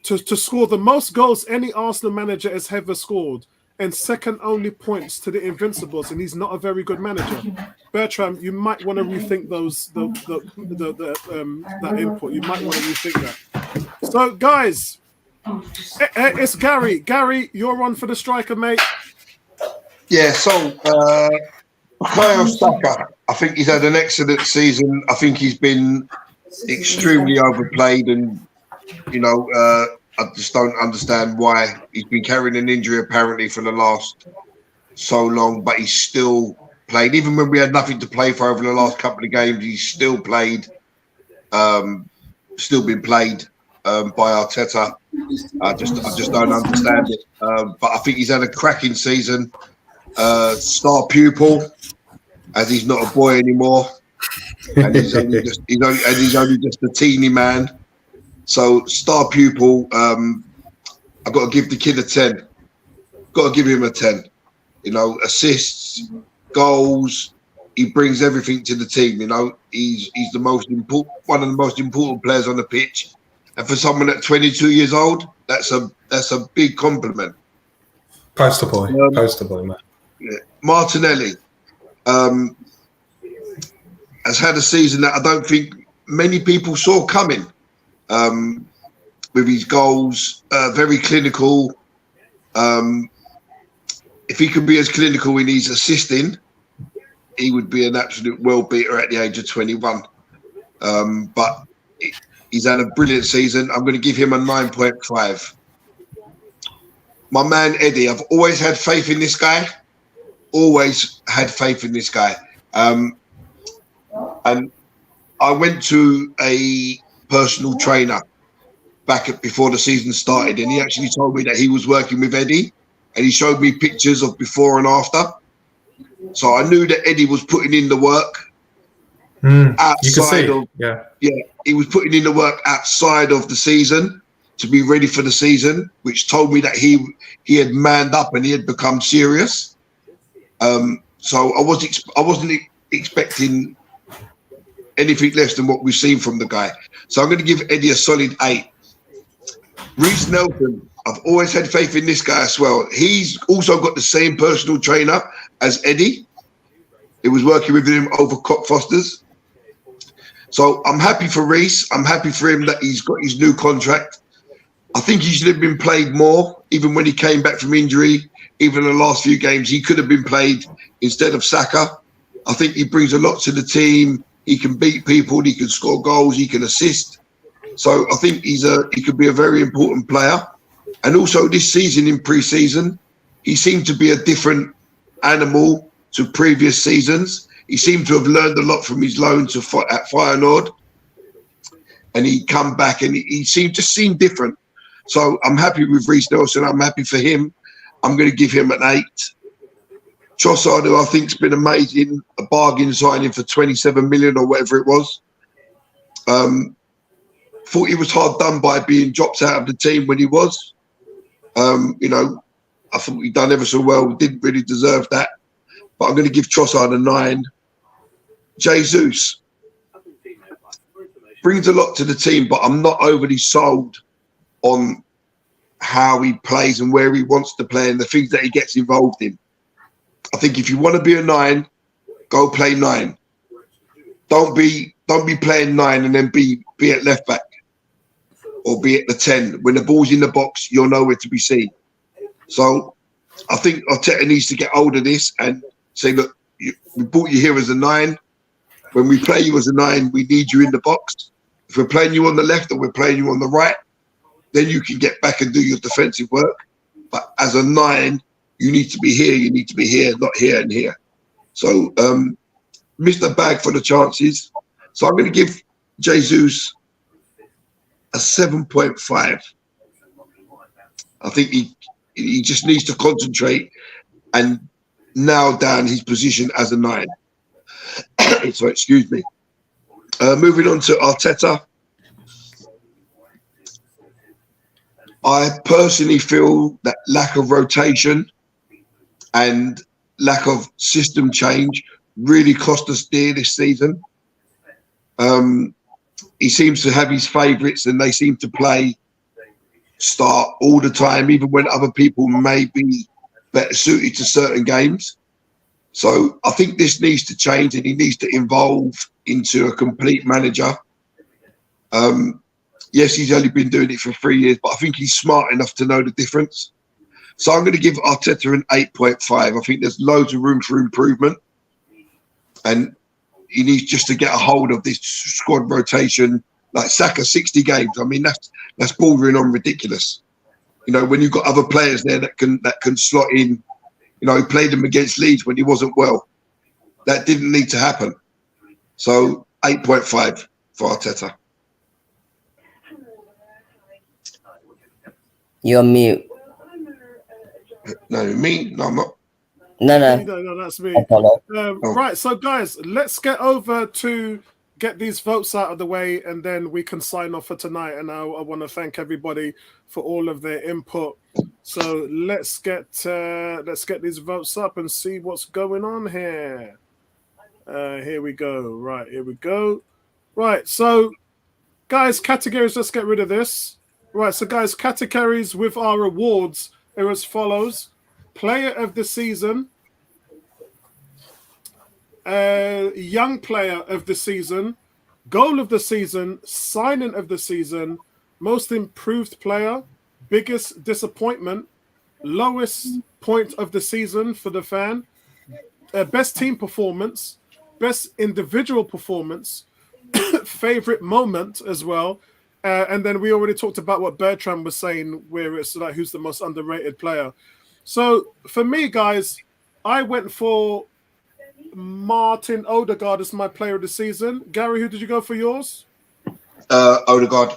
To score the most goals any Arsenal manager has ever scored, and second only points to the Invincibles, and he's not a very good manager. Bertram, you might want to rethink that input. You might want to rethink that. So, guys, it's Gary. Gary, you're on for the striker, mate.
Yeah, so Bukayo Saka, I think he's had an excellent season. I think he's been extremely overplayed, and I just don't understand why he's been carrying an injury apparently for the last so long, but he's still played. Even when we had nothing to play for over the last couple of games, he's still played, still been played by Arteta. I just don't understand it. But I think he's had a cracking season. Star pupil, as he's not a boy anymore, and he's only just a teeny man. So star pupil, I've got to give the kid a 10. Got to give him a 10. Assists, goals. He brings everything to the team. He's the most important, one of the most important players on the pitch. And for someone at 22 years old, that's a big compliment.
Poster boy, man.
Yeah. Martinelli has had a season that I don't think many people saw coming. With his goals, very clinical. If he could be as clinical in his assisting, he would be an absolute world beater at the age of 21. But he's had a brilliant season. I'm going to give him a 9.5. My man Eddie, I've always had faith in this guy. And I went to a personal trainer before the season started, and he actually told me that he was working with Eddie, and he showed me pictures of before and after. So I knew that Eddie was putting in the work,
You can
outside
see,
of
yeah.
he was putting in the work outside of the season to be ready for the season, which told me that he had manned up and he had become serious. So I wasn't expecting anything less than what we've seen from the guy. So I'm going to give Eddie a solid 8. Reece Nelson, I've always had faith in this guy as well. He's also got the same personal trainer as Eddie. He was working with him over Cock Fosters. So I'm happy for Reece. I'm happy for him that he's got his new contract. I think he should have been played more, even when he came back from injury. Even in the last few games, he could have been played instead of Saka. I think he brings a lot to the team. He can beat people. He can score goals. He can assist. So I think he could be a very important player. And also this season in pre-season, he seemed to be a different animal to previous seasons. He seemed to have learned a lot from his loan at Feyenoord. And he'd come back and he seemed different. So I'm happy with Reece Nelson. I'm happy for him. I'm going to give him an 8. Trossard, who I think's been amazing, a bargain signing for 27 million or whatever it was. Thought he was hard done by being dropped out of the team when he was. I thought he'd done ever so well. Didn't really deserve that. But I'm going to give Trossard a 9. Jesus brings a lot to the team, but I'm not overly sold on how he plays and where he wants to play and the things that he gets involved in. I think if you want to be a 9, go play 9. Don't be playing 9 and then be at left back or be at the 10. When the ball's in the box, you're nowhere to be seen. So I think Arteta needs to get hold of this and say, look, we brought you here as a 9. When we play you as a 9, we need you in the box. If we're playing you on the left or we're playing you on the right, then you can get back and do your defensive work. But as a 9, you need to be here. You need to be here, not here and here. So missed the bag for the chances. So I'm going to give Jesus a 7.5. I think he just needs to concentrate and nail down his position as a 9. So excuse me. Moving on to Arteta. I personally feel that lack of rotation and lack of system change really cost us dear this season. He seems to have his favourites and they seem to start all the time, even when other people may be better suited to certain games. So I think this needs to change and he needs to evolve into a complete manager. Yes, he's only been doing it for 3 years, but I think he's smart enough to know the difference. So I'm going to give Arteta an 8.5. I think there's loads of room for improvement. And he needs just to get a hold of this squad rotation. Like Saka, 60 games. I mean, that's bordering on ridiculous. When you've got other players there that can slot in. He played them against Leeds when he wasn't well. That didn't need to happen. So 8.5 for Arteta.
You're on mute.
No, me? No, I'm not.
No,
that's me.
Apollo.
Right, so guys, let's get over to get these votes out of the way, and then we can sign off for tonight. And I want to thank everybody for all of their input. So let's get these votes up and see what's going on here. Here we go. Right, here we go. Right, so guys, categories. Let's get rid of this. Right, so guys, categories with our awards are as follows: Player of the Season, Young Player of the Season, Goal of the Season, Signing of the Season, Most Improved Player, Biggest Disappointment, Lowest Point of the Season for the fan, Best Team Performance, Best Individual Performance, Favorite Moment as well. And then we already talked about what Bertrand was saying, where it's like who's the most underrated player. So for me, guys, I went for Martin Odegaard as my player of the season. Gary, who did you go for yours?
Odegaard.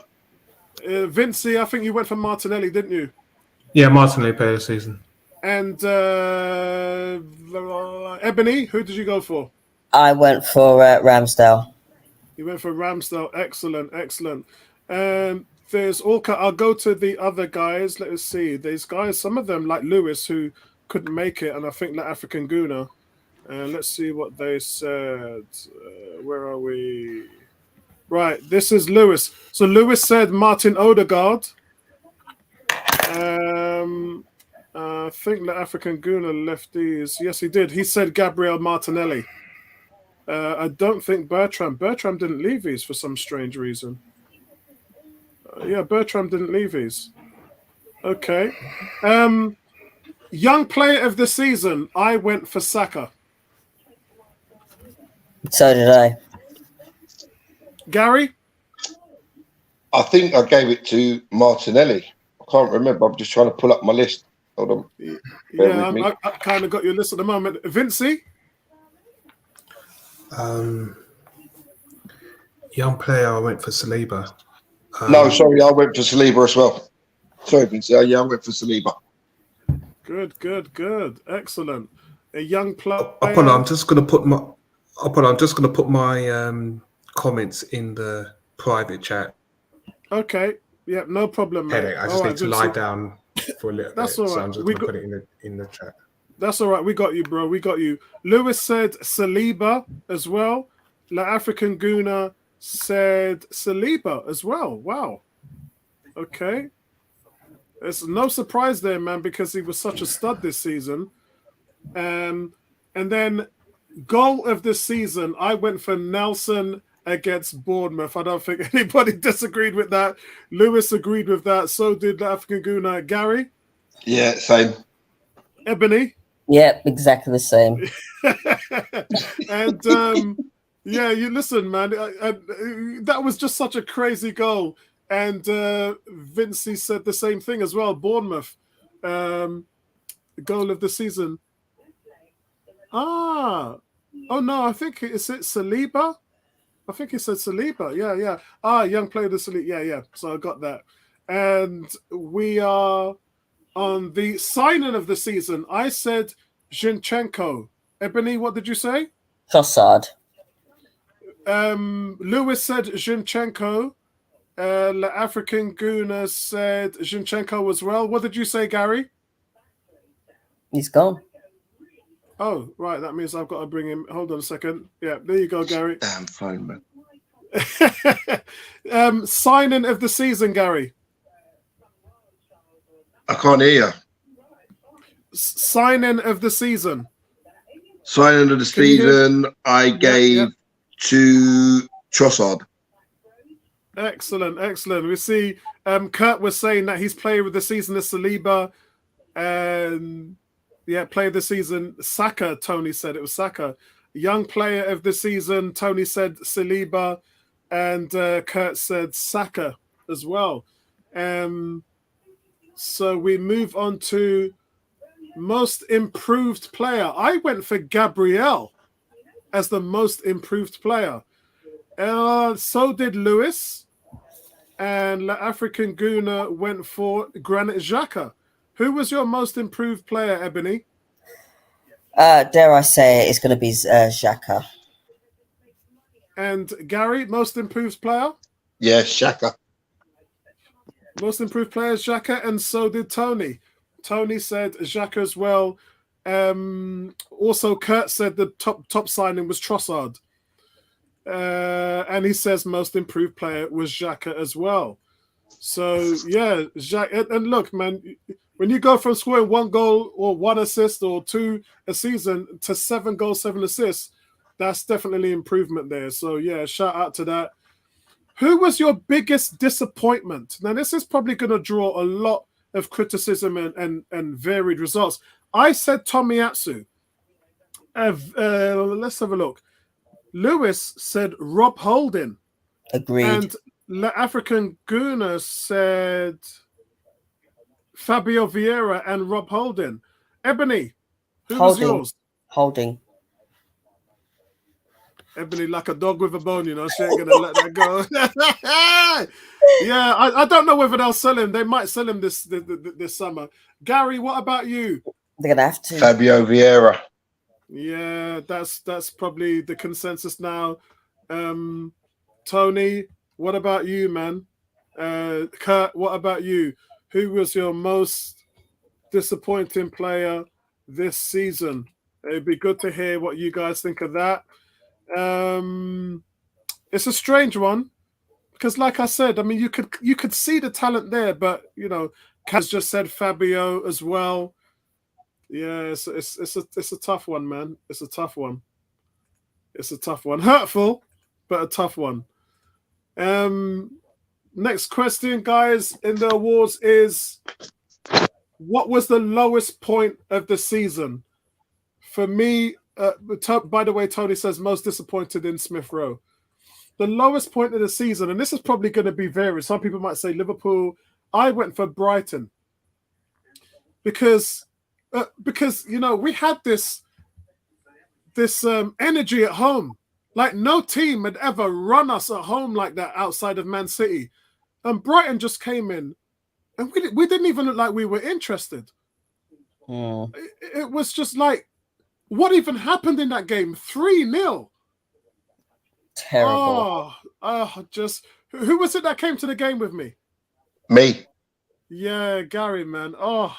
Vincey, I think you went for Martinelli, didn't you?
Yeah, Martinelli player of the season.
And Ebony, who did you go for?
I went for Ramsdale.
You went for Ramsdale. Excellent, excellent. There's all. I'll go to the other guys. Let us see. These guys, some of them like Lewis, who couldn't make it, and I think like African Guna. Let's see what they said. Where are we? Right, this is Lewis. So Lewis said Martin Odegaard. I think the African Guna left these. Yes, he did. He said Gabriel Martinelli. I don't think Bertram. Bertram didn't leave these for some strange reason. Yeah, Bertram didn't leave these. Okay. Young player of the season, I went for Saka.
So did I.
Gary?
I think I gave it to Martinelli. I can't remember. I'm just trying to pull up my list. Hold on.
Yeah, I kind of got your list at the moment. Vincey?
Young player, I went for Saliba.
No, sorry, I went for Saliba as well. Sorry, Vince. Yeah, I went for Saliba.
Good. Excellent. A young player.
Apollo, I'm just going to put my comments in the private chat.
Okay. Yeah, no problem, mate.
Headache. I just need to lie down for a little
That's
bit.
all right.
So I'm just going to put it in the chat.
That's all right. We got you, bro. We got you. Lewis said Saliba as well. La African Guna said Saliba as well. Wow. Okay. It's no surprise there, man, because he was such a stud this season. And then goal of the season, I went for Nelson against Bournemouth. I don't think anybody disagreed with that. Lewis agreed with that. So did the African Guna. Gary?
Yeah, same.
Ebony?
Yep, exactly the same.
And yeah, you listen, man. That was just such a crazy goal. And Vincey said the same thing as well. Bournemouth, goal of the season. Oh no, I think is it Saliba? I think he said Saliba. Yeah. Young player of the Saliba. Yeah. So I got that. And we are on the signing of the season. I said Zinchenko. Ebony, what did you say?
Trossard.
Lewis said Zinchenko. The African Guna said Zinchenko as well. What did you say, Gary?
He's gone.
Oh, right. That means I've got to bring him. Hold on a second. Yeah, there you go, Gary.
Damn phone,
man. Signing of the season, Gary.
I can't hear you.
Signing of the season.
Signing of the season, I gave to Trossard.
Excellent. We see Kurt was saying that he's player of the season is Saliba. Player of the season, Saka, Tony said it was Saka. Young player of the season, Tony said Saliba. And Kurt said Saka as well. So we move on to most improved player. I went for Gabriel as the most improved player. So did Lewis. And La African Guna went for Granit Xhaka. Who was your most improved player, Ebony?
Dare I say it's going to be Xhaka.
And Gary, most improved player?
Yeah, Xhaka.
Most improved player is Xhaka, and so did Tony. Tony said Xhaka as well. Also, Kurt said the top signing was Trossard. And he says most improved player was Xhaka as well. So, yeah, Xhaka. And look, man, when you go from scoring 1 goal or 1 assist or 2 a season to 7 goals, 7 assists, that's definitely improvement there. So, yeah, shout out to that. Who was your biggest disappointment? Now, this is probably going to draw a lot of criticism and varied results. I said Tomiyasu. Let's have a look. Lewis said Rob Holding.
Agreed.
And La African Guna said Fabio Vieira and Rob Holding. Ebony, who was yours?
Holding.
Ebony, like a dog with a bone, you know, she ain't gonna let that go. Yeah, I don't know whether they'll sell him. They might sell him this summer. Gary, what about you?
They're gonna have to.
Fabio Vieira.
Yeah, that's probably the consensus now. Tony, what about you, man? Kurt, what about you? Who was your most disappointing player this season? It'd be good to hear what you guys think of that. It's a strange one because, like I said, I mean, you could see the talent there, but you know, Kaz just said Fabio as well. Yeah, it's a tough one, man. It's a tough one. It's a tough one. Hurtful, but a tough one. Next question, guys, in the awards is, what was the lowest point of the season? For me, by the way, Tony says most disappointed in Smith Rowe. The lowest point of the season, and this is probably going to be varied. Some people might say Liverpool. I went for Brighton because you know, we had this energy at home. Like no team had ever run us at home like that outside of Man City. And Brighton just came in and we didn't even look like we were interested. It was just like, what even happened in that game? 3-0.
Terrible.
Just who was it that came to the game with me?
Me.
Yeah, Gary, man. I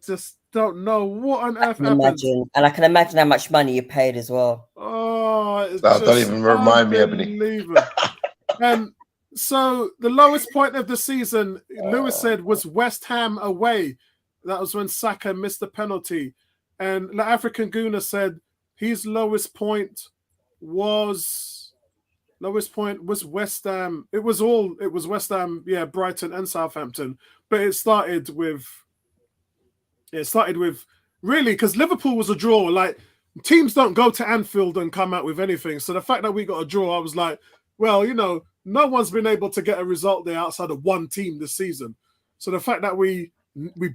just don't know what on earth happened.
Imagine, and I can imagine how much money you paid as well.
Don't even remind me, Ebony.
And so the lowest point of the season, Lewis said, was West Ham away. That was when Saka missed the penalty. And the African Guna said his lowest point was West Ham. It was West Ham, yeah, Brighton and Southampton. But it started with really, because Liverpool was a draw. Like, teams don't go to Anfield and come out with anything. So the fact that we got a draw, I was like, well, you know, no one's been able to get a result there outside of one team this season. So the fact that we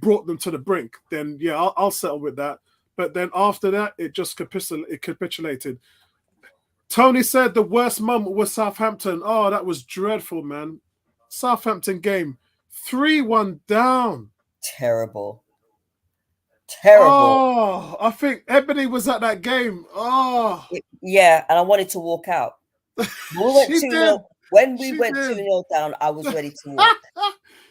brought them to the brink, then yeah, I'll settle with that. But then after that, it just capitulated. Tony said the worst moment was Southampton. Oh, that was dreadful, man. Southampton game, 3-1 down.
Terrible.
Oh, I think Ebony was at that game. Oh,
yeah, and I wanted to walk out. When we went 2-0 down, I was ready to walk.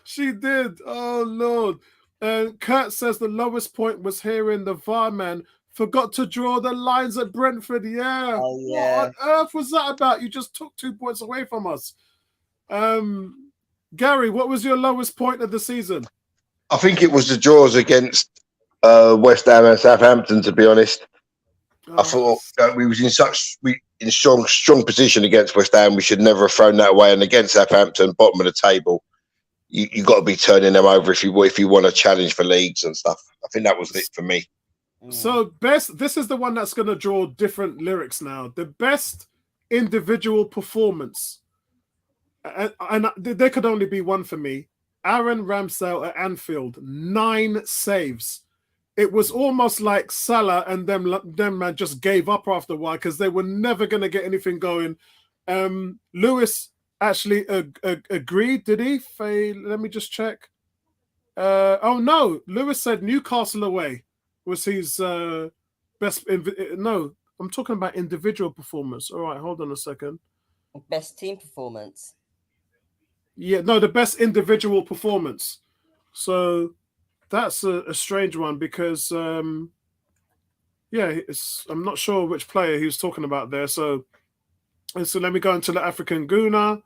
She did. Oh Lord. And Kurt says the lowest point was hearing the VAR man forgot to draw the lines at Brentford. Yeah.
Oh, yeah.
What on earth was that about? You just took 2 points away from us. Gary, what was your lowest point of the season?
I think it was the draws against West Ham and Southampton, to be honest. I thought we was in strong position against West Ham. We should never have thrown that away. And against Southampton, bottom of the table, you got to be turning them over if you want to challenge for leagues and stuff. I think that was it for me.
So this is the one that's going to draw different lyrics now. The best individual performance, and there could only be one for me. Aaron Ramsdale at Anfield, 9 saves. It was almost like Salah and them man just gave up after a while because they were never going to get anything going. Lewis actually agreed, did he? Let me just check. Oh no, Lewis said Newcastle away was his best. No, I'm talking about individual performance. All right, hold on a second.
Best team performance.
Yeah, no, the best individual performance. So that's a strange one because, I'm not sure which player he was talking about there. So let me go into the African Guna.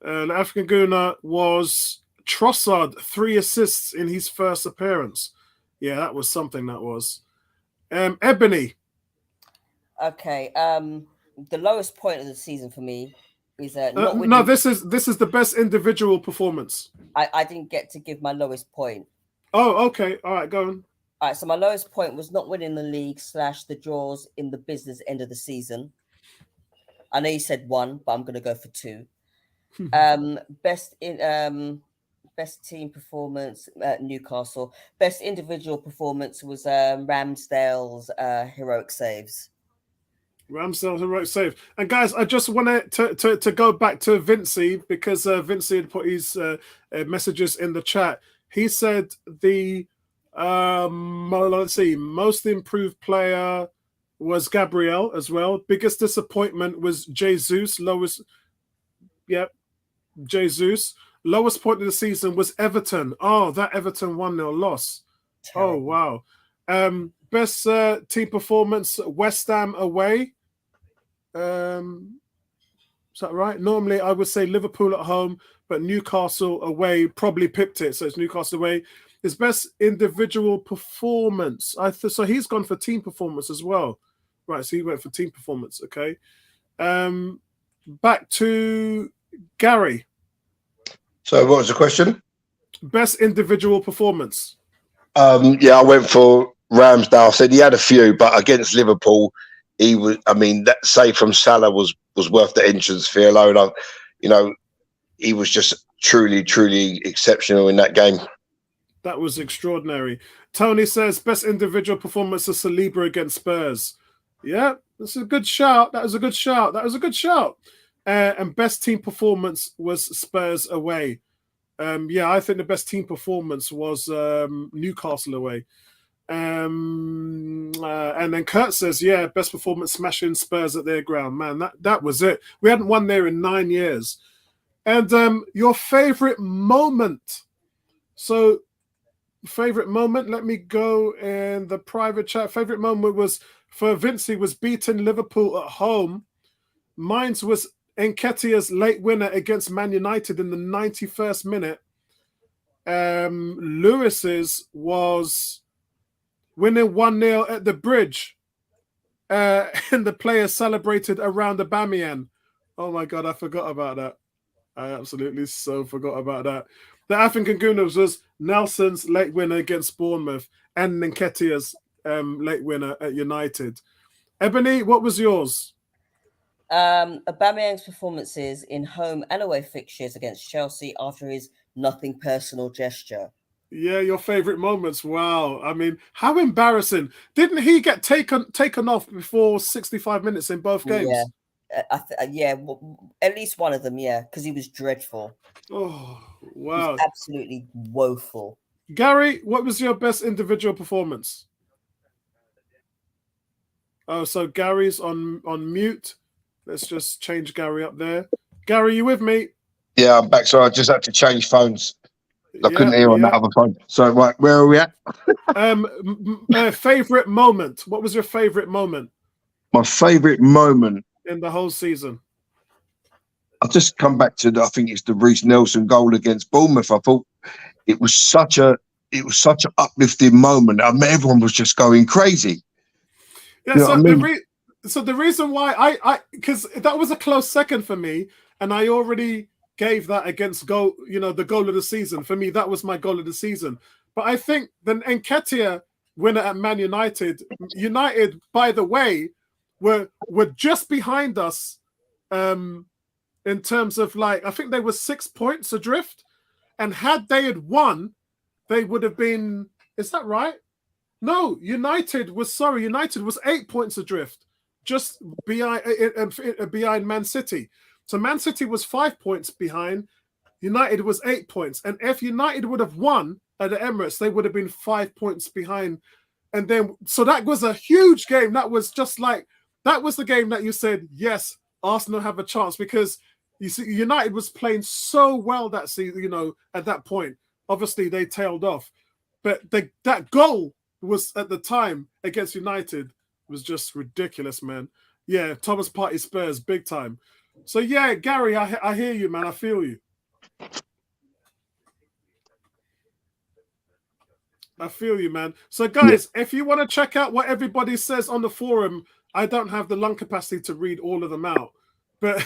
The African Guna was Trossard, 3 assists in his first appearance. Yeah, that was something. That was. Ebony.
Okay. The lowest point of the season for me is
this is the best individual performance.
I didn't get to give my lowest point.
Oh, okay. All right, go on.
All right, so my lowest point was not winning the league / the draws in the business end of the season. I know you said 1, but I'm going to go for 2. Best team performance at Newcastle. Best individual performance was Ramsdale's heroic saves.
Ramsdale's heroic save. And guys, I just wanted to go back to Vincey because Vincey had put his messages in the chat. He said the most improved player was Gabriel as well. Biggest disappointment was Jesus. Lowest, yep, Jesus. Lowest point of the season was Everton. Oh, that Everton 1-0 loss.
Terrible.
Oh, wow. Best team performance, West Ham away. Is that right? Normally, I would say Liverpool at home, but Newcastle away probably pipped it. So it's Newcastle away. His best individual performance. So he's gone for team performance as well. Right, so he went for team performance. Okay. Back to Gary.
So what was the question?
Best individual performance.
Yeah, I went for Ramsdale. I said he had a few, but against Liverpool, he was. I mean, that save from Salah was worth the entrance fee alone. He was just truly exceptional in that game.
That was extraordinary. Tony says best individual performance of Saliba against Spurs. Yeah, that's a good shout. That was a good shout. And best team performance was Spurs away. Yeah, I think the best team performance was Newcastle away. And then Kurt says, yeah, best performance smashing Spurs at their ground. Man, that was it. We hadn't won there in 9 years. And your favorite moment. So, favorite moment, let me go in the private chat. Favorite moment was for Vincey was beating Liverpool at home. Mine was Nketiah's late winner against Man United in the 91st minute. Lewis's was winning 1-0 at the Bridge. And the players celebrated around Aubameyang. Oh my God, I forgot about that. I absolutely so forgot about that. The African Gunners was Nelson's late winner against Bournemouth and Nketiah's late winner at United. Ebony, what was yours?
Aubameyang's performances in home and away fixtures against Chelsea after his nothing personal gesture.
Yeah, your favorite moments. Wow. I mean, how embarrassing. Didn't he get taken off before 65 minutes in both games?
Yeah. At least one of them, yeah, because he was dreadful.
Oh, wow.
Absolutely woeful.
Gary, what was your best individual performance? Oh, so Gary's on mute. Let's just change Gary up there. Gary, you with me?
Yeah, I'm back. So I just had to change phones. I couldn't hear on that other phone. So, right, where are we at?
Favorite moment. What was your favorite moment?
My favorite moment
in the whole season.
I'll just come back to I think it's the Reece Nelson goal against Bournemouth. I thought it was such an uplifting moment. I mean, everyone was just going crazy.
Yeah, you know so the reason why I because that was a close second for me, and I already gave that against the goal of the season. For me, that was my goal of the season. But I think the Nketiah winner at Man United, by the way, were just behind us in terms of I think they were 6 points adrift. And had they had won, they would have been, is that right? No, United was 8 points adrift, just behind Man City. So Man City was 5 points behind. United was 8 points. And if United would have won at the Emirates, they would have been 5 points behind. And then, so that was a huge game. That was that was the game that you said, yes, Arsenal have a chance, because you see, United was playing so well that season, at that point. Obviously, they tailed off. But that goal was, at the time, against United, was just ridiculous, man. Yeah, Thomas Partey Spurs, big time. So, yeah, Gary, I hear you, man. I feel you. I feel you, man. So, guys, if you want to check out what everybody says on the forum, I don't have the lung capacity to read all of them out. But,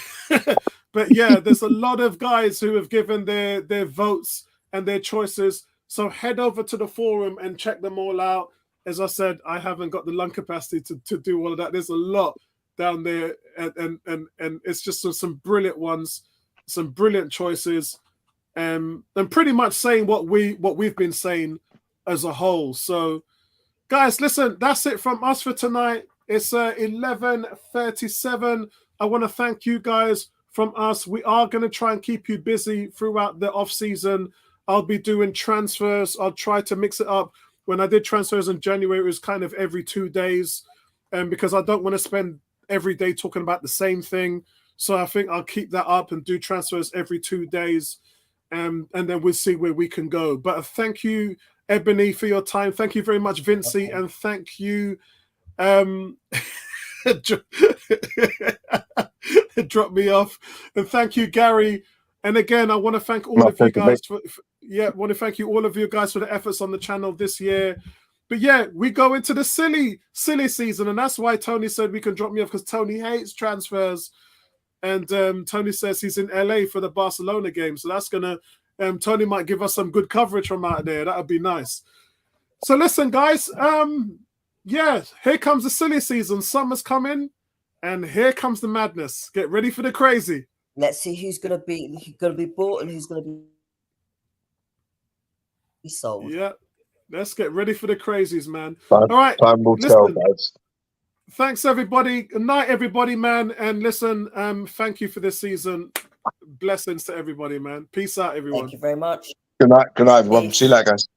but yeah, there's a lot of guys who have given their votes and their choices. So head over to the forum and check them all out. As I said, I haven't got the lung capacity to do all of that. There's a lot down there, and it's just some brilliant ones, some brilliant choices, and pretty much saying what we've been saying as a whole. So, guys, listen, that's it from us for tonight. It's 11:37. I want to thank you guys from us. We are going to try and keep you busy throughout the off season. I'll be doing transfers. I'll try to mix it up. When I did transfers in January, it was kind of every 2 days. because I don't want to spend every day talking about the same thing. So I think I'll keep that up and do transfers every 2 days, and then we'll see where we can go. But thank you, Ebony, for your time. Thank you very much, Vincey,
Okay.
and thank you. Drop me off, and thank you, Gary. And again, I want to thank all of you guys want to thank you all of you guys for the efforts on the channel this year. But yeah, we go into the silly season, and that's why Tony said we can drop me off, because Tony hates transfers. And Tony says he's in LA for the Barcelona game. So that's going to, Tony might give us some good coverage from out there. That would be nice. So listen, guys, yeah, here comes the silly season. Summer's coming, and here comes the madness. Get ready for the crazy.
Let's see who's going to be bought and who's going to be sold.
Yeah, let's get ready for the crazies, man.
Time,
all right,
time will tell, guys.
Thanks, everybody. Good night, everybody, man. And listen, thank you for this season. Blessings to everybody, man. Peace out, everyone.
Thank you very much.
Good night, everyone. See you later, guys.